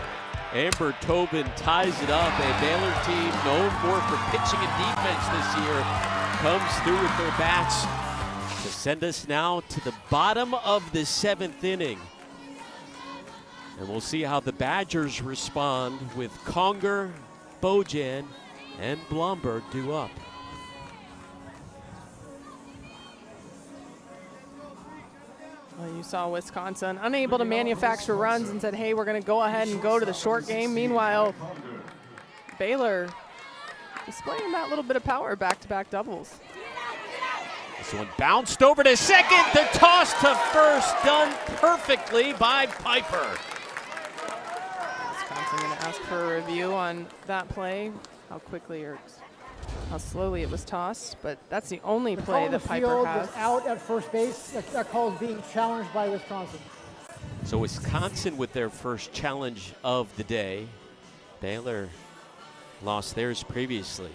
Amber Tobin ties it up. A Baylor team known more for pitching and defense this year comes through with their bats to send us now to the bottom of the 7th inning. And we'll see how the Badgers respond with Conger, Bojan, and Blomberg due up. Well, you saw Wisconsin unable to manufacture runs and said, hey, we're going to go ahead and go to the short game. Meanwhile, Baylor displaying that little bit of power, back-to-back doubles. This one bounced over to second. The toss to first done perfectly by Piper. Wisconsin going to ask for a review on that play, how quickly or how slowly it was tossed, but that's the only play that Piper has. Was out at first base. That call is being challenged by Wisconsin. So Wisconsin with their first challenge of the day. Baylor lost theirs previously.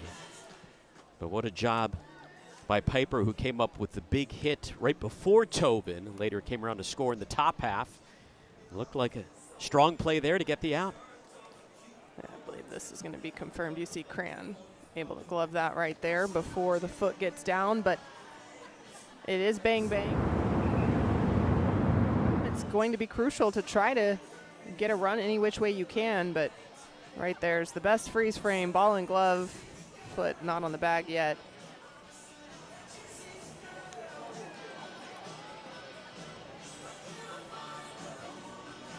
But what a job by Piper, who came up with the big hit right before Tobin and later came around to score in the top half. Looked like a strong play there to get the out. I believe this is going to be confirmed. You see Cran able to glove that right there before the foot gets down, but it is bang bang. It's going to be crucial to try to get a run any which way you can, but right there's the best freeze frame, ball and glove, foot not on the bag yet.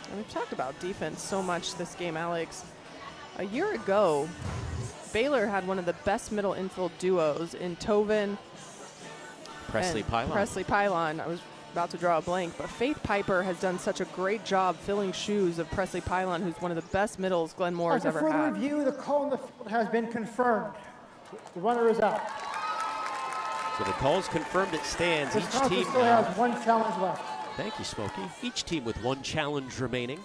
And we've talked about defense so much this game, Alex. A year ago, Baylor had one of the best middle infield duos in Tobin Presley Pylon. I was about to draw a blank, but Faith Piper has done such a great job filling shoes of Presley Pylon, who's one of the best middles Glenn Moore has ever had. After further review, the call in the field has been confirmed. The runner is out. So the call's confirmed, it stands. Wisconsin Each team still now. has one challenge left. Thank you, Smokey. Each team with one challenge remaining.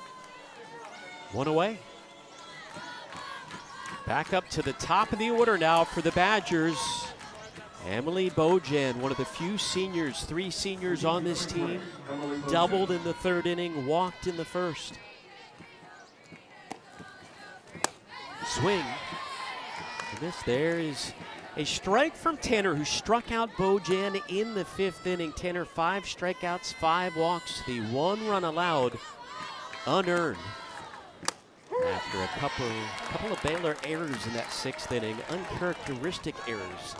One away. Back up to the top of the order now for the Badgers. Emily Bojan, one of the few seniors, 3 seniors on this team, doubled in the 3rd inning, walked in the 1st. Swing. And this there is a strike from Tanner, who struck out Bojan in the 5th inning. Tanner, 5 strikeouts, 5 walks, the 1 run allowed, unearned. After a couple of Baylor errors in that 6th inning, uncharacteristic errors.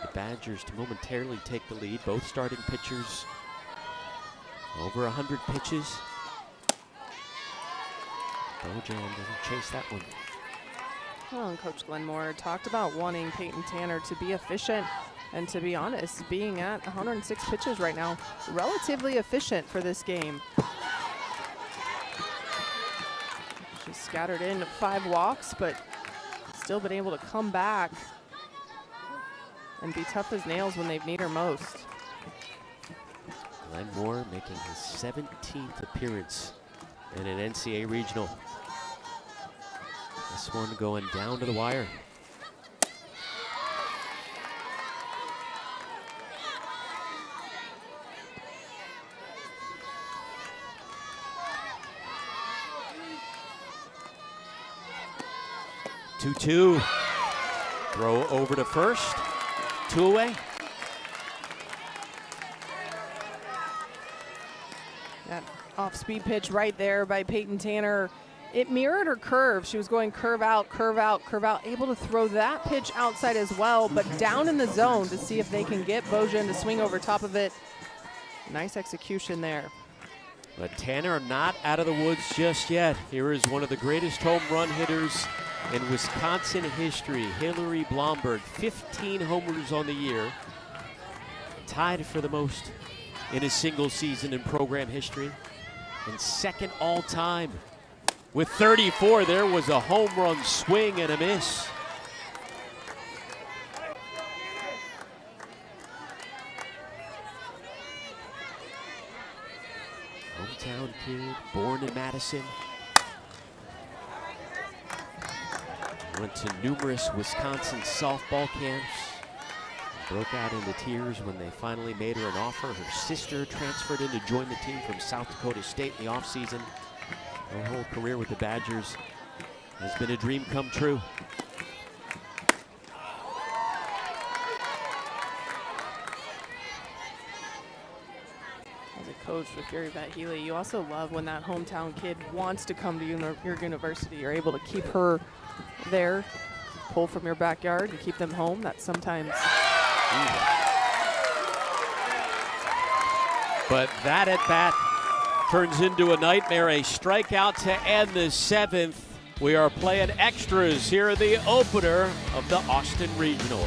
The Badgers to momentarily take the lead. Both starting pitchers over 100 pitches. Bojan doesn't chase that one. Well, and Coach Glenn Moore talked about wanting Peyton Tanner to be efficient, and to be honest, being at 106 pitches right now, relatively efficient for this game. She's scattered in 5 walks, but still been able to come back and be tough as nails when they need her most. Glenn Moore making his 17th appearance in an NCAA regional. This one going down to the wire. Two. Throw over to first. 2 away. That off-speed pitch right there by Peyton Tanner. It mirrored her curve. She was going curve out, curve out, curve out, able to throw that pitch outside as well, but down in the zone to see if they can get Bojan to swing over top of it. Nice execution there. But Tanner not out of the woods just yet. Here is one of the greatest home run hitters in Wisconsin history, Hillary Blomberg, 15 homers on the year. Tied for the most in a single season in program history. And 2nd all-time. With 34, there was a home run swing and a miss. Hometown kid, born in Madison. Went to numerous Wisconsin softball camps. Broke out into tears when they finally made her an offer. Her sister transferred in to join the team from South Dakota State in the offseason. Her whole career with the Badgers has been a dream come true. As a coach with Gary Healy, you also love when that hometown kid wants to come to your university. You're able to keep her there, pull from your backyard and keep them home. That's sometimes. But that at bat turns into a nightmare, a strikeout to end the 7th. We are playing extras here in the opener of the Austin Regional.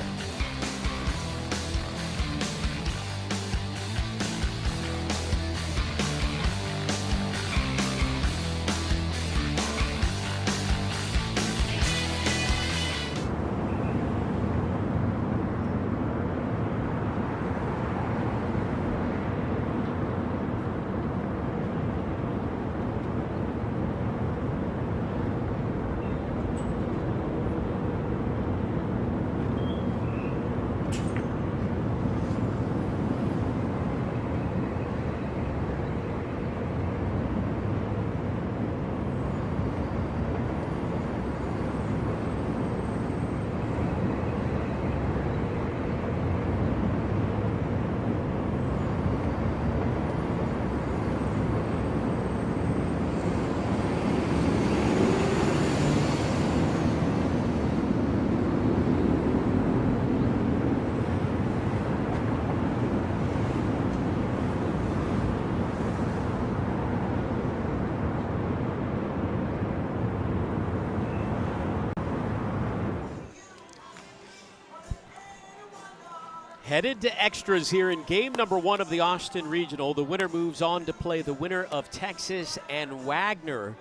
Headed to extras here in game number 1 of the Austin Regional. The winner moves on to play the winner of Texas and Wagner,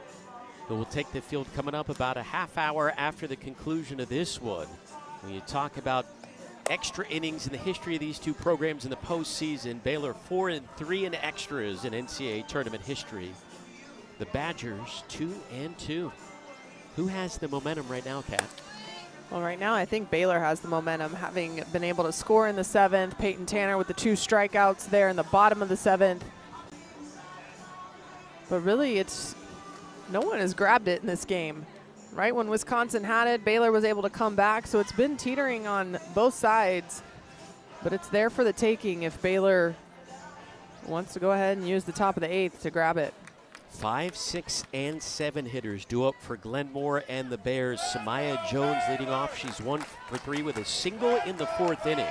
who will take the field coming up about a half hour after the conclusion of this one. When you talk about extra innings in the history of these two programs in the postseason, Baylor 4-3 in extras in NCAA tournament history. The Badgers 2-2. Who has the momentum right now, Kat? Well, right now I think Baylor has the momentum, having been able to score in the 7th. Peyton Tanner with the 2 strikeouts there in the bottom of the 7th. But really, no one has grabbed it in this game. Right when Wisconsin had it, Baylor was able to come back, so it's been teetering on both sides. But it's there for the taking if Baylor wants to go ahead and use the top of the 8th to grab it. 5, 6, and 7 hitters due up for Glenmore and the Bears. Samaya Jones leading off. She's 1 for 3 with a single in the 4th inning.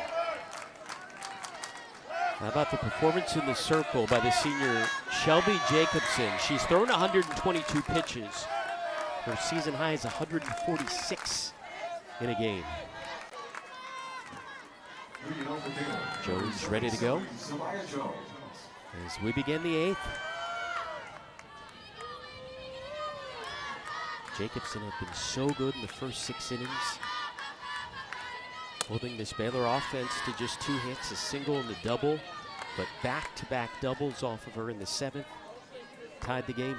How about the performance in the circle by the senior Shelby Jacobson? She's thrown 122 pitches. Her season high is 146 in a game. Jones ready to go as we begin the 8th. Jacobson had been so good in the first 6 innings, holding this Baylor offense to just 2 hits, a single and a double, but back-to-back doubles off of her in the 7th, tied the game.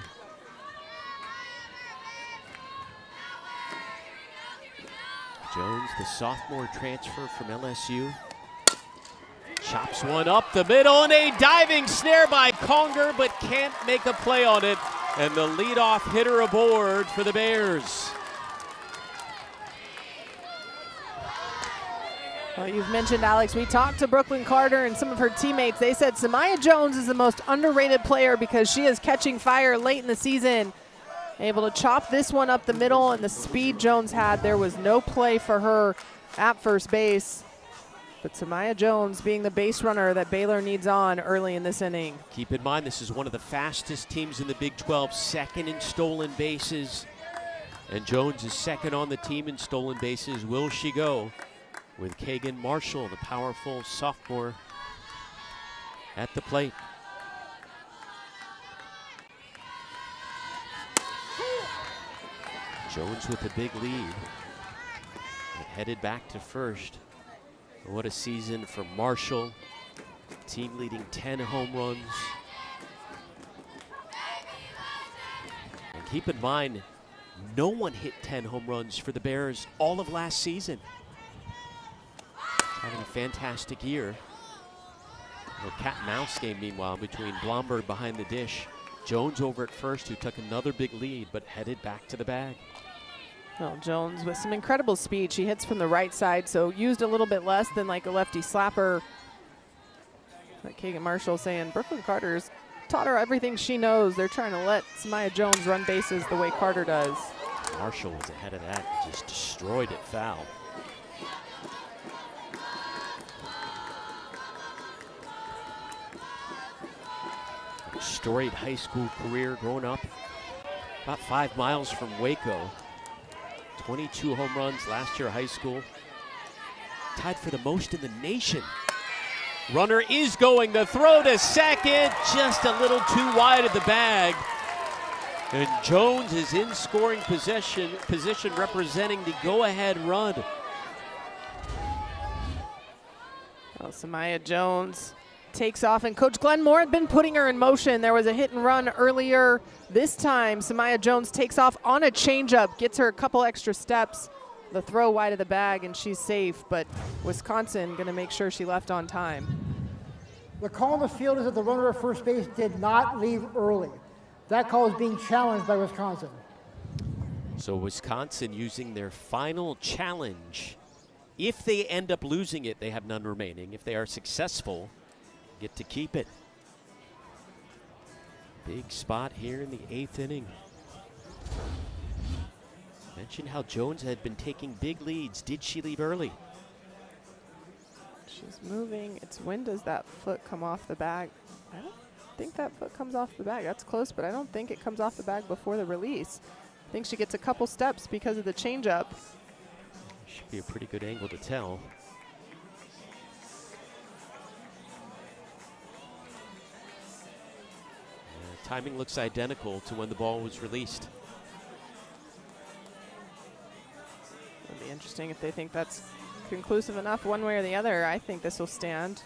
Jones, the sophomore transfer from LSU, chops one up the middle, and a diving snare by Conger, but can't make a play on it. And the leadoff hitter aboard for the Bears. Well, you've mentioned, Alex, we talked to Brooklyn Carter and some of her teammates. They said Samaya Jones is the most underrated player because she is catching fire late in the season. Able to chop this one up the middle, and the speed Jones had, there was no play for her at first base. But Samaya Jones being the base runner that Baylor needs on early in this inning. Keep in mind, this is one of the fastest teams in the Big 12, 2nd in stolen bases. And Jones is 2nd on the team in stolen bases. Will she go with Kagan Marshall, the powerful sophomore, at the plate? Jones with a big lead. But headed back to first. What a season for Marshall. Team leading 10 home runs. Keep in mind, no one hit 10 home runs for the Bears all of last season. Having a fantastic year. A cat and mouse game, meanwhile, between Blomberg behind the dish. Jones over at first, who took another big lead, but headed back to the bag. Well, Jones with some incredible speed. She hits from the right side, so used a little bit less than like a lefty slapper. Like Kagan Marshall saying, Brooklyn Carter's taught her everything she knows. They're trying to let Samaya Jones run bases the way Carter does. Marshall was ahead of that and just destroyed it foul. Storied high school career growing up about 5 miles from Waco. 22 home runs last year high school. Tied for the most in the nation. Runner is going, the throw to second, just a little too wide of the bag. And Jones is in scoring position representing the go-ahead run. Well, Samaya Jones takes off, and Coach Glenn Moore had been putting her in motion. There was a hit and run earlier. This time, Samaya Jones takes off on a changeup, gets her a couple extra steps. The throw wide of the bag, and she's safe, but Wisconsin going to make sure she left on time. The call on the field is that the runner at first base did not leave early. That call is being challenged by Wisconsin. So Wisconsin using their final challenge. If they end up losing it, they have none remaining. If they are successful, get to keep it. Big spot here in the 8th inning. Mentioned how Jones had been taking big leads. Did she leave early? She's moving. It's when does that foot come off the bag? I don't think that foot comes off the bag. That's close, but I don't think it comes off the bag before the release. I think she gets a couple steps because of the changeup. Should be a pretty good angle to tell. Timing looks identical to when the ball was released. It'll be interesting if they think that's conclusive enough one way or the other. I think this will stand.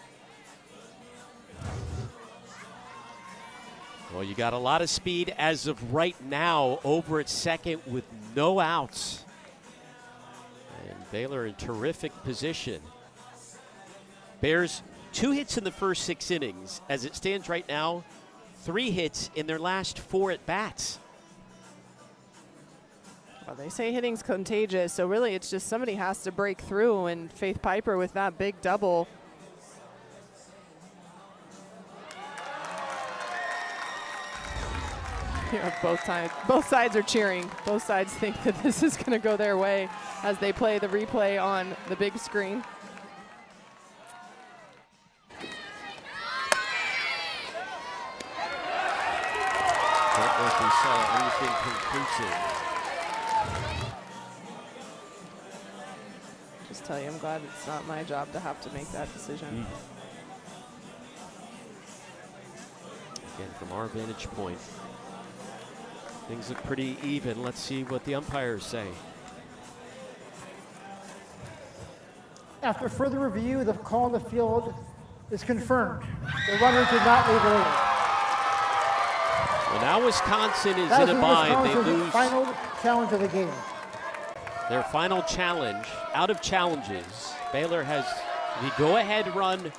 Well, you got a lot of speed as of right now over at second with no outs. And Baylor in terrific position. Bears 2 hits in the first 6 innings. As it stands right now, 3 hits in their last 4 at-bats. Well, they say hitting's contagious, so really it's just somebody has to break through, and Faith Piper with that big double. Here, both sides are cheering. Both sides think that this is going to go their way as they play the replay on the big screen. Don't know if we saw anything conclusive. Just tell you, I'm glad it's not my job to have to make that decision. Again, from our vantage point, things look pretty even. Let's see what the umpires say. After further review, the call on the field is confirmed. The runner did not leave early. Well, now Wisconsin is That in is a bind. They Wisconsin's lose final challenge of the game. their final challenge. Out of challenges, Baylor has the go-ahead run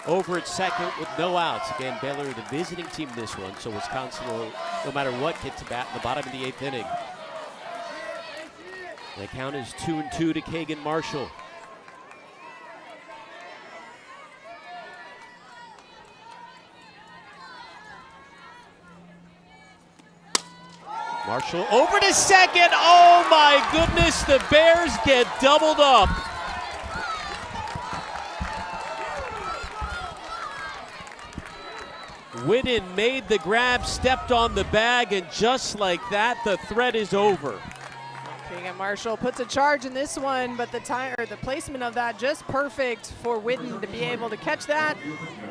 over at second with no outs. Again, Baylor the visiting team this one, so Wisconsin will, no matter what, get to bat in the bottom of the 8th inning. The count is 2-2 to Kagan Marshall. Marshall over to second. Oh my goodness, the Bears get doubled up. Whitten made the grab, stepped on the bag, and just like that, the threat is over. Kagan Marshall puts a charge in this one, but the placement of that just perfect for Whitten to be able to catch that.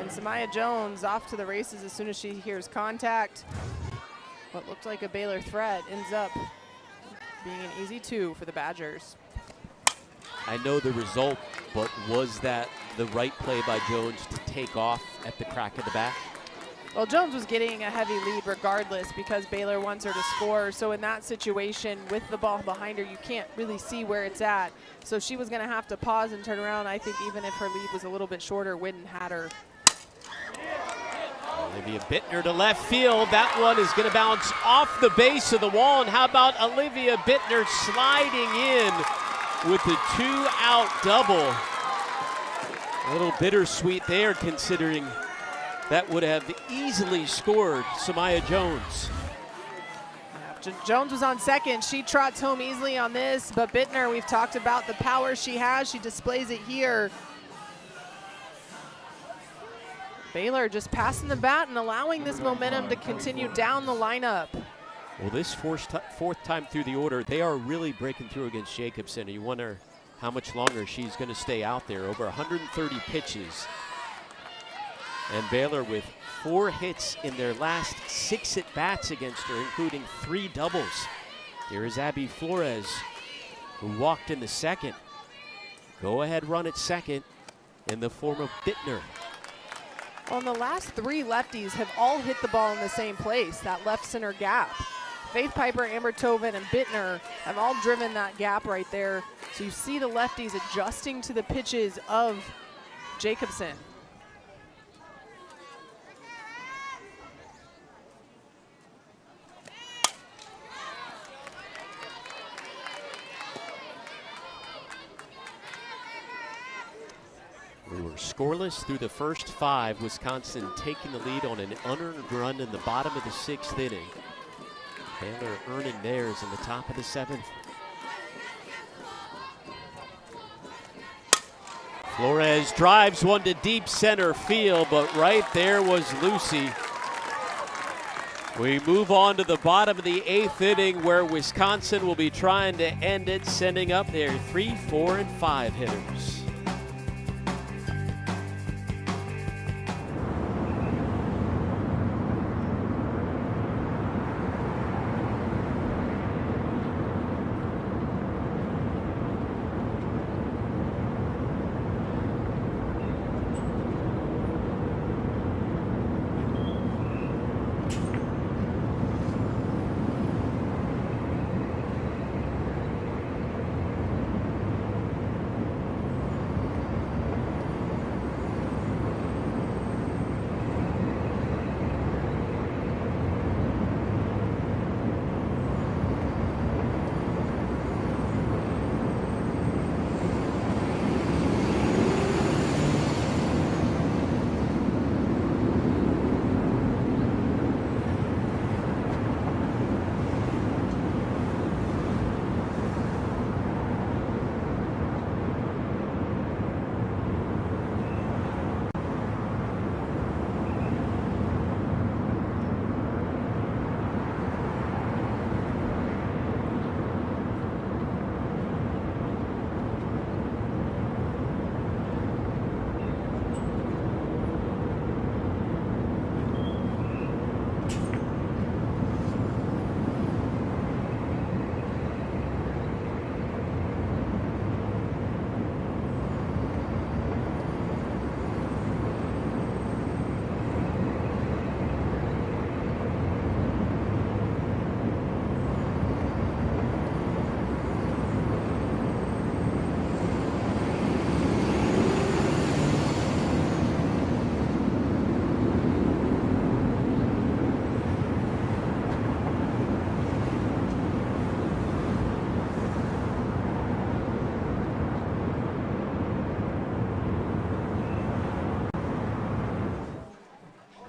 And Samaya Jones off to the races as soon as she hears contact. What looked like a Baylor threat ends up being an easy 2 for the Badgers. I know the result, but was that the right play by Jones to take off at the crack of the bat? Well, Jones was getting a heavy lead regardless because Baylor wants her to score. So in that situation, with the ball behind her, you can't really see where it's at. So she was going to have to pause and turn around. I think even if her lead was a little bit shorter, Whitten had her. Olivia Bittner to left field. That one is going to bounce off the base of the wall. And how about Olivia Bittner sliding in with the 2-out double? A little bittersweet there, considering that would have easily scored Samaya Jones. Jones was on second. She trots home easily on this, but Bittner, we've talked about the power she has. She displays it here. Baylor just passing the bat and allowing this momentum to continue down the lineup. Well, this fourth time through the order, they are really breaking through against Jacobson. You wonder how much longer she's going to stay out there. Over 130 pitches. And Baylor with 4 hits in their last 6 at-bats against her, including 3 doubles. Here is Abby Flores, who walked in the second. Go-ahead run at second in the form of Bittner. Well, the last 3 lefties have all hit the ball in the same place, that left center gap. Faith Piper, Amber Tovin, and Bittner have all driven that gap right there. So you see the lefties adjusting to the pitches of Jacobson. We were scoreless through the first 5. Wisconsin taking the lead on an unearned run in the bottom of the 6th inning. Baylor earning theirs in the top of the 7th. Flores drives one to deep center field, but right there was Lucy. We move on to the bottom of the 8th inning, where Wisconsin will be trying to end it, sending up their 3, 4, and 5 hitters.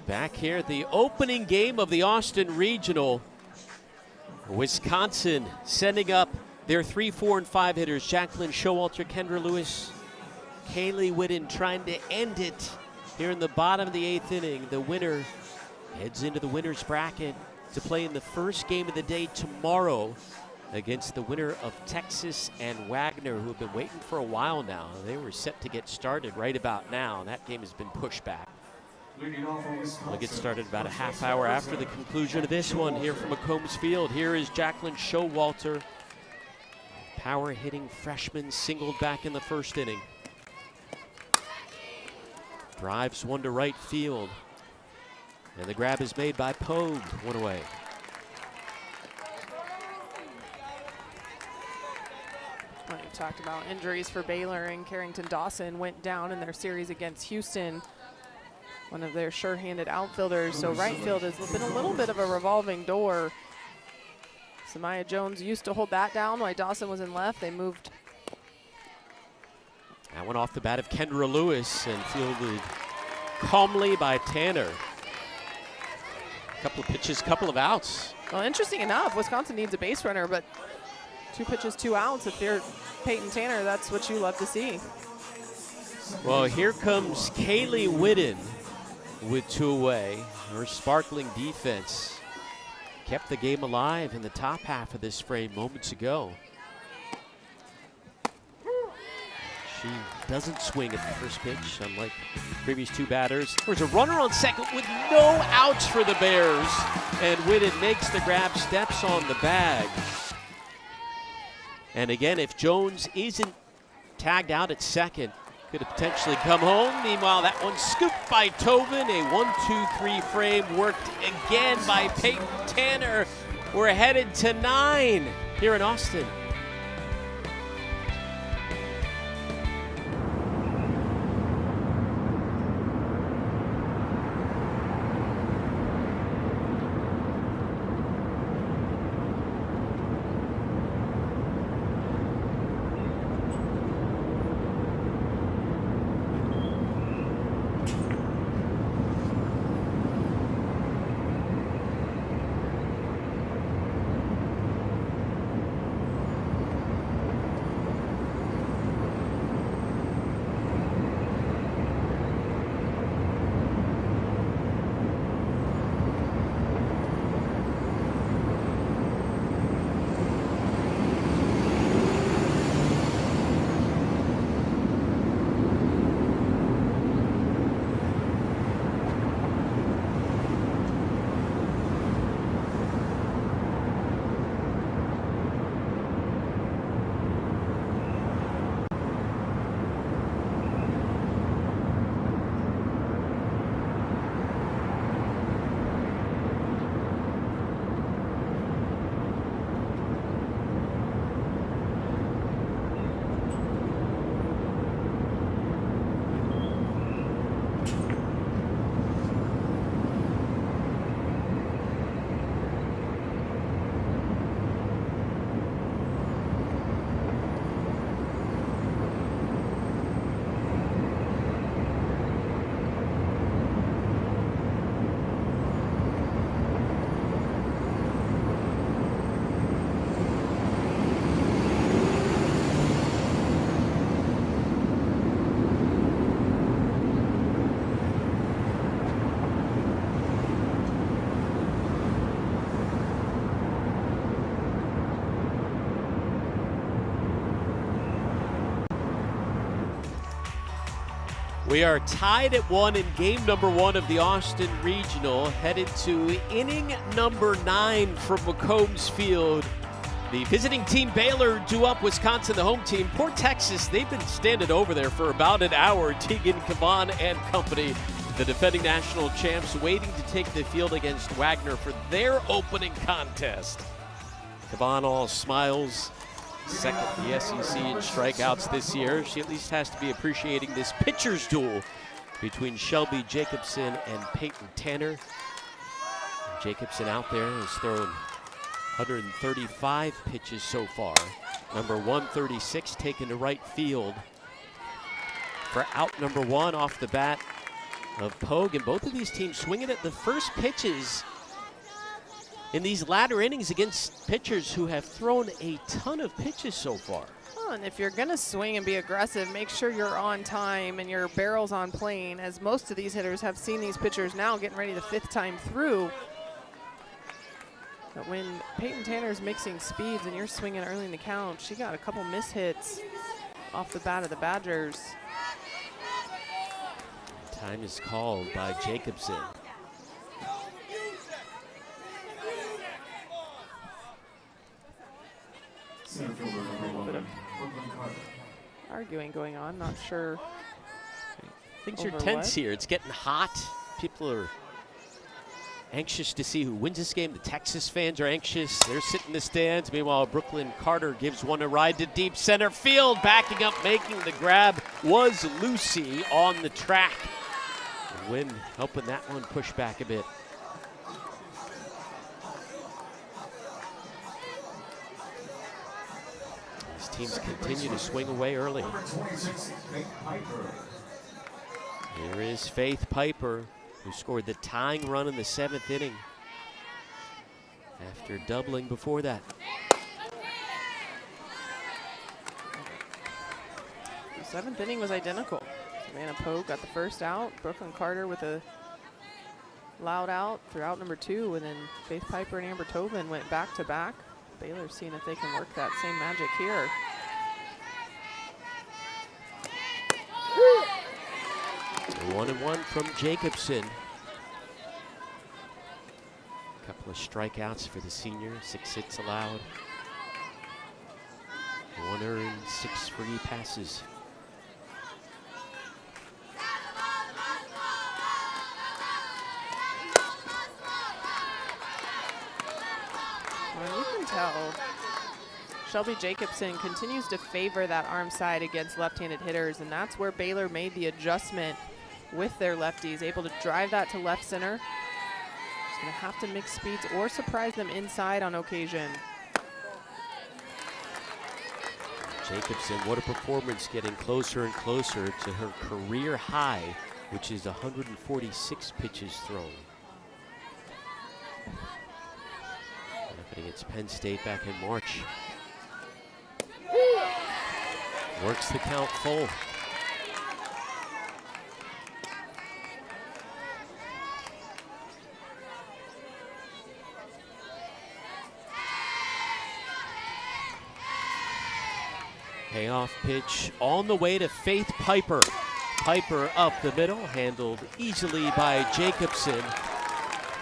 Back here at the opening game of the Austin Regional, Wisconsin sending up their 3, 4, and 5 hitters. Jacqueline Showalter, Kendra Lewis, Kaylee Whitten trying to end it here in the bottom of the 8th inning. The winner heads into the winner's bracket to play in the first game of the day tomorrow against the winner of Texas and Wagner, who have been waiting for a while now. They were set to get started right about now, and that game has been pushed back. We'll get started about a half hour after the conclusion of this one here from McCombs Field. Here is Jacqueline Showalter, power hitting freshman, singled back in the first inning. Drives one to right field. And the grab is made by Pogue, one away. Well, you talked about injuries for Baylor, and Carrington Dawson went down in their series against Houston, one of their sure-handed outfielders. So right field has been a little bit of a revolving door. Samaya Jones used to hold that down while Dawson was in left. They moved. That went off the bat of Kendra Lewis and fielded calmly by Tanner. Couple of pitches, couple of outs. Well, interesting enough, Wisconsin needs a base runner, but 2 pitches, 2 outs. If you're Peyton Tanner, that's what you love to see. Well, here comes Kaylee Whitten with 2 away. Her sparkling defense kept the game alive in the top half of this frame moments ago. She doesn't swing at the first pitch, unlike previous 2 batters. There's a runner on second with no outs for the Bears, and Whitten makes the grab, steps on the bag. And again, if Jones isn't tagged out at second, could have potentially come home. Meanwhile, that one scooped by Tobin. A 1-2-3 frame worked again by Peyton Tanner. We're headed to 9 here in Austin. We are tied at 1 in game number 1 of the Austin Regional, headed to inning number 9 from McCombs Field. The visiting team Baylor due up Wisconsin, the home team. Poor Texas, they've been standing over there for about an hour. Tegan Caban and company, the defending national champs, waiting to take the field against Wagner for their opening contest. Caban all smiles. Second the SEC in strikeouts this year. She at least has to be appreciating this pitcher's duel between Shelby Jacobson and Peyton Tanner. Jacobson out there has thrown 135 pitches so far. Number 136 taken to right field for out number 1 off the bat of Pogue. And both of these teams swinging at the first pitches in these latter innings against pitchers who have thrown a ton of pitches so far. Oh, and if you're going to swing and be aggressive, make sure you're on time and your barrel's on plane, as most of these hitters have seen these pitchers now getting ready the 5th time through. But when Peyton Tanner's mixing speeds and you're swinging early in the count, she got a couple miss hits off the bat of the Badgers. Time is called by Jacobson. Arguing going on, not sure. Things are tense here. It's getting hot. People are anxious to see who wins this game. The Texas fans are anxious. They're sitting in the stands. Meanwhile, Brooklyn Carter gives one a ride to deep center field. Backing up, making the grab was Lucy on the track. Wynn helping that one push back a bit. These teams continue to swing away early. Here is Faith Piper, who scored the tying run in the 7th inning after doubling before that. The 7th inning was identical. Savannah Pogue got the first out. Brooklyn Carter with a loud out through out number 2, and then Faith Piper and Amber Tobin went back to back. Baylor seeing if they can work that same magic here. The 1-1 from Jacobson. A couple of strikeouts for the senior, 6 hits allowed. 1 earned, 6 free passes. Well, you can tell Shelby Jacobson continues to favor that arm side against left-handed hitters, and that's where Baylor made the adjustment with their lefties, able to drive that to left center. Just gonna have to mix speeds or surprise them inside on occasion. Jacobson, what a performance, getting closer and closer to her career high, which is 146 pitches thrown. Up against Penn State back in March. Works the count full. Payoff pitch on the way to Faith Piper. Piper up the middle, handled easily by Jacobson.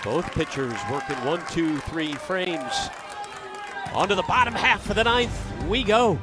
Both pitchers working 1, 2, 3 frames. On to the bottom half of the 9th we go.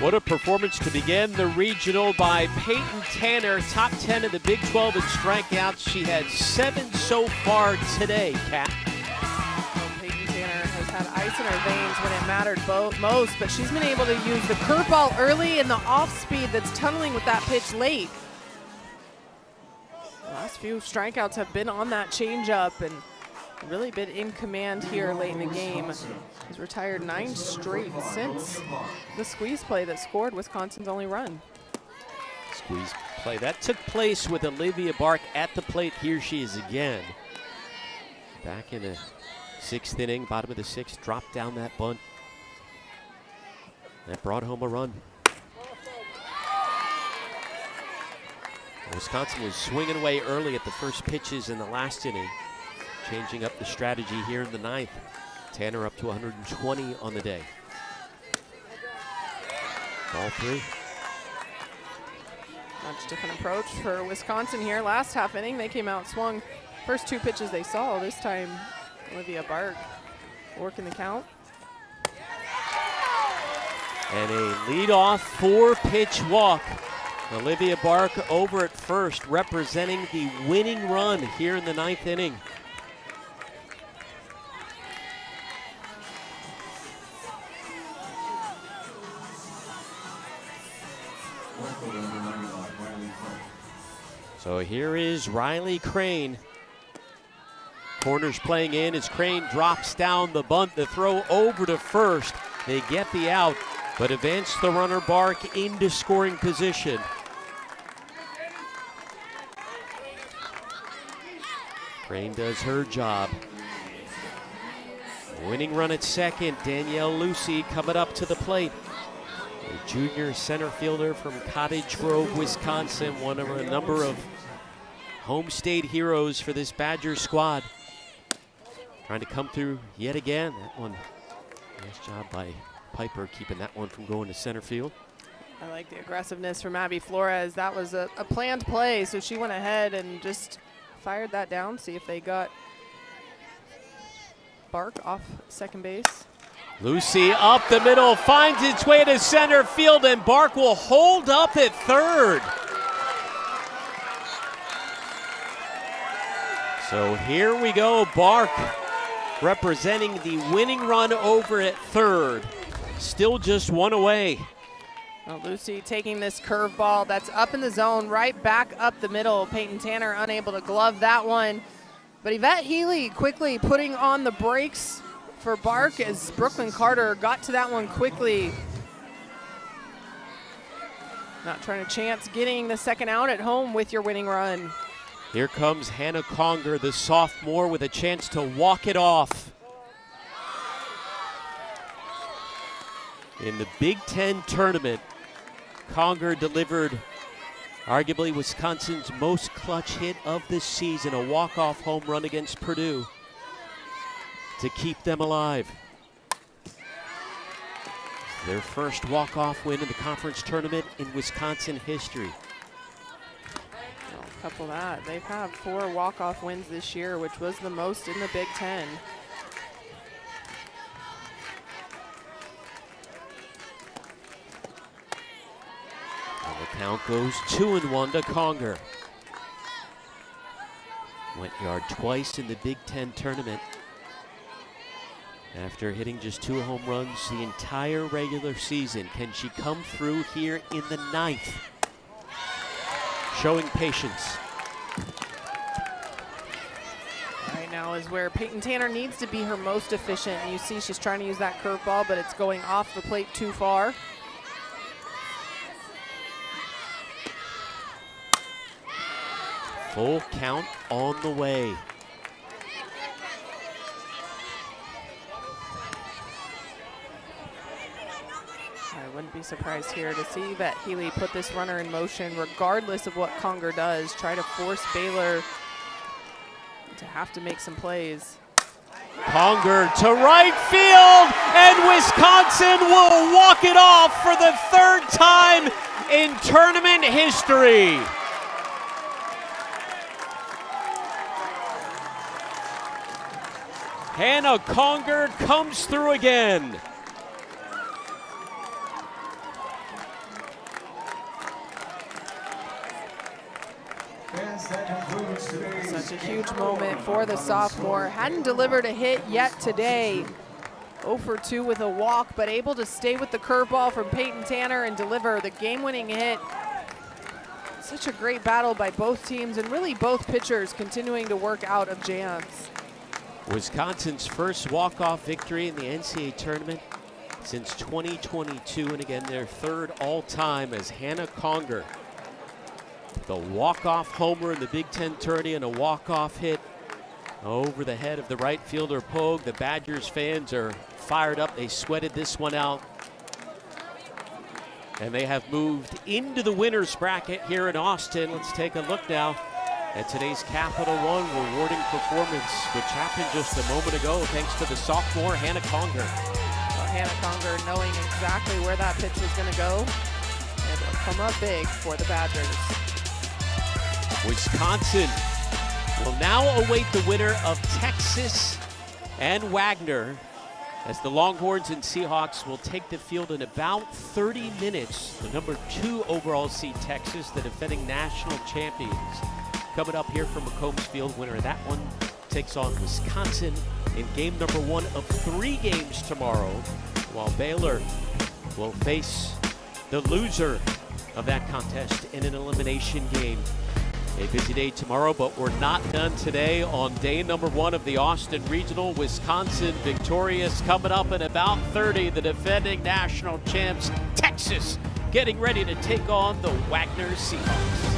What a performance to begin the regional by Peyton Tanner, top 10 in the Big 12 in strikeouts. She had 7 so far today, Kat. Well, Peyton Tanner has had ice in her veins when it mattered most, but she's been able to use the curveball early and the off speed that's tunneling with that pitch late. The last few strikeouts have been on that changeup and really been in command here late in the game. He's retired 9 straight since the squeeze play that scored Wisconsin's only run. Squeeze play. That took place with Olivia Bark at the plate. Here she is again. Back in the 6th inning, bottom of the 6th, dropped down that bunt. That brought home a run. Wisconsin was swinging away early at the first pitches in the last inning, changing up the strategy here in the 9th. Tanner up to 120 on the day. Ball 3. Much different approach for Wisconsin here. Last half inning, they came out, swung first 2 pitches they saw. This time, Olivia Bark working the count. And a leadoff 4-pitch walk. Olivia Bark over at first, representing the winning run here in the 9th inning. So here is Riley Crane. Corners playing in as Crane drops down the bunt, the throw over to first. They get the out, but advance the runner Bark into scoring position. Crane does her job. Winning run at second, Danielle Lucy coming up to the plate. A junior center fielder from Cottage Grove, Wisconsin, one of a number of home state heroes for this Badger squad. Trying to come through yet again. That one, nice job by Piper keeping that one from going to center field. I like the aggressiveness from Abby Flores. That was a planned play, so she went ahead and just fired that down. See if they got Bark off second base. Lucy up the middle, finds its way to center field, and Bark will hold up at third. So here we go, Bark representing the winning run over at third. Still just one away. Well, Lucy taking this curveball that's up in the zone, right back up the middle. Peyton Tanner unable to glove that one. But Yvette Healy quickly putting on the brakes for Bark as Brooklyn Carter got to that one quickly. Not trying to chance getting the second out at home with your winning run. Here comes Hannah Conger, the sophomore, with a chance to walk it off. In the Big Ten tournament, Conger delivered arguably Wisconsin's most clutch hit of the season, a walk-off home run against Purdue to keep them alive. Their first walk-off win in the conference tournament in Wisconsin history. Well, couple that. They've had 4 walk-off wins this year, which was the most in the Big Ten. And the count goes 2-1 to Conger. Went yard twice in the Big Ten tournament after hitting just 2 home runs the entire regular season. Can she come through here in the 9th? Showing patience. Right now is where Peyton Tanner needs to be her most efficient. You see she's trying to use that curveball, but it's going off the plate too far. Full count on the way. I wouldn't be surprised here to see that Healy put this runner in motion regardless of what Conger does. Try to force Baylor to have to make some plays. Conger to right field, and Wisconsin will walk it off for the 3rd time in tournament history. Hannah Conger comes through again. Such a huge moment for the sophomore. Hadn't delivered a hit yet today. 0 for 2 with a walk, but able to stay with the curveball from Peyton Tanner and deliver the game-winning hit. Such a great battle by both teams, and really both pitchers continuing to work out of jams. Wisconsin's first walk-off victory in the NCAA tournament since 2022, and again their 3rd all-time as Hannah Conger The walk-off homer in the Big Ten tourney and a walk-off hit over the head of the right fielder Pogue. The Badgers fans are fired up. They sweated this one out. And they have moved into the winner's bracket here in Austin. Let's take a look now at today's Capital One rewarding performance, which happened just a moment ago thanks to the sophomore Hannah Conger. Hannah Conger knowing exactly where that pitch was going to go, and it'll come up big for the Badgers. Wisconsin will now await the winner of Texas and Wagner, as the Longhorns and Seahawks will take the field in about 30 minutes. The number 2 overall seed Texas, the defending national champions, coming up here from McCombs Field. Winner of that one takes on Wisconsin in game number 1 of 3 games tomorrow, while Baylor will face the loser of that contest in an elimination game. A busy day tomorrow, but we're not done today. On day number 1 of the Austin Regional, Wisconsin victorious. Coming up in about 30, the defending national champs, Texas, getting ready to take on the Wagner Seahawks.